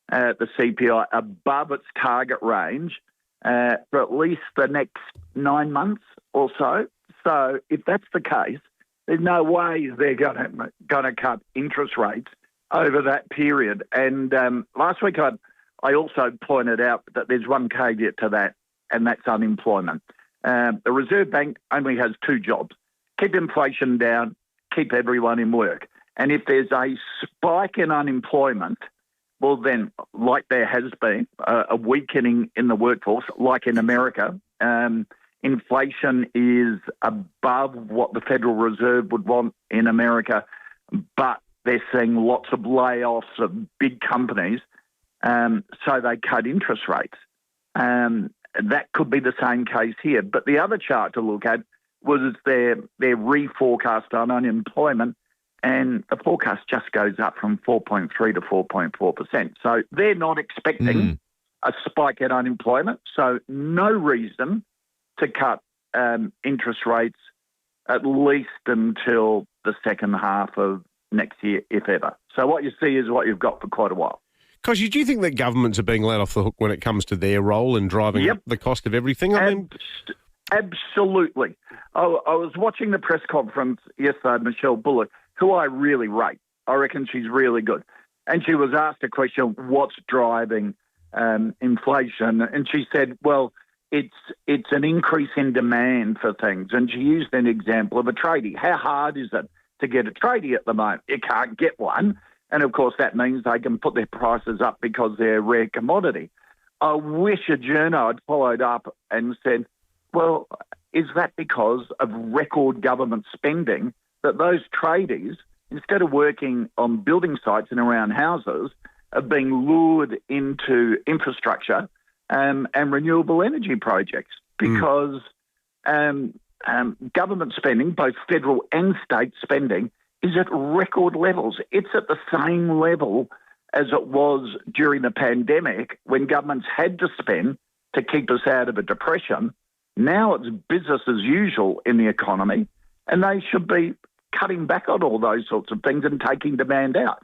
the CPI above its target range for at least the next 9 months or so. So if that's the case, there's no way they're going to cut interest rates over that period. And last week I also pointed out that there's one caveat to that, and that's unemployment. The Reserve Bank only has two jobs: keep inflation down, keep everyone in work. And if there's a spike in unemployment, well then, like there has been, a weakening in the workforce, like in America, inflation is above what the Federal Reserve would want in America, but they're seeing lots of layoffs of big companies, so they cut interest rates. That could be the same case here. But the other chart to look at was their reforecast on unemployment, and the forecast just goes up from 4.3 to 4.4%. So they're not expecting a spike in unemployment, so no reason to cut interest rates at least until the second half of next year, if ever. So what you see is what you've got for quite a while. Because do you think that governments are being let off the hook when it comes to their role in driving up the cost of everything? Absolutely. I was watching the press conference yesterday, Michelle Bullock, who I really rate. I reckon she's really good. And she was asked a question, what's driving inflation? And she said, well, it's an increase in demand for things. And she used an example of a tradie. How hard is it to get a tradie at the moment? You can't get one. And, of course, that means they can put their prices up because they're a rare commodity. I wish a journo had followed up and said, well, is that because of record government spending that those tradies, instead of working on building sites and around houses, are being lured into infrastructure and renewable energy projects? Because government spending, both federal and state spending, is at record levels. It's at the same level as it was during the pandemic when governments had to spend to keep us out of a depression. Now it's business as usual in the economy, and they should be cutting back on all those sorts of things and taking demand out.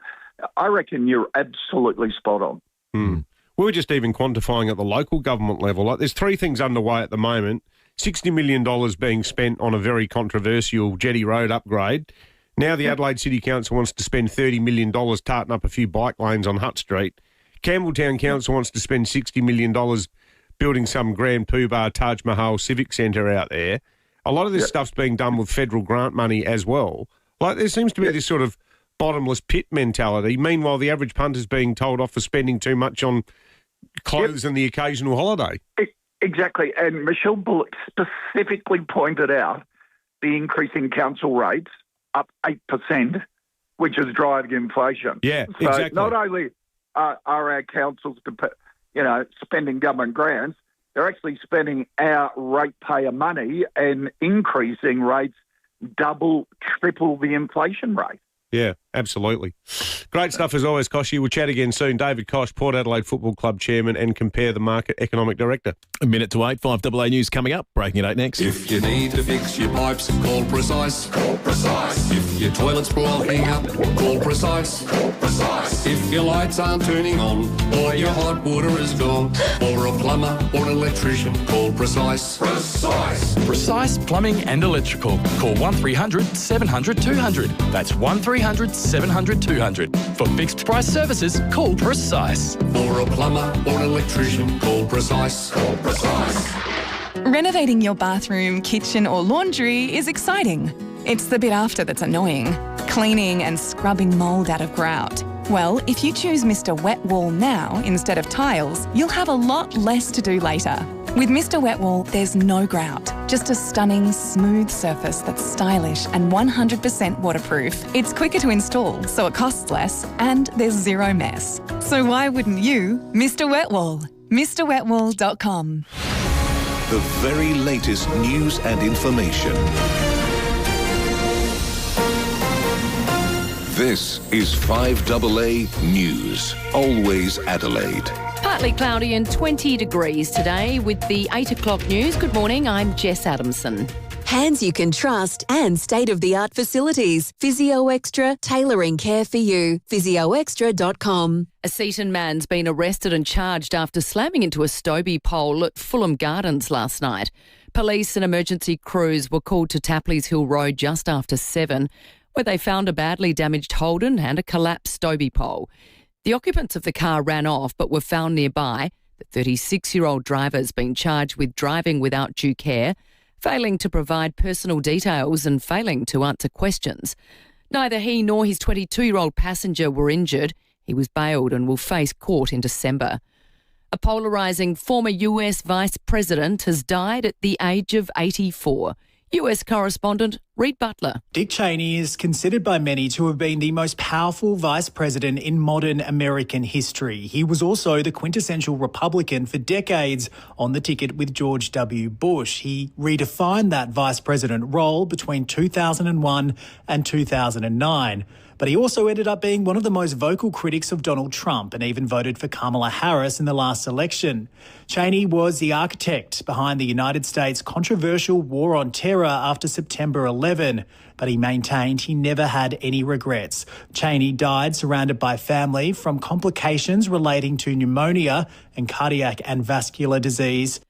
I reckon you're absolutely spot on. We were just even quantifying at the local government level. Like, there's three things underway at the moment. $60 million being spent on a very controversial Jetty Road upgrade. Now the Adelaide City Council wants to spend $30 million tarting up a few bike lanes on Hutt Street. Campbelltown Council wants to spend $60 million building some Grand Poobah Taj Mahal Civic Centre out there. A lot of this stuff's being done with federal grant money as well. Like, there seems to be this sort of bottomless pit mentality. Meanwhile, the average punter's being told off for spending too much on clothes and the occasional holiday. Exactly. And Michelle Bullock specifically pointed out the increase in council rates, up 8%, which is driving inflation. Yeah, so exactly. Not only are our councils, spending government grants, they're actually spending our ratepayer money and increasing rates double, triple the inflation rate. Yeah, absolutely. Great stuff as always, Koshi. We'll chat again soon. David Kosh, Port Adelaide Football Club Chairman and Compare the Market Economic Director. A minute to 8, 5AA News coming up. Breaking at 8 next. If you need to fix your pipes, call Precise. Call Precise. If your toilet's blocking up, call Precise. Call Precise. If your lights aren't turning on or your hot water is gone, or a plumber or an electrician, call Precise. Precise. Precise Plumbing and Electrical. Call 1300 700 200. That's 1300 700 200. For fixed price services, call Precise. For a plumber or an electrician, call Precise. Call Precise. Renovating your bathroom, kitchen or laundry is exciting. It's the bit after that's annoying. Cleaning and scrubbing mould out of grout. Well, if you choose Mr. Wet Wall now instead of tiles, you'll have a lot less to do later. With Mr. Wet Wall, there's no grout, just a stunning, smooth surface that's stylish and 100% waterproof. It's quicker to install, so it costs less, and there's zero mess. So why wouldn't you? Mr. Wet Wall. MrWetWall.com. The very latest news and information. This is 5AA News. Always Adelaide. Partly cloudy and 20 degrees today with the 8 o'clock news. Good morning, I'm Jess Adamson. Hands you can trust and state-of-the-art facilities. Physio Extra, tailoring care for you. PhysioExtra.com. A Seaton man's been arrested and charged after slamming into a Stobie pole at Fulham Gardens last night. Police and emergency crews were called to Tapley's Hill Road just after 7, where they found a badly damaged Holden and a collapsed Stobie pole. The occupants of the car ran off but were found nearby. The 36-year-old driver has been charged with driving without due care, failing to provide personal details and failing to answer questions. Neither he nor his 22-year-old passenger were injured. He was bailed and will face court in December. A polarising former US Vice President has died at the age of 84. US correspondent Reid Butler. Dick Cheney is considered by many to have been the most powerful vice president in modern American history. He was also the quintessential Republican for decades on the ticket with George W. Bush. He redefined that vice president role between 2001 and 2009. But he also ended up being one of the most vocal critics of Donald Trump and even voted for Kamala Harris in the last election. Cheney was the architect behind the United States' controversial war on terror after September 11, but he maintained he never had any regrets. Cheney died surrounded by family from complications relating to pneumonia and cardiac and vascular disease.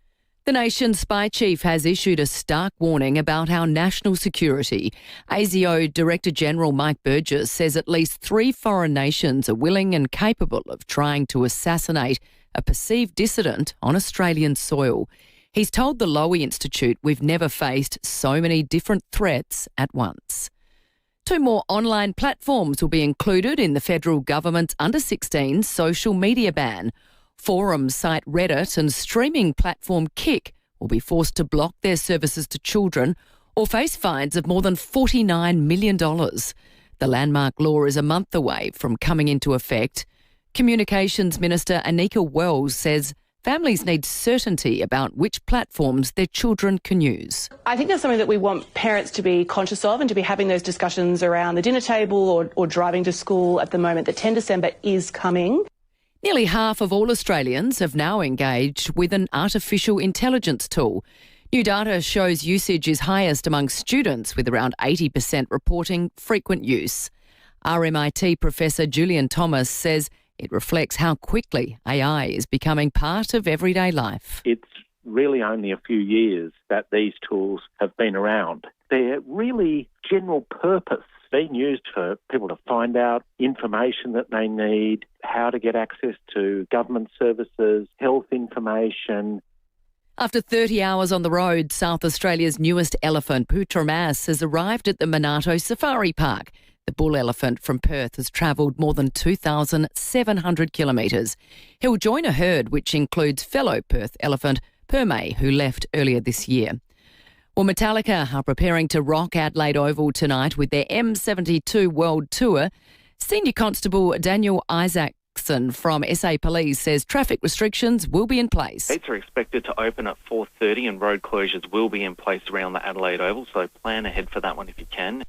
The nation's spy chief has issued a stark warning about our national security. ASIO Director General Mike Burgess says at least 3 foreign nations are willing and capable of trying to assassinate a perceived dissident on Australian soil. He's told the Lowy Institute we've never faced so many different threats at once. 2 more online platforms will be included in the federal government's under-16 social media ban. Forum site Reddit and streaming platform Kick will be forced to block their services to children or face fines of more than $49 million. The landmark law is a month away from coming into effect. Communications Minister Anika Wells says families need certainty about which platforms their children can use. I think that's something that we want parents to be conscious of and to be having those discussions around the dinner table or driving to school at the moment. That 10 December is coming. Nearly half of all Australians have now engaged with an artificial intelligence tool. New data shows usage is highest among students, with around 80% reporting frequent use. RMIT Professor Julian Thomas says it reflects how quickly AI is becoming part of everyday life. It's really only a few years that these tools have been around. They're really general purpose, being used for people to find out information that they need, how to get access to government services, health information. After 30 hours on the road, South Australia's newest elephant, Putra Mas, has arrived at the Monarto Safari Park. The bull elephant from Perth has travelled more than 2,700 kilometres. He'll join a herd which includes fellow Perth elephant Perme, who left earlier this year. Well, Metallica are preparing to rock Adelaide Oval tonight with their M72 World Tour. Senior Constable Daniel Isaacson from SA Police says traffic restrictions will be in place. Gates are expected to open at 4:30 and road closures will be in place around the Adelaide Oval, so plan ahead for that one if you can.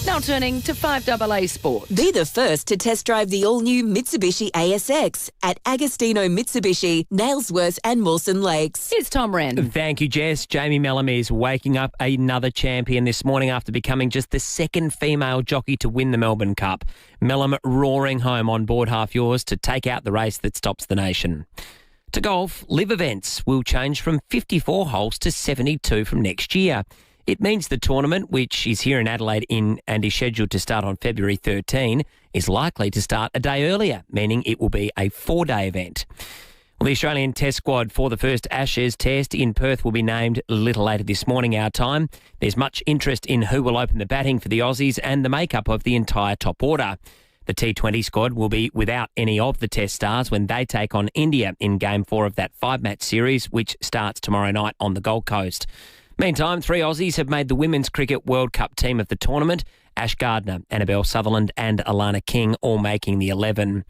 Now turning to 5AA Sport. Be the first to test drive the all-new Mitsubishi ASX at Agostino Mitsubishi, Nailsworth and Mawson Lakes. Here's Tom Wren. Thank you, Jess. Jamie Mellamy is waking up another champion this morning after becoming just the second female jockey to win the Melbourne Cup. Mellamy roaring home on board Half Yours to take out the race that stops the nation. To golf, live events will change from 54 holes to 72 from next year. It means the tournament, which is here in Adelaide and is scheduled to start on February 13, is likely to start a day earlier, meaning it will be a 4-day event. Well, the Australian Test squad for the first Ashes Test in Perth will be named a little later this morning, our time. There's much interest in who will open the batting for the Aussies and the makeup of the entire top order. The T20 squad will be without any of the Test stars when they take on India in Game 4 of that 5-match series, which starts tomorrow night on the Gold Coast. Meantime, 3 Aussies have made the Women's Cricket World Cup team of the tournament. Ash Gardner, Annabelle Sutherland and Alana King all making the 11.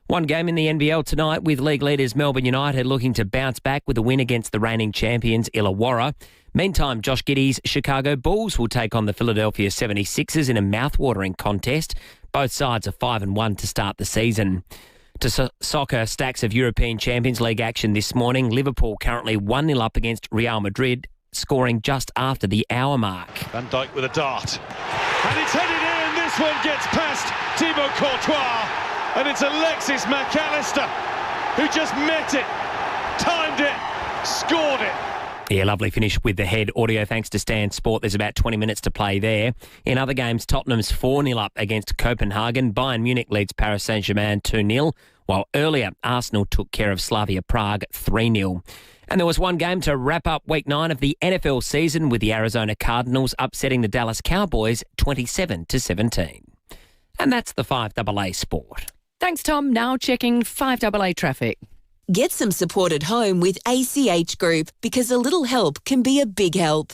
One game in the NBL tonight with league leaders Melbourne United looking to bounce back with a win against the reigning champions Illawarra. Meantime, Josh Giddey's Chicago Bulls will take on the Philadelphia 76ers in a mouth-watering contest. Both sides are 5-1 to start the season. To soccer, stacks of European Champions League action this morning. Liverpool currently 1-0 up against Real Madrid, scoring just after the hour mark. Van Dijk with a dart. And it's headed in. This one gets past Thibaut Courtois. And it's Alexis McAllister who just met it, timed it, scored it. Yeah, lovely finish with the head. Audio thanks to Stan Sport. There's about 20 minutes to play there. In other games, Tottenham's 4-0 up against Copenhagen. Bayern Munich leads Paris Saint-Germain 2-0, while earlier Arsenal took care of Slavia Prague 3-0. And there was one game to wrap up Week 9 of the NFL season with the Arizona Cardinals upsetting the Dallas Cowboys 27-17. And that's the 5AA Sport. Thanks, Tom. Now checking 5AA traffic. Get some support at home with ACH Group because a little help can be a big help.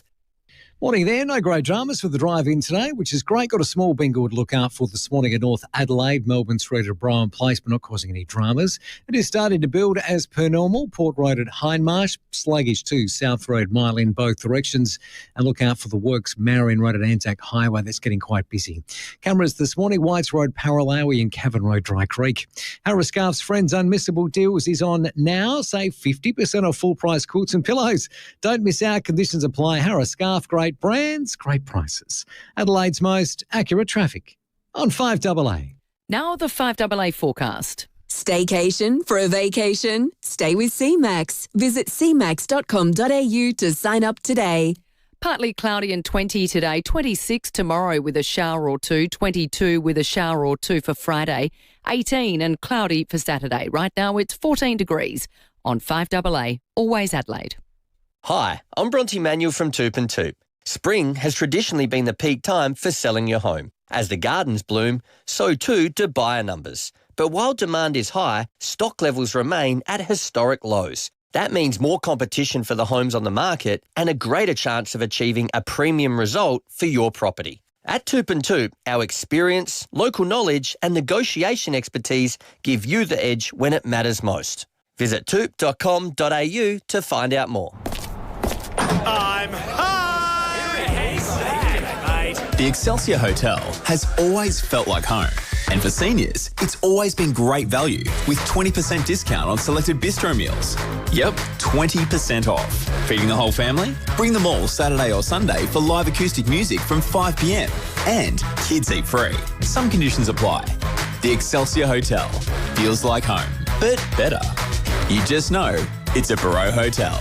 Morning there. No great dramas for the drive-in today, which is great. Got a small bingo to look out for this morning at North Adelaide, Melbourne Street at Brian Place, but not causing any dramas. It is starting to build as per normal. Port Road at Hindmarsh, sluggish too, South Road, Mile in both directions. And look out for the works, Marion Road at Anzac Highway. That's getting quite busy. Cameras this morning, Whites Road, Paralawi and Cavan Road, Dry Creek. Harris Scarf's Friends Unmissable Deals is on now. Save 50% off full-price quilts and pillows. Don't miss out. Conditions apply. Harris Scarf, great brands, great prices. Adelaide's most accurate traffic on 5AA. Now the 5AA forecast. Staycation for a vacation? Stay with CMAX. Visit cmax.com.au to sign up today. Partly cloudy and 20 today, 26 tomorrow with a shower or two, 22 with a shower or two for Friday, 18 and cloudy for Saturday. Right now it's 14 degrees on 5AA, always Adelaide. Hi, I'm Bronte Manuel from Toop and Toop. Spring has traditionally been the peak time for selling your home. As the gardens bloom, so too do buyer numbers. But while demand is high, stock levels remain at historic lows. That means more competition for the homes on the market and a greater chance of achieving a premium result for your property. At Toop and Toop, our experience, local knowledge and negotiation expertise give you the edge when it matters most. Visit toop.com.au to find out more. I'm The Excelsior Hotel has always felt like home. And for seniors, it's always been great value with 20% discount on selected bistro meals. Yep, 20% off. Feeding the whole family? Bring them all Saturday or Sunday for live acoustic music from 5 p.m. And kids eat free. Some conditions apply. The Excelsior Hotel feels like home, but better. You just know it's a Barreau Hotel.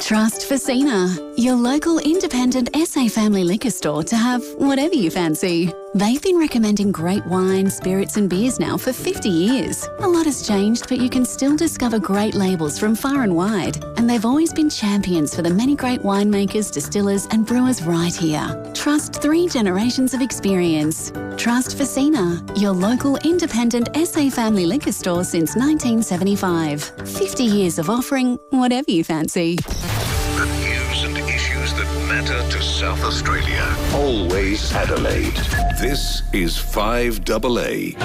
Trust FIVEAA, your local independent SA family liquor store to have whatever you fancy. They've been recommending great wine, spirits and beers now for 50 years. A lot has changed, but you can still discover great labels from far and wide. And they've always been champions for the many great winemakers, distillers and brewers right here. Trust 3 generations of experience. Trust FIVEAA, your local independent SA family liquor store since 1975. 50 years of offering whatever you fancy. The news and issues that matter to South Australia. Always Adelaide. This is 5AA.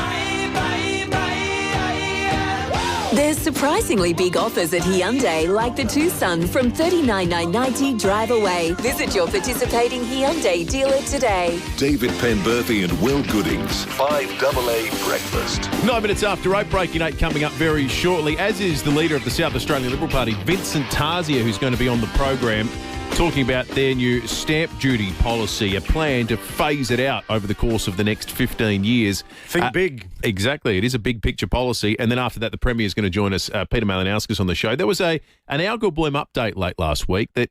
There's surprisingly big offers at Hyundai, like the Tucson from $39,990 drive away. Visit your participating Hyundai dealer today. David Penberthy and Will Goodings, 5AA Breakfast. 9 minutes after 8, Breaking 8 coming up very shortly, as is the leader of the South Australian Liberal Party, Vincent Tarzia, who's going to be on the program, talking about their new stamp duty policy, a plan to phase it out over the course of the next 15 years. Think big. Exactly. It is a big picture policy. And then after that, the Premier is going to join us, Peter Malinowskis, on the show. There was an Algal Bloom update late last week that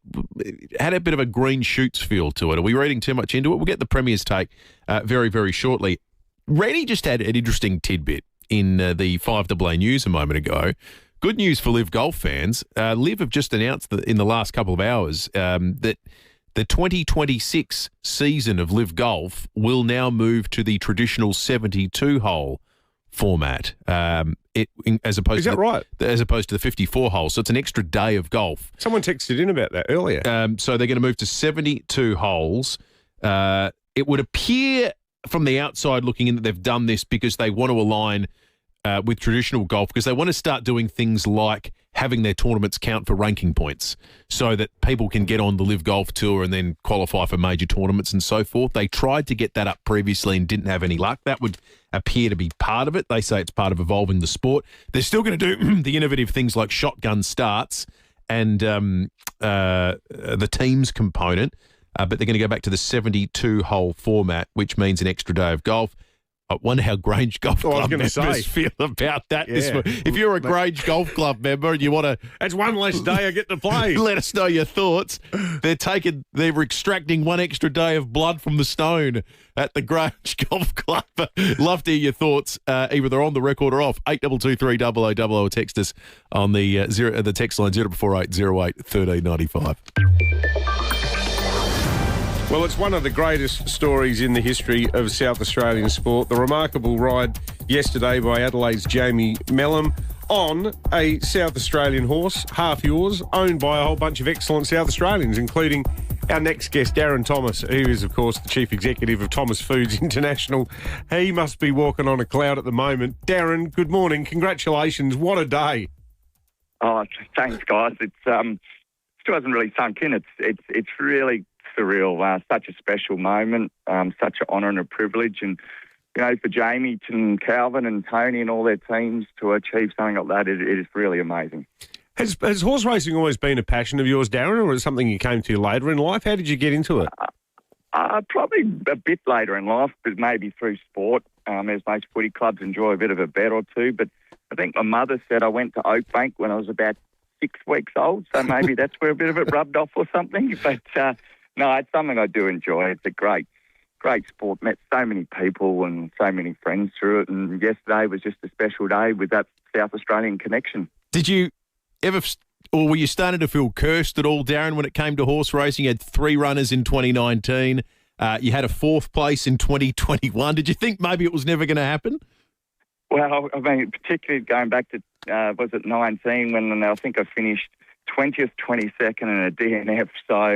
had a bit of a green shoots feel to it. Are we reading too much into it? We'll get the Premier's take very, very shortly. Reddy just had an interesting tidbit in the 5AA News a moment ago. Good news for Live Golf fans. Live have just announced in the last couple of hours that the 2026 season of Live Golf will now move to the traditional 72-hole format. As opposed Is that right? As opposed to the 54 holes. So it's an extra day of golf. Someone texted in about that earlier. So they're going to move to 72 holes. It would appear from the outside looking in that they've done this because they want to align with traditional golf, because they want to start doing things like having their tournaments count for ranking points so that people can get on the Live Golf Tour and then qualify for major tournaments and so forth. They tried to get that up previously and didn't have any luck. That would appear to be part of it. They say it's part of evolving the sport. They're still going to do the innovative things like shotgun starts and the teams component, but they're going to go back to the 72-hole format, which means an extra day of golf. I wonder how Grange Golf Club members feel about that. Yeah. If you're a Grange Golf Club member and you want to... That's one less day I get to play. Let us know your thoughts. They're extracting one extra day of blood from the stone at the Grange Golf Club. Love to hear your thoughts, either they're on the record or off. 8223 0000, or text us on the text line 0448 08 1395. Well, it's one of the greatest stories in the history of South Australian sport. The remarkable ride yesterday by Adelaide's Jamie Mellom on a South Australian horse, half yours, owned by a whole bunch of excellent South Australians, including our next guest, Darren Thomas, who is, of course, the Chief Executive of Thomas Foods International. He must be walking on a cloud at the moment. Darren, good morning. Congratulations. What a day. Oh, thanks, guys. It still hasn't really sunk in. It's really surreal. Such a special moment, such an honour and a privilege. And, you know, for Jamie and Calvin and Tony and all their teams to achieve something like that, it is really amazing. Has horse racing always been a passion of yours, Darren, or is it something you came to later in life? How did you get into it? Probably a bit later in life, but maybe through sport. As most footy clubs enjoy a bit of a bet or two. But I think my mother said I went to Oakbank when I was about 6 weeks old, so maybe that's where a bit of it rubbed off or something. But no, it's something I do enjoy. It's a great sport. Met so many people and so many friends through it. And yesterday was just a special day with that South Australian connection. Did you ever, or were you starting to feel cursed at all, Darren, when it came to horse racing? You had 3 runners in 2019. You had a 4th place in 2021. Did you think maybe it was never going to happen? Well, I mean, particularly going back to, was it 19, when I think I finished 20th, 22nd and a DNF. So,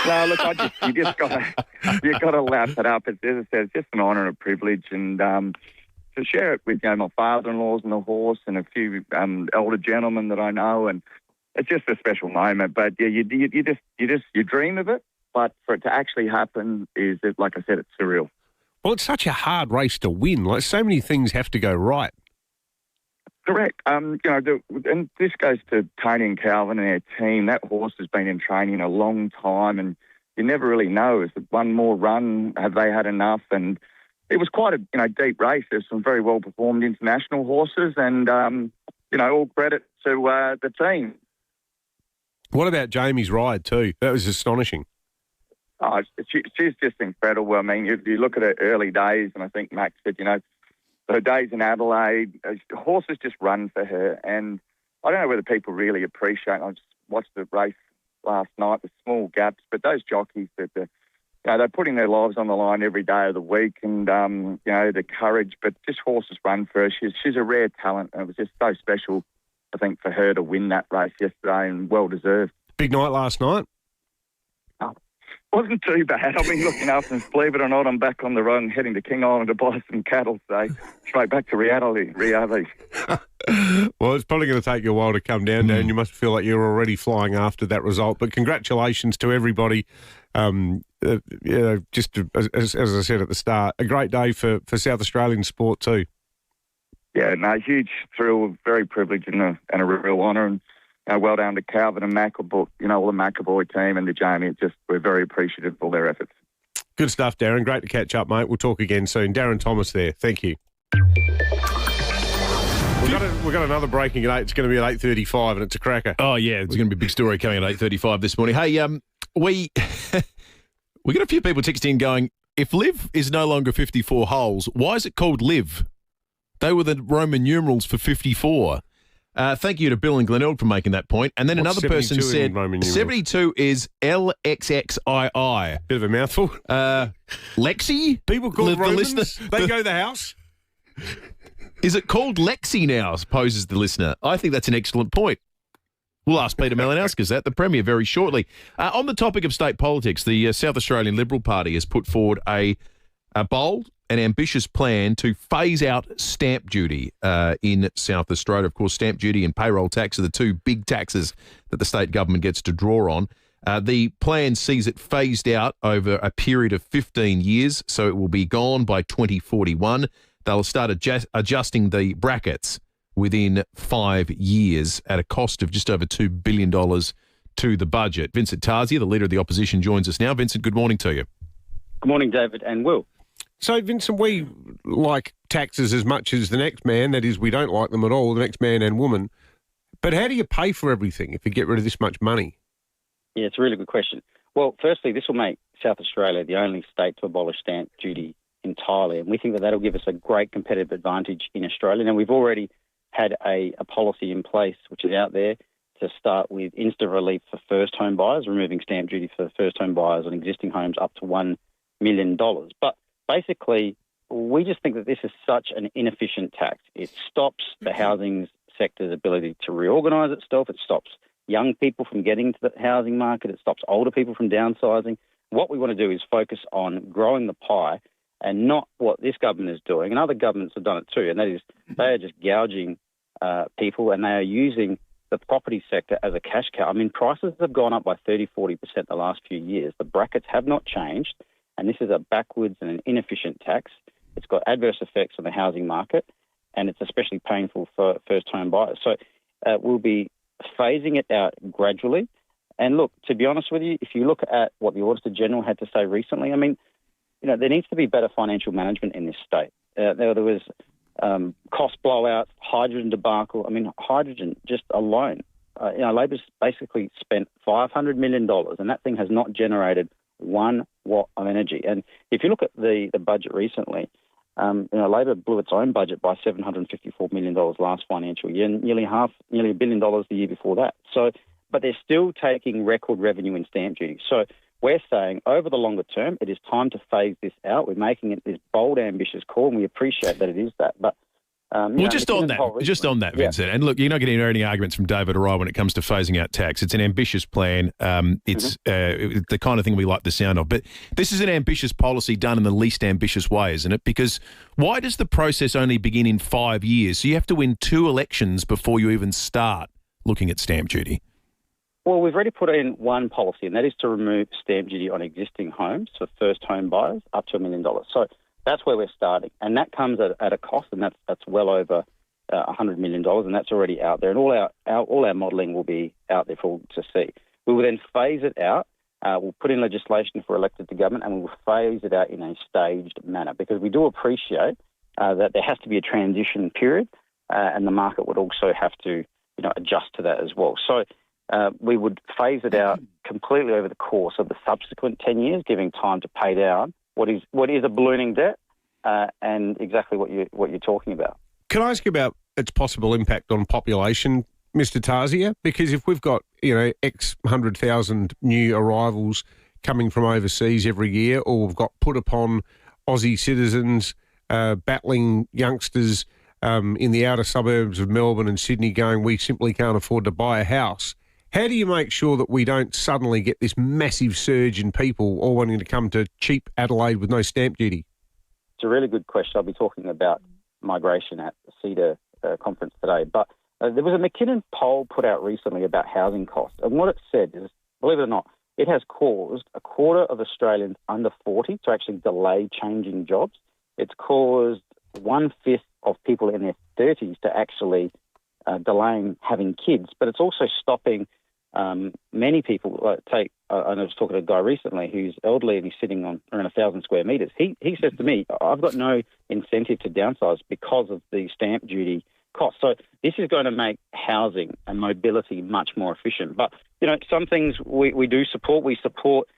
no, look, you just got to lap it up. As I said, it's just an honour and a privilege, and to share it with my father-in-laws and the horse and a few elder gentlemen that I know, and it's just a special moment. But yeah, you dream of it, but for it to actually happen is, like I said, it's surreal. Well, it's such a hard race to win. Like, so many things have to go right. Correct. And this goes to Tony and Calvin and their team. That horse has been in training a long time, and you never really know. Is it one more run? Have they had enough? And it was quite a deep race. There's some very well performed international horses, and all credit to the team. What about Jamie's ride too? That was astonishing. Oh, she's just incredible. I mean, if you look at her early days, and I think Max said, her days in Adelaide, horses just run for her. And I don't know whether people really appreciate it. I just watched the race last night, the small gaps, but those jockeys, they're putting their lives on the line every day of the week, and, the courage, but just horses run for her. She's a rare talent, and it was just so special, I think, for her to win that race yesterday, and well-deserved. Big night last night. Wasn't too bad. I've been looking after them. Believe it or not, I'm back on the road and heading to King Island to buy some cattle. So straight back to reality. Well, it's probably going to take you a while to come down, Dan. You must feel like you're already flying after that result. But congratulations to everybody. Just as I said at the start, a great day for South Australian sport too. Yeah, no, huge thrill, very privileged and a real honour. And well done to Calvin and all the McAvoy team and to Jamie. We're very appreciative of all their efforts. Good stuff, Darren. Great to catch up, mate. We'll talk again soon. Darren Thomas there. Thank you. We've got another breaking at 8. It's going to be at 8:35 and it's a cracker. Oh, yeah. It's going to be a big story coming at 8:35 this morning. Hey, we got a few people texting going, if Live is no longer 54 holes, why is it called Live? They were the Roman numerals for 54. Thank you to Bill and Glenelg for making that point. And then What's another person said 72 is LXXII. Bit of a mouthful. Lexi? People call Romans. They go the house. Is it called Lexi now, poses the listener? I think that's an excellent point. We'll ask Peter Malinauskas that, the Premier, very shortly. On the topic of state politics, the South Australian Liberal Party has put forward a bold and ambitious plan to phase out stamp duty in South Australia. Of course, stamp duty and payroll tax are the two big taxes that the state government gets to draw on. The plan sees it phased out over a period of 15 years, so it will be gone by 2041. They'll start adjusting the brackets within 5 years at a cost of just over $2 billion to the budget. Vincent Tarzia, the Leader of the Opposition, joins us now. Vincent, good morning to you. Good morning, David and Will. So, Vincent, we like taxes as much as the next man. That is, we don't like them at all, the next man and woman. But how do you pay for everything if you get rid of this much money? Yeah, it's a really good question. Well, firstly, this will make South Australia the only state to abolish stamp duty entirely, and we think that that'll give us a great competitive advantage in Australia. Now, we've already had a policy in place, which is out there, to start with instant relief for first home buyers, removing stamp duty for first home buyers on existing homes up to $1 million. But basically, we just think that this is such an inefficient tax. It stops the housing sector's ability to reorganise itself. It stops young people from getting to the housing market. It stops older people from downsizing. What we want to do is focus on growing the pie and not what this government is doing. And other governments have done it too, and that is they are just gouging people, and they are using the property sector as a cash cow. I mean, prices have gone up by 30-40% the last few years. The brackets have not changed, and this is a backwards and an inefficient tax. It's got adverse effects on the housing market, and it's especially painful for first-home buyers. So we'll be phasing it out gradually. And look, to be honest with you, if you look at what the Auditor General had to say recently, I mean, there needs to be better financial management in this state. There was cost blowouts, hydrogen debacle. I mean, hydrogen just alone. Labor's basically spent $500 million, and that thing has not generated 1 watt of energy. And if you look at the budget recently, Labor blew its own budget by $754 million last financial year, and nearly $1 billion the year before that. So, but they're still taking record revenue in stamp duty. So we're saying over the longer term, it is time to phase this out. We're making it this bold, ambitious call, and we appreciate that it is that. But just on that, Vincent, and look, you're not getting any arguments from David or I when it comes to phasing out tax. It's an ambitious plan. It's the kind of thing we like the sound of. But this is an ambitious policy done in the least ambitious way, isn't it? Because why does the process only begin in 5 years? So you have to win 2 elections before you even start looking at stamp duty. Well, we've already put in one policy, and that is to remove stamp duty on existing homes for first home buyers up to $1 million. So that's where we're starting, and that comes at a cost, and that's well over $100 million, and that's already out there. And all our modelling will be out there for all to see. We will then phase it out. We'll put in legislation if we're elected to government, and we will phase it out in a staged manner, because we do appreciate that there has to be a transition period, and the market would also have to adjust to that as well. So we would phase it out completely over the course of the subsequent 10 years, giving time to pay down what is a ballooning debt, and exactly what you're talking about. Can I ask you about its possible impact on population, Mr. Tarzia? Because if we've got X 100,000 new arrivals coming from overseas every year, or we've got put upon Aussie citizens, battling youngsters in the outer suburbs of Melbourne and Sydney going, we simply can't afford to buy a house. How do you make sure that we don't suddenly get this massive surge in people all wanting to come to cheap Adelaide with no stamp duty? It's a really good question. I'll be talking about migration at the CEDA conference today. But there was a McKinnon poll put out recently about housing costs. And what it said is, believe it or not, it has caused a quarter of Australians under 40 to actually delay changing jobs. It's caused 1/5 of people in their 30s to actually delaying having kids. But it's also stopping many people. I was talking to a guy recently who's elderly and he's sitting on around 1,000 square metres. He says to me, I've got no incentive to downsize because of the stamp duty cost. So this is going to make housing and mobility much more efficient. But, some things we do support. We support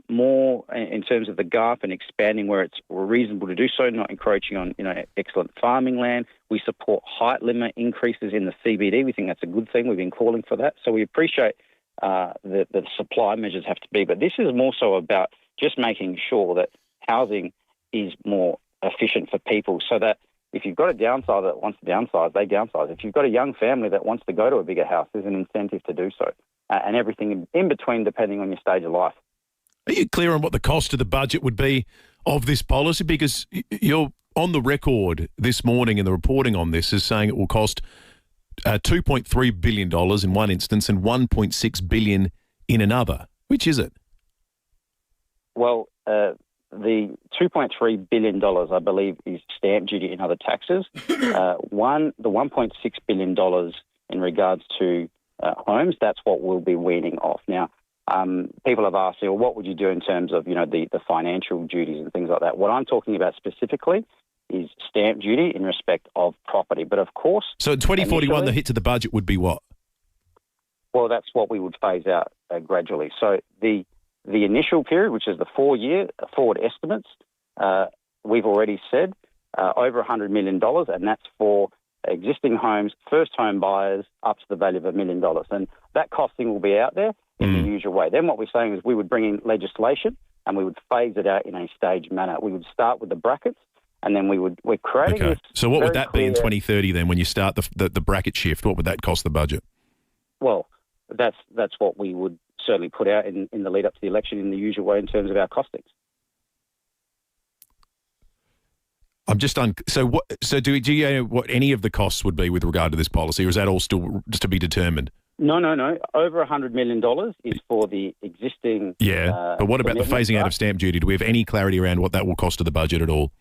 more in terms of the GARP and expanding where it's reasonable to do so, not encroaching on, excellent farming land. We support height limit increases in the CBD. We think that's a good thing. We've been calling for that. So we appreciate the supply measures have to be. But this is more so about just making sure that housing is more efficient for people so that if you've got a downsizer that wants to downsize, they downsize. If you've got a young family that wants to go to a bigger house, there's an incentive to do so. And everything in between, depending on your stage of life. Are you clear on what the cost of the budget would be of this policy? Because you're on the record this morning in the reporting on this as saying it will cost $2.3 billion in one instance and $1.6 billion in another. Which is it? Well, the $2.3 billion, I believe, is stamp duty and other taxes. The $1.6 billion in regards to homes, that's what we'll be weaning off. Now, people have asked, what would you do in terms of, the financial duties and things like that? What I'm talking about specifically is stamp duty in respect of property. But of course... So in 2041, the hit to the budget would be what? Well, that's what we would phase out gradually. So the initial period, which is the 4-year forward estimates, we've already said over $100 million, and that's for existing homes, first home buyers, up to the value of $1 million. And that costing will be out there in the usual way. Then what we're saying is we would bring in legislation and we would phase it out in a staged manner. We would start with the brackets and then we're creating this. So what would that be in 2030 then when you start the bracket shift? What would that cost the budget? Well, that's what we would certainly put out in the lead up to the election in the usual way in terms of our costings. I'm just So do you know what any of the costs would be with regard to this policy, or is that all still just to be determined? No. Over $100 million is for the existing... Yeah, but what about the phasing out of stamp duty? Do we have any clarity around what that will cost to the budget at all?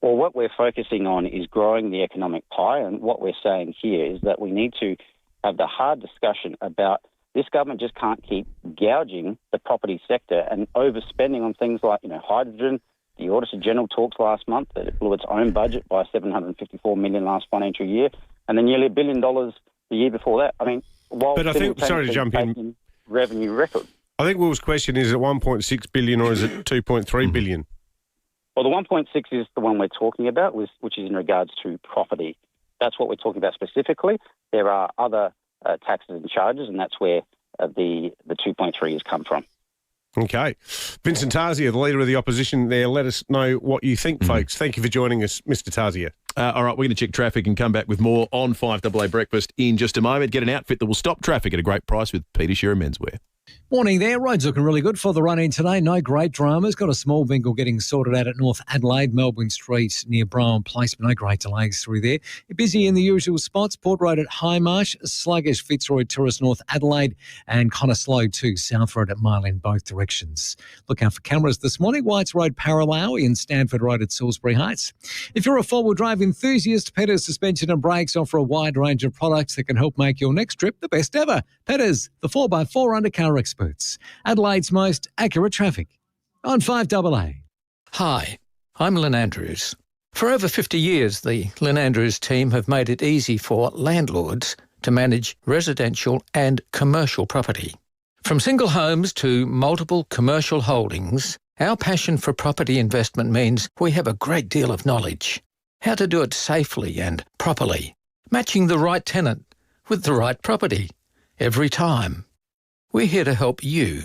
Well, what we're focusing on is growing the economic pie, and what we're saying here is that we need to have the hard discussion about this government just can't keep gouging the property sector and overspending on things like, hydrogen. The Auditor General talks last month that it blew its own budget by $754 million last financial year, and then nearly $1 billion the year before that. I mean, but I think, sorry to jump in, revenue record. I think Will's question is it $1.6 billion or is it $2.3 billion? Well, the 1.6 is the one we're talking about, which is in regards to property. That's what we're talking about specifically. There are other taxes and charges, and that's where the 2.3 has come from. Okay. Vincent Tarzia, the Leader of the Opposition there, let us know what you think, folks. Thank you for joining us, Mr. Tarzia. All right, we're going to check traffic and come back with more on 5AA Breakfast in just a moment. Get an outfit that will stop traffic at a great price with Peter Shearer Menswear. Morning there. Roads looking really good for the run in today. No great dramas. Got a small bingle getting sorted out at North Adelaide, Melbourne Street near Brown Place, but no great delays through there. You're busy in the usual spots. Port Road at High Marsh, sluggish Fitzroy Tourist North Adelaide, and kind of slow too South Road at Mile in both directions. Look out for cameras this morning. Whites Road parallel in Stanford Road at Salisbury Heights. If you're a four-wheel drive enthusiast, Petters Suspension and Brakes offer a wide range of products that can help make your next trip the best ever. Petters, the 4x4 undercar experts. Adelaide's most accurate traffic on 5AA. Hi, I'm Lynn Andrews. For over 50 years, the Lynn Andrews team have made it easy for landlords to manage residential and commercial property. From single homes to multiple commercial holdings, our passion for property investment means we have a great deal of knowledge. How to do it safely and properly, matching the right tenant with the right property every time. We're here to help you.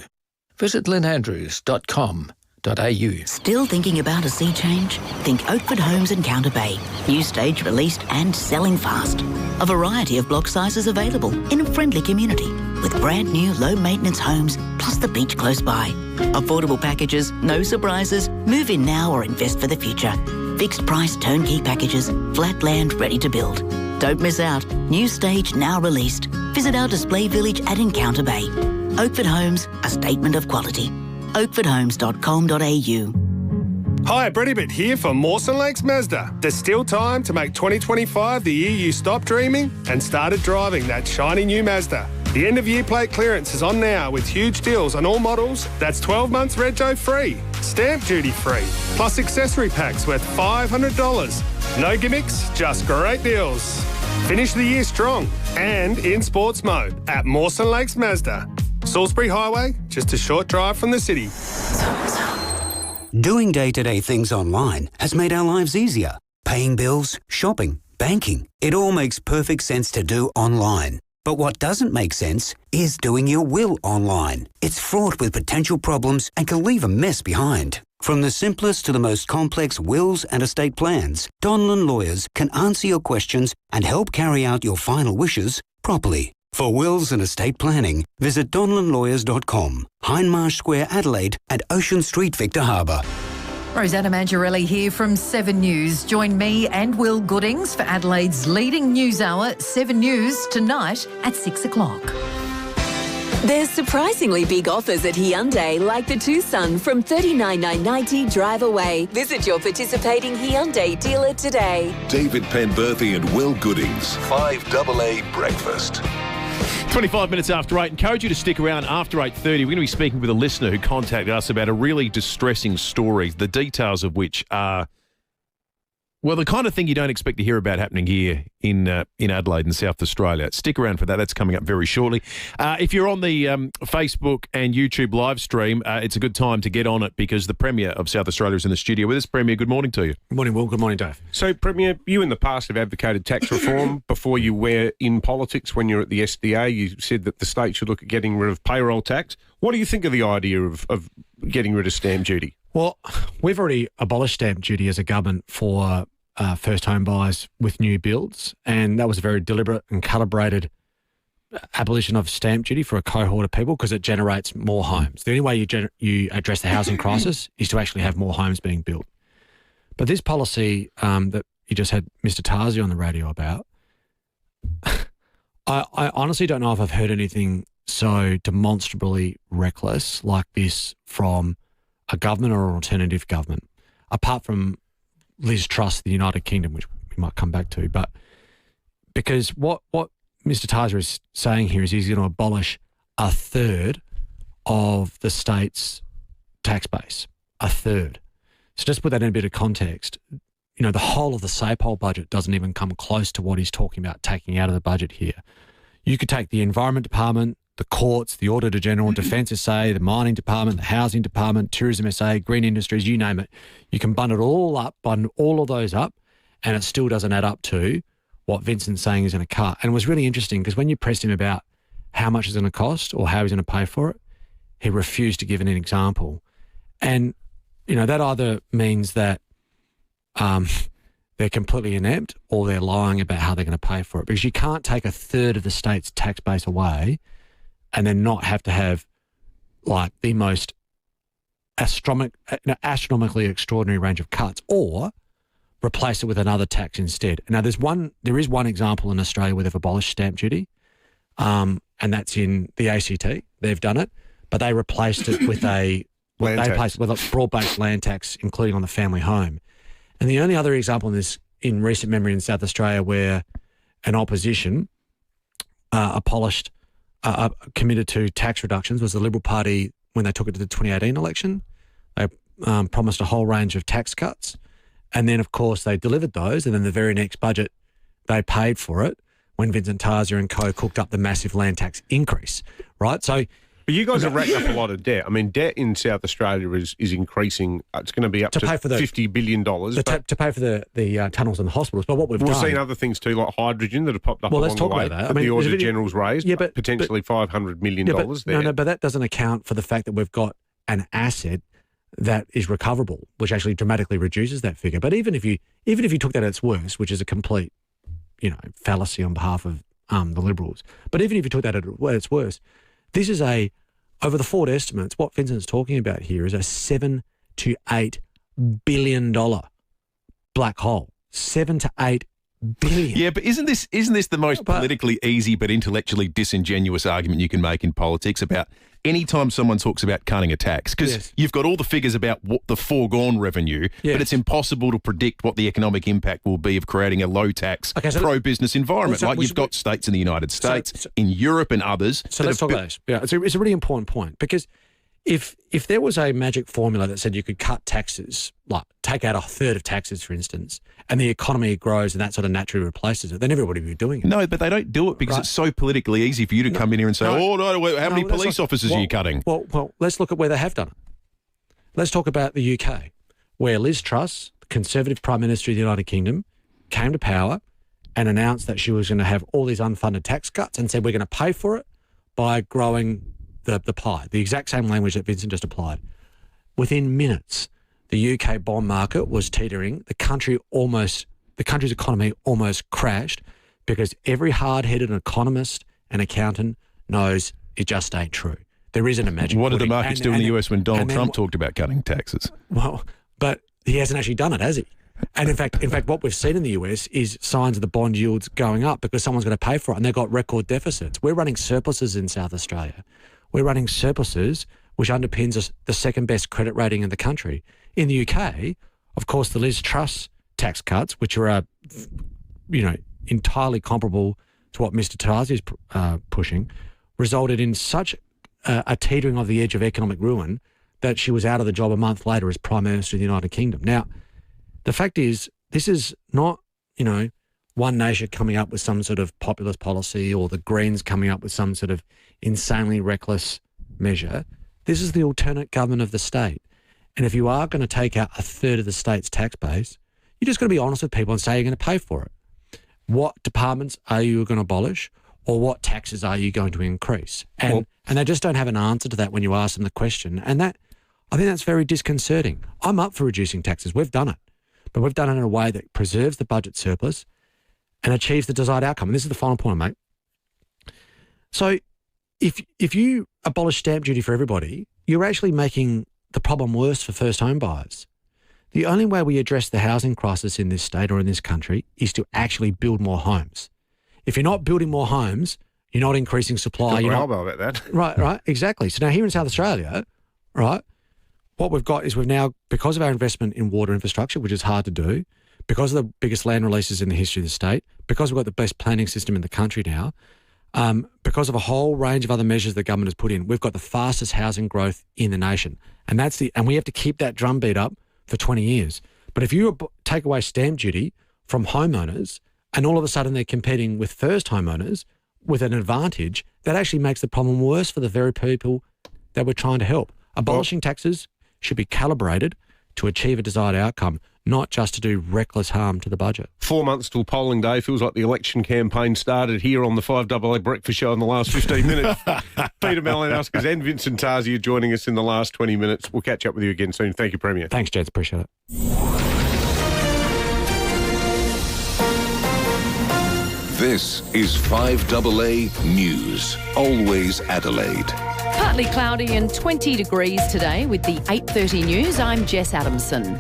Visit lynandrews.com.au. oakford.com.au. Still thinking about a sea change? Think Oakford Homes in Counter Bay. New stage released and selling fast. A variety of block sizes available in a friendly community with brand new low maintenance homes plus the beach close by. Affordable packages, no surprises. Move in now or invest for the future. Fixed price turnkey packages, flat land ready to build. Don't miss out. New stage now released. Visit our display village at Encounter Bay. Oakford Homes, a statement of quality. oakfordhomes.com.au. Hi, Brady Bit here for Mawson Lakes Mazda. There's still time to make 2025 the year you stopped dreaming and started driving that shiny new Mazda. The end-of-year plate clearance is on now with huge deals on all models. That's 12 months rego free, stamp duty free, plus accessory packs worth $500. No gimmicks, just great deals. Finish the year strong and in sports mode at Mawson Lakes Mazda. Salisbury Highway, just a short drive from the city. Doing day-to-day things online has made our lives easier. Paying bills, shopping, banking. It all makes perfect sense to do online. But what doesn't make sense is doing your will online. It's fraught with potential problems and can leave a mess behind. From the simplest to the most complex wills and estate plans, Donlan Lawyers can answer your questions and help carry out your final wishes properly. For wills and estate planning, visit donlanlawyers.com, Hindmarsh Square, Adelaide, and Ocean Street, Victor Harbour. Rosanna Mangiarelli here from 7 News. Join me and Will Goodings for Adelaide's leading news hour, 7 News, tonight at 6 o'clock. There's surprisingly big offers at Hyundai, like the Tucson from $39,990 drive away. Visit your participating Hyundai dealer today. David Penberthy and Will Goodings, 5AA Breakfast. 25 minutes after 8. Encourage you to stick around after 8:30. We're going to be speaking with a listener who contacted us about a really distressing story, the details of which are, well, the kind of thing you don't expect to hear about happening here in Adelaide and South Australia. Stick around for that. That's coming up very shortly. If you're on the Facebook and YouTube live stream, it's a good time to get on it because the Premier of South Australia is in the studio with us. Premier, good morning to you. Good morning, Will. Good morning, Dave. So, Premier, you in the past have advocated tax reform before you were in politics. When you're at the SDA, you said that the state should look at getting rid of payroll tax. What do you think of the idea of getting rid of stamp duty? Well, we've already abolished stamp duty as a government for first home buyers with new builds, and that was a very deliberate and calibrated abolition of stamp duty for a cohort of people because it generates more homes. The only way you address the housing crisis is to actually have more homes being built. But this policy that you just had Mr. Tarzi on the radio about, I honestly don't know if I've heard anything so demonstrably reckless like this from a government or an alternative government, apart from Liz Truss, the United Kingdom, which we might come back to. But because what Mr. Tarzi is saying here is he's going to abolish a third of the state's tax base, a third. So just put that in a bit of context, you know, the whole of the SAPOL budget doesn't even come close to what he's talking about taking out of the budget here. You could take the Environment Department, the courts, the Auditor General, Defence SA, the Mining Department, the Housing Department, Tourism SA, Green Industries, you name it. You can bundle all of those up, and it still doesn't add up to what Vincent's saying is going to cut. And it was really interesting because when you pressed him about how much it's going to cost or how he's going to pay for it, he refused to give an example. And, you know, that either means that they're completely inept or they're lying about how they're going to pay for it, because you can't take a third of the state's tax base away and then not have to have like the most astronomically extraordinary range of cuts, or replace it with another tax instead. Now, there is one example in Australia where they've abolished stamp duty, and that's in the ACT. They've done it, but they replaced it with a broad-based land tax, including on the family home. And the only other example in recent memory in South Australia where an opposition committed to tax reductions was the Liberal Party when they took it to the 2018 election. They promised a whole range of tax cuts. And then, of course, they delivered those. And then the very next budget, they paid for it when Vincent Tarzi and co cooked up the massive land tax increase, right? So, but you guys have racked up a lot of debt. I mean, debt in South Australia is increasing. It's going to be up to $50 billion. To pay for the tunnels and the hospitals. But what we've seen other things too, like hydrogen that have popped up along the way. That. The Auditor General's raised, potentially $500 million there. No, but that doesn't account for the fact that we've got an asset that is recoverable, which actually dramatically reduces that figure. But even if you took that at its worst, which is a complete, fallacy on behalf of the Liberals, but even if you took that at its worst, this is over the forward estimates, what Vincent's talking about here is a $7 to $8 billion black hole. 7 to 8 billion. Yeah, but isn't this the most politically easy but intellectually disingenuous argument you can make in politics about any time someone talks about cutting a tax? Because you've got all the figures about what the foregone revenue, but it's impossible to predict what the economic impact will be of creating a low-tax, pro-business environment you've got states in the United States, in Europe and others. So let's talk about this. Yeah, it's a really important point because if there was a magic formula that said you could cut taxes, like take out a third of taxes, for instance, and the economy grows and that sort of naturally replaces it, then everybody would be doing it. No, but they don't do it because it's so politically easy for you to come in here and say, how many police officers are you cutting? Well, let's look at where they have done it. Let's talk about the UK, where Liz Truss, the Conservative Prime Minister of the United Kingdom, came to power and announced that she was going to have all these unfunded tax cuts and said we're going to pay for it by growing the pie, the exact same language that Vincent just applied. Within minutes, the UK bond market was teetering. The country's economy almost crashed because every hard-headed economist and accountant knows it just ain't true. There isn't a magic What did the pudding. markets do in the US when Donald Trump talked about cutting taxes? Well, but he hasn't actually done it, has he? And in fact, what we've seen in the US is signs of the bond yields going up because someone's going to pay for it, and they've got record deficits. We're running surpluses in South Australia. We're running surpluses, which underpins the second best credit rating in the country. In the UK, of course, the Liz Truss tax cuts, which are, entirely comparable to what Mr. Tazi is pushing, resulted in such a teetering of the edge of economic ruin that she was out of the job a month later as Prime Minister of the United Kingdom. Now, the fact is, this is not, one nation coming up with some sort of populist policy or the Greens coming up with some sort of insanely reckless measure. This is the alternate government of the state. And if you are going to take out a third of the state's tax base, you're just going to be honest with people and say you're going to pay for it. What departments are you going to abolish, or what taxes are you going to increase? And they just don't have an answer to that when you ask them the question. And I think that's very disconcerting. I'm up for reducing taxes. We've done it. But we've done it in a way that preserves the budget surplus and achieves the desired outcome. And this is the final point I make. So if you abolish stamp duty for everybody, you're actually making the problem worse for first home buyers. The only way we address the housing crisis in this state or in this country is to actually build more homes. If you're not building more homes, you're not increasing supply. You're not about that. Right, exactly. So now here in South Australia, right, what we've got is we've now, because of our investment in water infrastructure, which is hard to do, because of the biggest land releases in the history of the state, because we've got the best planning system in the country now, because of a whole range of other measures the government has put in, we've got the fastest housing growth in the nation. And we have to keep that drumbeat up for 20 years. But if you take away stamp duty from homeowners and all of a sudden they're competing with first homeowners with an advantage, that actually makes the problem worse for the very people that we're trying to help. Abolishing taxes should be calibrated to achieve a desired outcome, not just to do reckless harm to the budget. 4 months till polling day. Feels like the election campaign started here on the 5AA Breakfast Show in the last 15 minutes. Peter Malinauskas and Vincent Tazi are joining us in the last 20 minutes. We'll catch up with you again soon. Thank you, Premier. Thanks, Jets. Appreciate it. This is 5AA News. Always Adelaide. Partly cloudy and 20 degrees today with the 8:30 news. I'm Jess Adamson.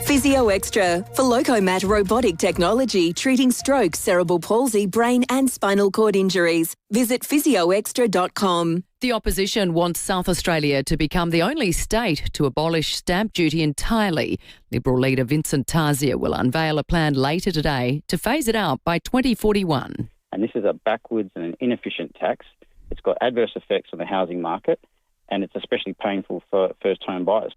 Physio Extra for Locomat robotic technology treating stroke, cerebral palsy, brain and spinal cord injuries. Visit physioextra.com. The opposition wants South Australia to become the only state to abolish stamp duty entirely. Liberal leader Vincent Tazi will unveil a plan later today to phase it out by 2041. And this is a backwards and an inefficient tax. It's got adverse effects on the housing market, and it's especially painful for first-home buyers.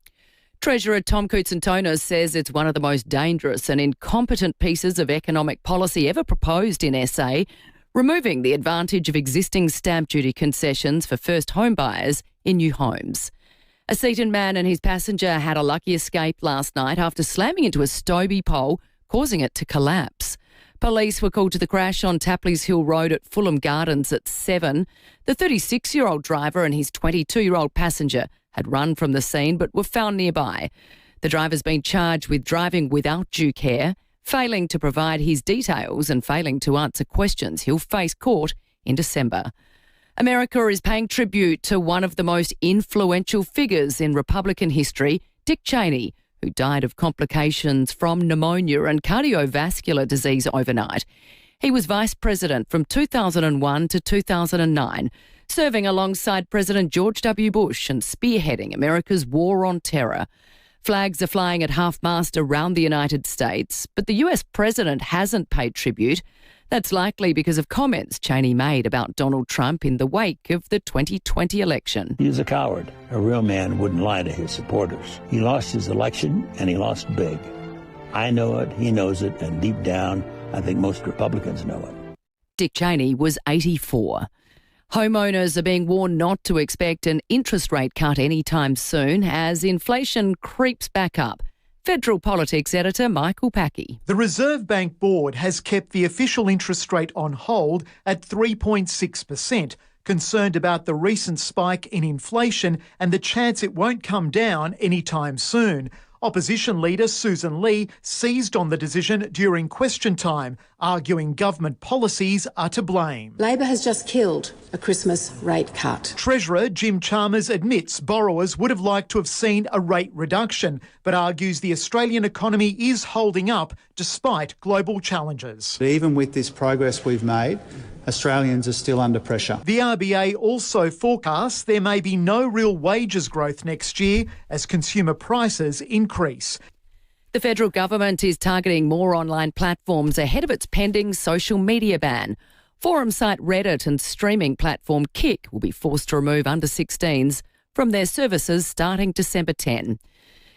Treasurer Tom Koutsantonis says it's one of the most dangerous and incompetent pieces of economic policy ever proposed in SA, removing the advantage of existing stamp duty concessions for first home buyers in new homes. A Seaton man and his passenger had a lucky escape last night after slamming into a Stobie pole, causing it to collapse. Police were called to the crash on Tapley's Hill Road at Fulham Gardens at 7. The 36-year-old driver and his 22-year-old passenger had run from the scene but were found nearby. The driver's been charged with driving without due care, failing to provide his details and failing to answer questions. He'll face court in December. America is paying tribute to one of the most influential figures in Republican history, Dick Cheney, who died of complications from pneumonia and cardiovascular disease overnight. He was vice president from 2001 to 2009, serving alongside President George W. Bush and spearheading America's war on terror. Flags are flying at half-mast around the United States, but the US president hasn't paid tribute. That's likely because of comments Cheney made about Donald Trump in the wake of the 2020 election. He was a coward. A real man wouldn't lie to his supporters. He lost his election, and he lost big. I know it, he knows it, and deep down, I think most Republicans know it. Dick Cheney was 84. Homeowners are being warned not to expect an interest rate cut anytime soon as inflation creeps back up. Federal Politics editor Michael Packey. The Reserve Bank Board has kept the official interest rate on hold at 3.6%, concerned about the recent spike in inflation and the chance it won't come down anytime soon. Opposition leader Susan Lee seized on the decision during question time, arguing government policies are to blame. Labor has just killed a Christmas rate cut. Treasurer Jim Chalmers admits borrowers would have liked to have seen a rate reduction, but argues the Australian economy is holding up despite global challenges. Even with this progress we've made, Australians are still under pressure. The RBA also forecasts there may be no real wages growth next year as consumer prices increase. The federal government is targeting more online platforms ahead of its pending social media ban. Forum site Reddit and streaming platform Kick will be forced to remove under-16s from their services starting December 10.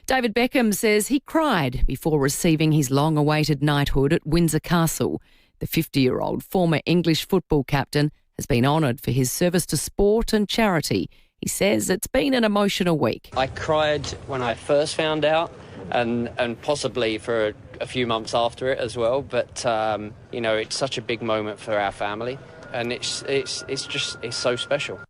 David Beckham says he cried before receiving his long-awaited knighthood at Windsor Castle. The 50-year-old former English football captain has been honoured for his service to sport and charity. He says it's been an emotional week. I cried when I first found out and possibly for a few months after it as well. But, it's such a big moment for our family and it's so special.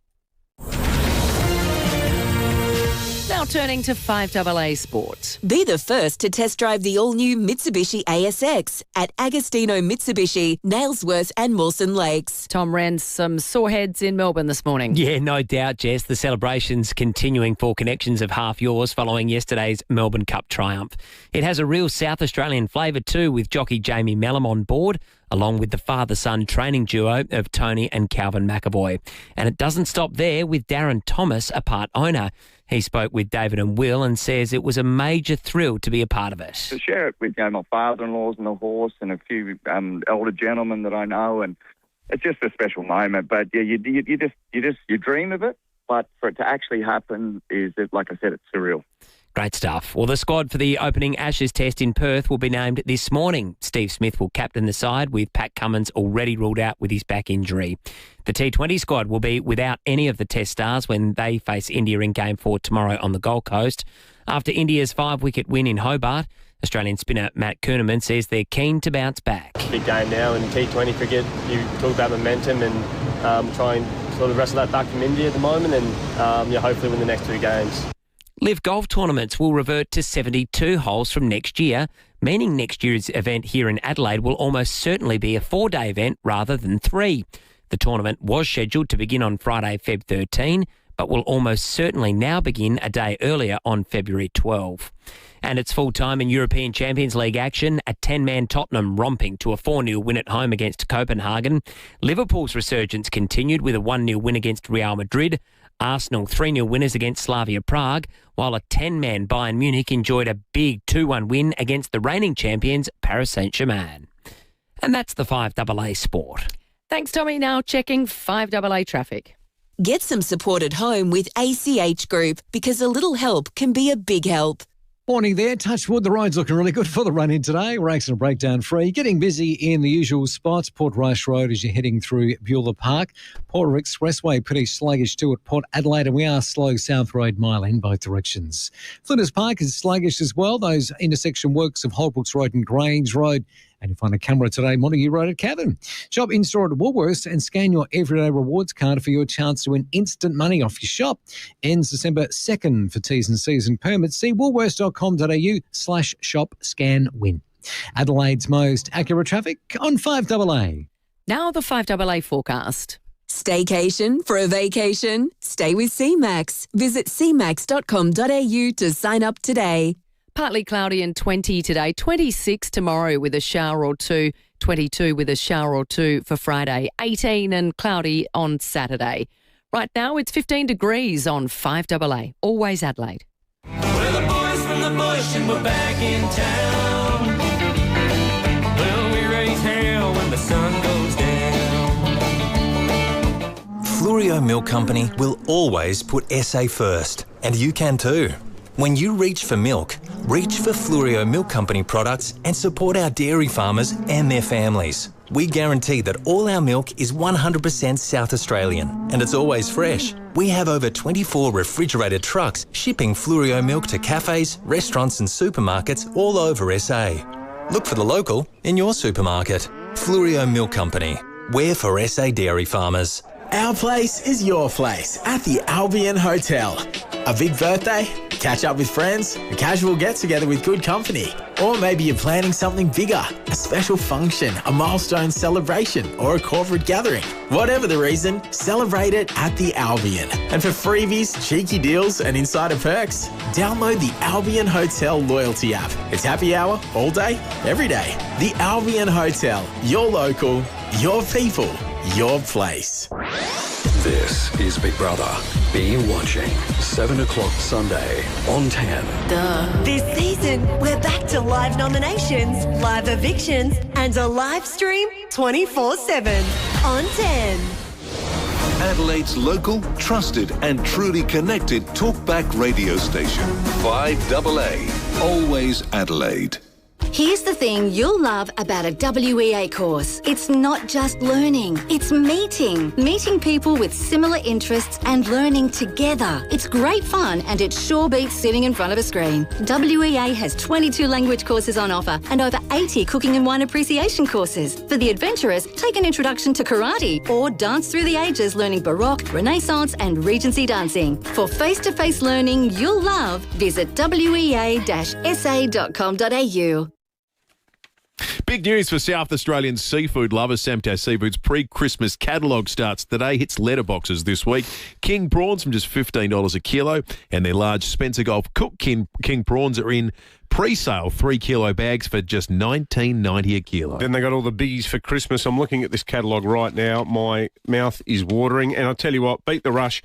Now turning to 5AA Sport. Be the first to test drive the all-new Mitsubishi ASX at Agostino Mitsubishi, Nailsworth and Mawson Lakes. Tom Wren, some sore heads in Melbourne this morning. Yeah, no doubt, Jess. The celebrations continuing for Connections of Half Yours following yesterday's Melbourne Cup triumph. It has a real South Australian flavour too, with jockey Jamie Mellum on board, along with the father-son training duo of Tony and Calvin McAvoy. And it doesn't stop there, with Darren Thomas a part owner. He spoke with David and Will and says it was a major thrill to be a part of it. To share it with my father-in-laws and the horse and a few elder gentlemen that I know, and it's just a special moment. But yeah, you dream of it, but for it to actually happen is, like I said, it's surreal. Great stuff. Well, the squad for the opening Ashes test in Perth will be named this morning. Steve Smith will captain the side, with Pat Cummins already ruled out with his back injury. The T20 squad will be without any of the test stars when they face India in Game 4 tomorrow on the Gold Coast. After India's 5-wicket win in Hobart, Australian spinner Matt Kuhnemann says they're keen to bounce back. Big game now in T20 cricket. You talk about momentum and try and sort of wrestle that back from India at the moment and hopefully win the next 2 games. Live golf tournaments will revert to 72 holes from next year, meaning next year's event here in Adelaide will almost certainly be a 4-day event rather than 3. The tournament was scheduled to begin on Friday, Feb 13, but will almost certainly now begin a day earlier on February 12. And it's full-time in European Champions League action. A 10-man Tottenham romping to a 4-0 win at home against Copenhagen. Liverpool's resurgence continued with a 1-0 win against Real Madrid. Arsenal 3-0 winners against Slavia Prague, while a 10-man Bayern Munich enjoyed a big 2-1 win against the reigning champions Paris Saint-Germain. And that's the 5AA Sport. Thanks, Tommy. Now checking 5AA traffic. Get some support at home with ACH Group, because a little help can be a big help. Morning there. Touch wood, the road's looking really good for the run-in today. We're accident breakdown free. Getting busy in the usual spots. Port Rice Road as you're heading through Beulah Park. Port Expressway pretty sluggish too at Port Adelaide, and we are slow South Road Mile in both directions. Flinders Park is sluggish as well. Those intersection works of Holbrook's Road and Grange Road And you'll find a camera today, Montague Road at Cavan. Shop in-store at Woolworths and scan your Everyday Rewards card for your chance to win instant money off your shop. Ends December 2nd for T's and C's and permits. See woolworths.com.au/shop-scan-win. Adelaide's most accurate traffic on 5AA. Now the 5AA forecast. Staycation for a vacation? Stay with CMAX. Visit cmax.com.au to sign up today. Partly cloudy and 20 today, 26 tomorrow with a shower or two, 22 with a shower or two for Friday, 18 and cloudy on Saturday. Right now it's 15 degrees on 5AA, always Adelaide. We're the boys from the bush and we're back in town. Well, we raise hell when the sun goes down. Fluorio Milk Company will always put SA first, and you can too. When you reach for milk, reach for Fluorio Milk Company products and support our dairy farmers and their families. We guarantee that all our milk is 100% South Australian and it's always fresh. We have over 24 refrigerated trucks shipping Fluorio milk to cafes, restaurants and supermarkets all over SA. Look for the local in your supermarket. Fluorio Milk Company. We're for SA dairy farmers. Our place is your place at the Albion Hotel. A big birthday? Catch up with friends? A casual get-together with good company? Or maybe you're planning something bigger, a special function, a milestone celebration, or a corporate gathering. Whatever the reason, celebrate it at the Albion. And for freebies, cheeky deals and insider perks, download the Albion Hotel loyalty app. It's happy hour all day, every day. The Albion Hotel. Your local, your people, your place. This is Big Brother. Be watching 7 o'clock Sunday on 10. This season, we're back to live nominations, live evictions, and a live stream 24/7 on 10. Adelaide's local, trusted and truly connected talkback radio station. 5AA. Always Adelaide. Here's the thing you'll love about a WEA course. It's not just learning, it's meeting. Meeting people with similar interests and learning together. It's great fun and it sure beats sitting in front of a screen. WEA has 22 language courses on offer and over 80 cooking and wine appreciation courses. For the adventurous, take an introduction to karate or dance through the ages learning Baroque, Renaissance and Regency dancing. For face-to-face learning you'll love, visit wea-sa.com.au. Big news for South Australian seafood lovers. Samtas Seafood's pre-Christmas catalogue starts today. Hits letterboxes this week. King prawns from just $15 a kilo, and their large Spencer Gulf Cook King prawns are in pre-sale 3 kilo bags for just $19.90 a kilo. Then they got all the biggies for Christmas. I'm looking at this catalogue right now. My mouth is watering, and I'll tell you what, beat the rush.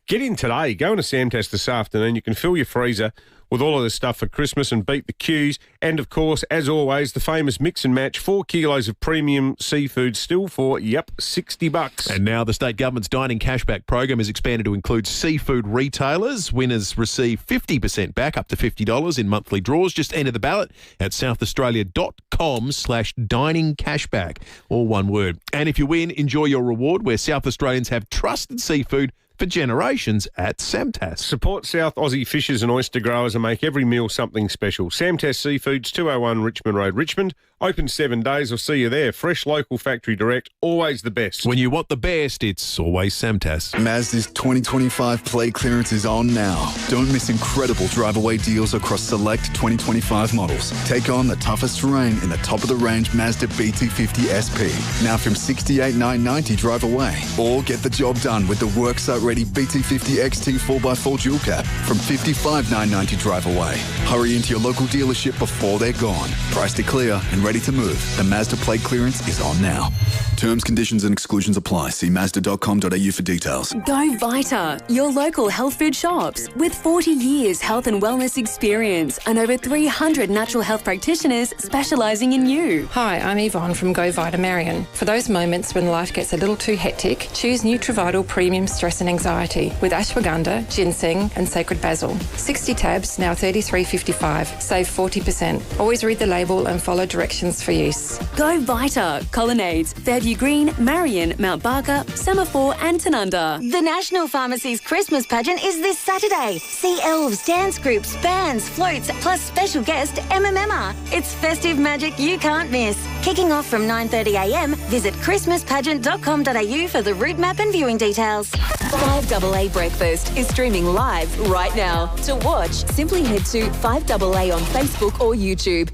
Get in today. Go into Samtas this afternoon. You can fill your freezer with all of this stuff for Christmas and beat the queues. And, of course, as always, the famous mix and match, 4 kilos of premium seafood still for, $60. And now the state government's dining cashback program is expanded to include seafood retailers. Winners receive 50% back, up to $50 in monthly draws. Just enter the ballot at southaustralia.com/dining cashback, all one word. And if you win, enjoy your reward where South Australians have trusted seafood for generations at Samtas. Support South Aussie fishers and oyster growers and make every meal something special. Samtas Seafoods, 201 Richmond Road, Richmond. Open 7 days. I'll see you there. Fresh, local, factory direct. Always the best. When you want the best, it's always Samtas. Mazda's 2025 play clearance is on now. Don't miss incredible drive-away deals across select 2025 models. Take on the toughest terrain in the top-of-the-range Mazda BT50 SP. Now from $68,990 drive away. Or get the job done with the worksite-ready BT50 XT 4x4 dual cab from $55,990 drive away. Hurry into your local dealership before they're gone. Price to clear and ready to move. The Mazda plate clearance is on now. Terms, conditions and exclusions apply. See Mazda.com.au for details. Go Vita, your local health food shops. With 40 years health and wellness experience and over 300 natural health practitioners specialising in you. Hi, I'm Yvonne from Go Vita Marion. For those moments when life gets a little too hectic, choose Nutrivital Premium Stress and Anxiety with ashwagandha, ginseng and sacred basil. 60 tabs, now $33.55. Save 40%. Always read the label and follow directions for use. Go Vita, Colonnades, Fairview Montague Green, Marion, Mount Barker, Semaphore and Tanunda. The National Pharmacy's Christmas pageant is this Saturday. See elves, dance groups, bands, floats, plus special guest MMMA. It's festive magic you can't miss. Kicking off from 9:30am, visit christmaspageant.com.au for the route map and viewing details. 5AA Breakfast is streaming live right now. To watch, simply head to 5AA on Facebook or YouTube.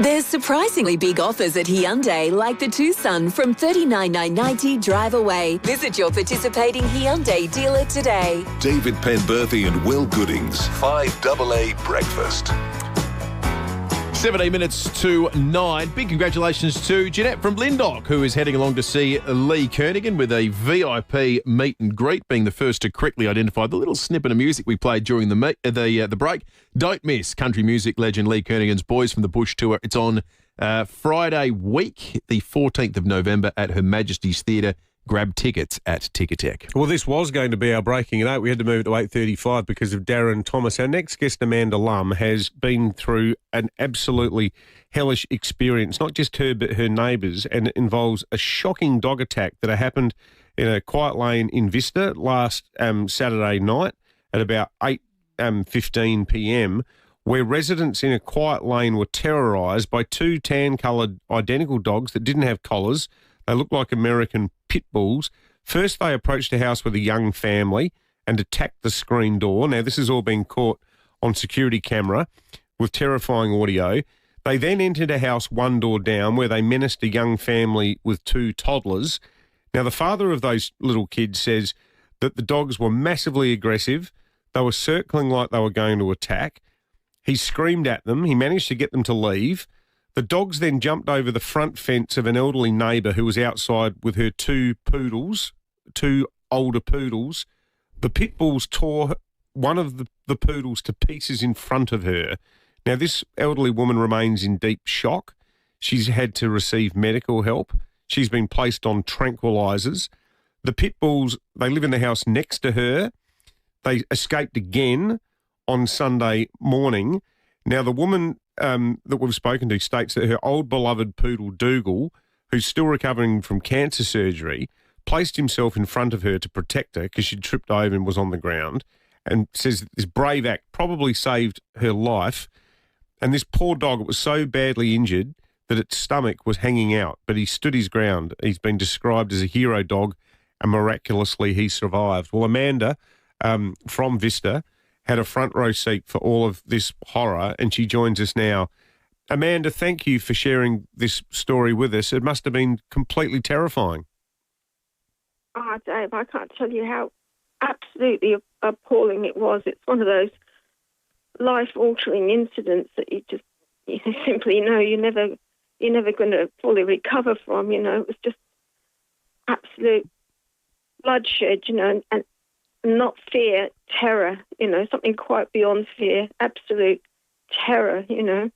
There's surprisingly big offers at Hyundai, like the Tucson from $39,990 drive away. Visit your participating Hyundai dealer today. David Penberthy and Will Goodings, 5AA Breakfast. 17 minutes to 9. Big congratulations to Jeanette from Lyndoch, who is heading along to see Lee Kernaghan with a VIP meet and greet, being the first to correctly identify the little snippet of music we played during the break. Don't miss country music legend Lee Kernaghan's Boys from the Bush tour. It's on Friday week, the 14th of November at Her Majesty's Theatre. Grab tickets at Ticketek. Well, this was going to be our breaking at 8. We had to move it to 8:35 because of Darren Thomas. Our next guest, Amanda Lum, has been through an absolutely hellish experience, not just her but her neighbours, and it involves a shocking dog attack that happened in a quiet lane in Vista last Saturday night at about 8:15 p.m, where residents in a quiet lane were terrorised by two tan-coloured identical dogs that didn't have collars. They looked like American pit bulls. First, they approached a house with a young family and attacked the screen door. Now, this has all been caught on security camera with terrifying audio. They then entered a house one door down where they menaced a young family with two toddlers. Now, the father of those little kids says that the dogs were massively aggressive. They were circling like they were going to attack. He screamed at them. He managed to get them to leave. The dogs then jumped over the front fence of an elderly neighbour who was outside with her two older poodles. The pit bulls tore one of the poodles to pieces in front of her. Now, this elderly woman remains in deep shock. She's had to receive medical help. She's been placed on tranquilizers. The pit bulls, they live in the house next to her. They escaped again on Sunday morning. Now, the woman that we've spoken to states that her old beloved poodle Dougal, who's still recovering from cancer surgery, placed himself in front of her to protect her because she'd tripped over and was on the ground, and says this brave act probably saved her life. And this poor dog was so badly injured that its stomach was hanging out, but he stood his ground. He's been described as a hero dog, and miraculously he survived. Well, Amanda from Vista had a front row seat for all of this horror, and she joins us now. Amanda, thank you for sharing this story with us. It must have been completely terrifying. Oh, Dave, I can't tell you how absolutely appalling it was. It's one of those life-altering incidents that you simply know you're never going to fully recover from. It was just absolute bloodshed, and not fear, terror, something quite beyond fear, absolute terror, It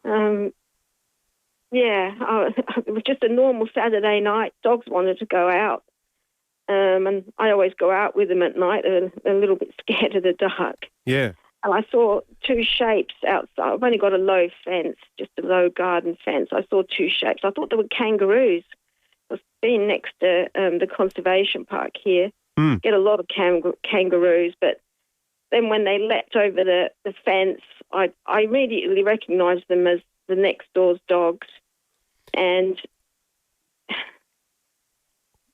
was just a normal Saturday night. Dogs wanted to go out, and I always go out with them at night. They're a little bit scared of the dark. Yeah. And I saw two shapes outside. I've only got a low fence, just a low garden fence. I saw two shapes. I thought they were kangaroos. I've been next to the conservation park here. Get a lot of kangaroos, but then when they leapt over the fence, I immediately recognised them as the next door's dogs. And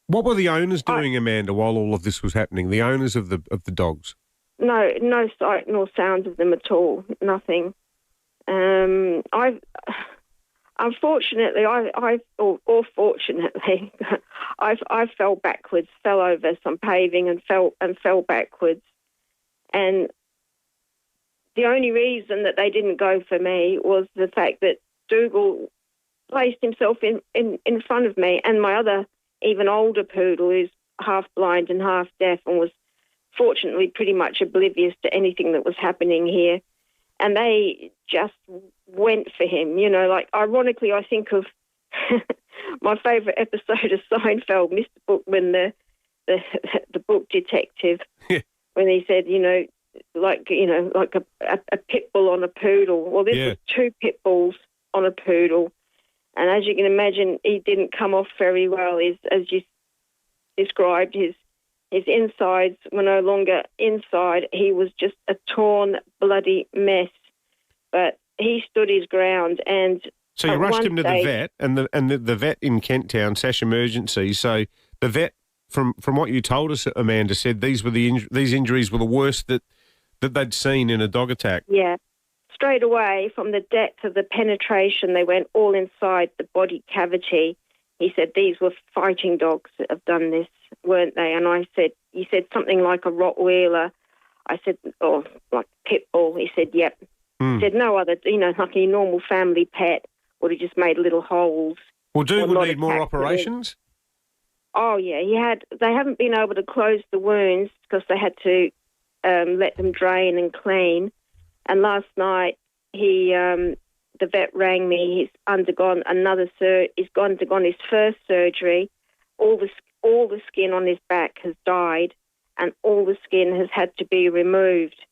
what were the owners doing, Amanda, while all of this was happening? The owners of the dogs? No sight nor sound of them at all. Nothing. Unfortunately, or fortunately, I fell backwards, fell over some paving and fell backwards. And the only reason that they didn't go for me was the fact that Dougal placed himself in front of me, and my other, even older poodle, who's half blind and half deaf and was fortunately pretty much oblivious to anything that was happening here. And they just went for him, ironically, I think of my favourite episode of Seinfeld, Mr. Bookman, the book detective, when he said, like a pit bull on a poodle. Well, this was two pit bulls on a poodle, And as you can imagine, he didn't come off very well. As you described, his insides were no longer inside. He was just a torn, bloody mess. But he stood his ground. And so you rushed him to the vet, and the vet in Kent Town, Sash Emergency. So the vet, from what you told us, Amanda, said these injuries were the worst that they'd seen in a dog attack. Yeah. Straight away, from the depth of the penetration, they went all inside the body cavity. He said these were fighting dogs that have done this, weren't they? And I said, he said something like a Rottweiler. I said, oh, like pit bull. He said, yep. He said no other, like a normal family pet would have just made little holes. Well, will need more operations? Oh, yeah. They haven't been able to close the wounds because they had to let them drain and clean. And last night, the vet rang me. He's undergone he's undergone his first surgery. All the skin on his back has died, and all the skin has had to be removed.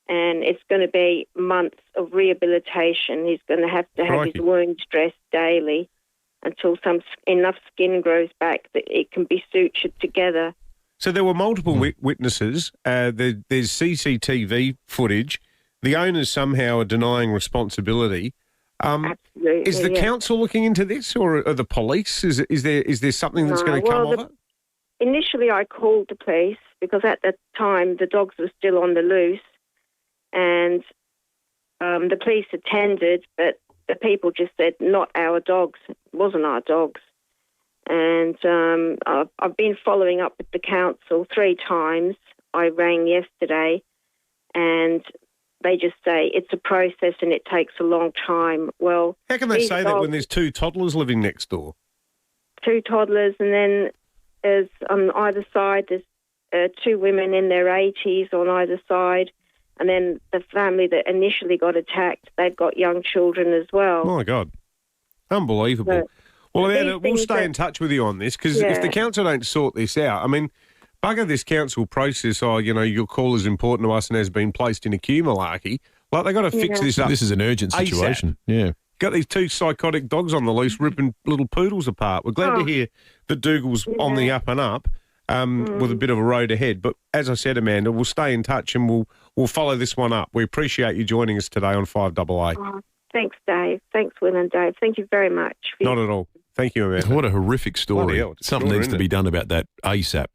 And it's going to be months of rehabilitation. He's going to have his wounds dressed daily until enough skin grows back that it can be sutured together. So there were multiple witnesses. There's CCTV footage. The owners somehow are denying responsibility. Absolutely. Is the council looking into this, or are the police? Is there something that's going to come of it? Initially, I called the police because at that time the dogs were still on the loose, and the police attended, but the people just said, not our dogs. It wasn't our dogs. And I've been following up with the council 3 times. I rang yesterday, and they just say it's a process and it takes a long time. Well, how can they say that when there's 2 toddlers living next door? 2 toddlers, and then there's on either side there's 2 women in their 80s on either side. And then the family that initially got attacked, they've got young children as well. Oh, my God. Unbelievable. Well, Amanda, we'll stay in touch with you on this because if the council don't sort this out, I mean, bugger this council process, your call is important to us and has been placed in a queue malarkey. Like, they've got to fix this up. This is an urgent situation. ASAP. Yeah. Got these 2 psychotic dogs on the loose ripping little poodles apart. We're glad to hear that Dougal's on the up and up. With a bit of a road ahead. But as I said, Amanda, we'll stay in touch and we'll follow this one up. We appreciate you joining us today on 5AA. Oh, thanks, Dave. Thanks, Will and Dave. Thank you very much. Not at all. Thank you, Amanda. What a horrific story. Something needs to be done about that ASAP.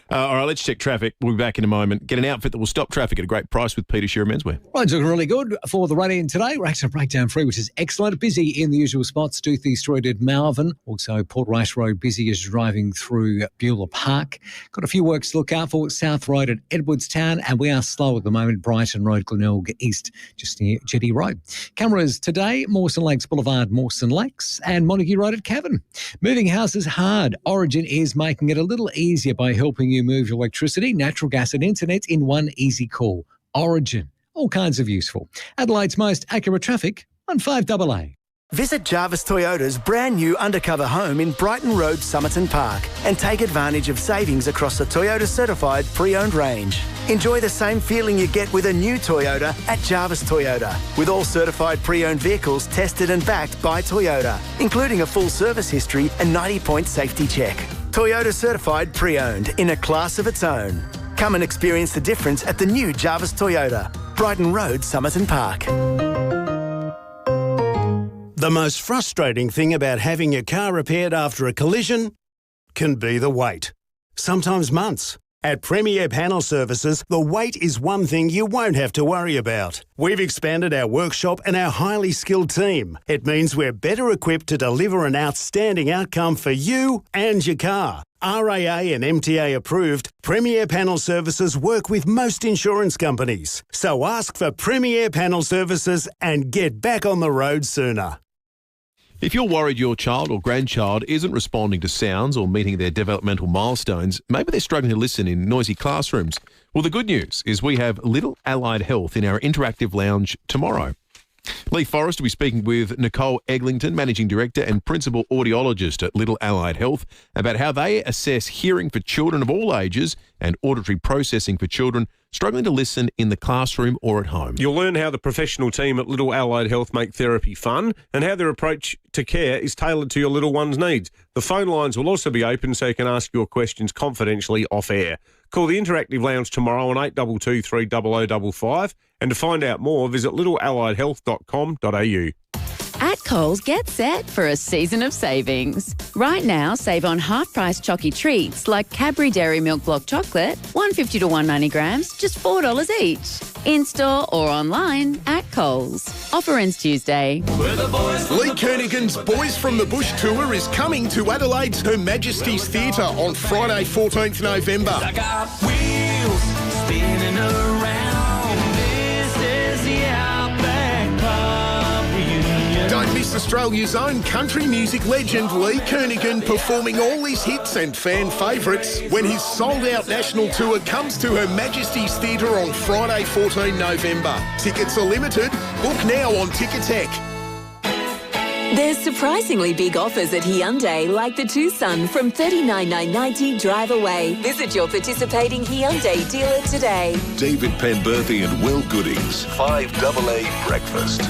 All right, let's check traffic. We'll be back in a moment. Get an outfit that will stop traffic at a great price with Peter Shearer Menswear. Roads looking really good for the run in today. We're accident breakdown free, which is excellent. Busy in the usual spots. Doothie Street at Malvern. Also, Port Rice Road busy as you're driving through Beulah Park. Got a few works to look out for. South Road at Edwardstown. And we are slow at the moment. Brighton Road, Glenelg East, just near Jetty Road. Cameras today. Mawson Lakes Boulevard, Mawson Lakes. And Montague Road at Cavan. Moving houses hard. Origin is making it a little easier by helping you move your electricity, natural gas and internet in one easy call. Origin. All kinds of useful. Adelaide's most accurate traffic on 5AA. Visit Jarvis Toyota's brand new undercover home in Brighton Road, Somerton Park and take advantage of savings across the Toyota certified pre-owned range. Enjoy the same feeling you get with a new Toyota at Jarvis Toyota, with all certified pre-owned vehicles tested and backed by Toyota, including a full service history and 90-point safety check. Toyota certified pre-owned in a class of its own. Come and experience the difference at the new Jarvis Toyota, Brighton Road, Somerton Park. The most frustrating thing about having your car repaired after a collision can be the wait. Sometimes months. At FIVEAA Panel Services, the wait is one thing you won't have to worry about. We've expanded our workshop and our highly skilled team. It means we're better equipped to deliver an outstanding outcome for you and your car. RAA and MTA approved, FIVEAA Panel Services work with most insurance companies. So ask for FIVEAA Panel Services and get back on the road sooner. If you're worried your child or grandchild isn't responding to sounds or meeting their developmental milestones, maybe they're struggling to listen in noisy classrooms. Well, the good news is we have Little Allied Health in our interactive lounge tomorrow. Lee Forrest will be speaking with Nicole Eglinton, Managing Director and Principal Audiologist at Little Allied Health, about how they assess hearing for children of all ages and auditory processing for children struggling to listen in the classroom or at home. You'll learn how the professional team at Little Allied Health make therapy fun and how their approach to care is tailored to your little one's needs. The phone lines will also be open so you can ask your questions confidentially off air. Call the Interactive Lounge tomorrow on 822 30055, and to find out more, visit littlealliedhealth.com.au. At Coles, get set for a season of savings. Right now, save on half-price chocky treats like Cadbury Dairy Milk Block Chocolate, 150 to 190 grams, just $4 each. In-store or online at Coles. Offer ends Tuesday. Lee Kernaghan's Boys from the Bush tour is coming to Adelaide's Her Majesty's Theatre on Friday, 14th November. I got wheels spinning around. This is the Outback Pub reunion. Don't miss Australia's own country music legend Lee Kernaghan performing all his hits and fan favourites when his sold-out national tour comes to Her Majesty's Theatre on Friday, 14 November. Tickets are limited. Book now on Ticketek. There's surprisingly big offers at Hyundai, like the Tucson from $39,990 drive away. Visit your participating Hyundai dealer today. David Penberthy and Will Goodings, 5AA Breakfast.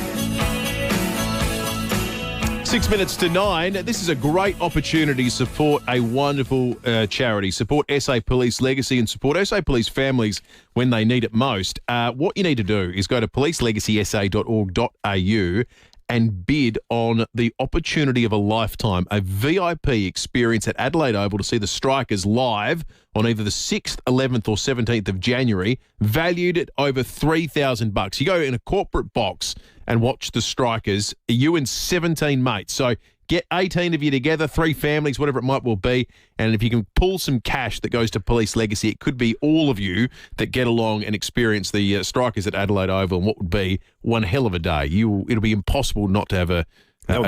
6 minutes to 9. This is a great opportunity to support a wonderful charity. Support SA Police Legacy and support SA Police families when they need it most. What you need to do is go to policelegacysa.org.au and bid on the opportunity of a lifetime, a VIP experience at Adelaide Oval to see the Strikers live on either the 6th, 11th or 17th of January, valued at over $3,000. You go in a corporate box and watch the Strikers, you and 17 mates. So get 18 of you together, 3 families, whatever it might well be, and if you can pull some cash that goes to Police Legacy, it could be all of you that get along and experience the Strikers at Adelaide Oval, and what would be one hell of a day. It'll be impossible not to have a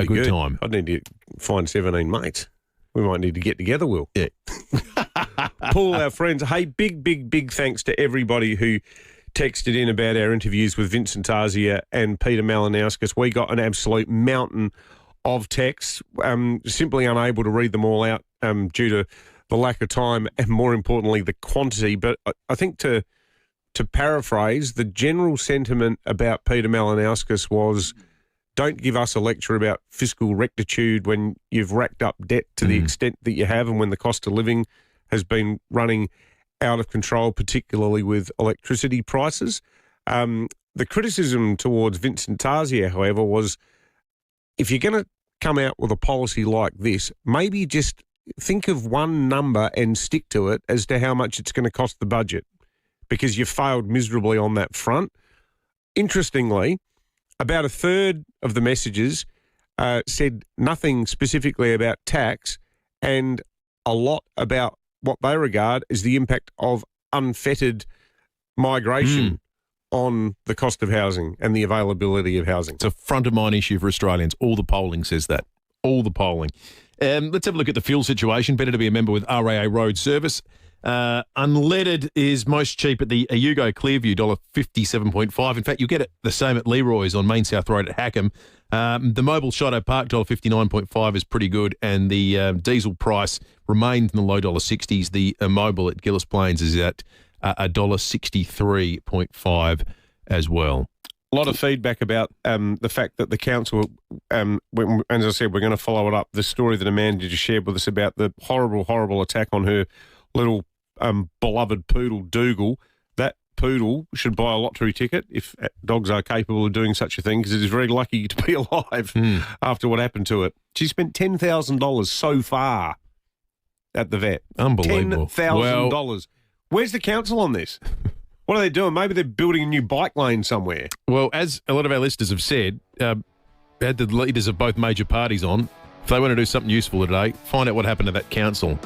good time. I'd need to find 17 mates. We might need to get together, Will. Yeah. Paul, our friends, hey, big thanks to everybody who texted in about our interviews with Vincent Tarzia and Peter Malinauskas. We got an absolute mountain of texts, simply unable to read them all out due to the lack of time and, more importantly, the quantity. But I think to paraphrase, the general sentiment about Peter Malinauskas was, don't give us a lecture about fiscal rectitude when you've racked up debt to the extent that you have and when the cost of living has been running out of control, particularly with electricity prices. The criticism towards Vincent Tarzia, however, was if you're going to come out with a policy like this, maybe just think of one number and stick to it as to how much it's going to cost the budget, because you failed miserably on that front. Interestingly, about a third of the messages said nothing specifically about tax and a lot about what they regard as the impact of unfettered migration on the cost of housing and the availability of housing. It's a front-of-mind issue for Australians. All the polling says that. All the polling. Let's have a look at the fuel situation. Better to be a member with RAA Road Service. Unleaded is most cheap at the Yugo Clearview, $1.57.5. In fact, you'll get it the same at Leroy's on Main South Road at Hackham. The Mobile Shadow Park, $1.59.5 is pretty good, and the diesel price remains in the low $60s. The Mobile at Gillis Plains is at $1.63.5 as well. A lot of feedback about the fact that the council, as I said, we're going to follow it up. The story that Amanda just shared with us about the horrible attack on her little beloved poodle, Dougal. That poodle should buy a lottery ticket if dogs are capable of doing such a thing, because it is very lucky to be alive after what happened to it. She spent $10,000 so far at the vet. Unbelievable. $10,000. Where's the council on this? What are they doing? Maybe they're building a new bike lane somewhere. Well, as a lot of our listeners have said, had the leaders of both major parties on, if they want to do something useful today, find out what happened to that council.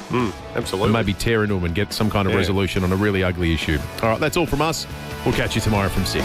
Absolutely. And maybe tear into them and get some kind of resolution on a really ugly issue. All right, that's all from us. We'll catch you tomorrow from 6.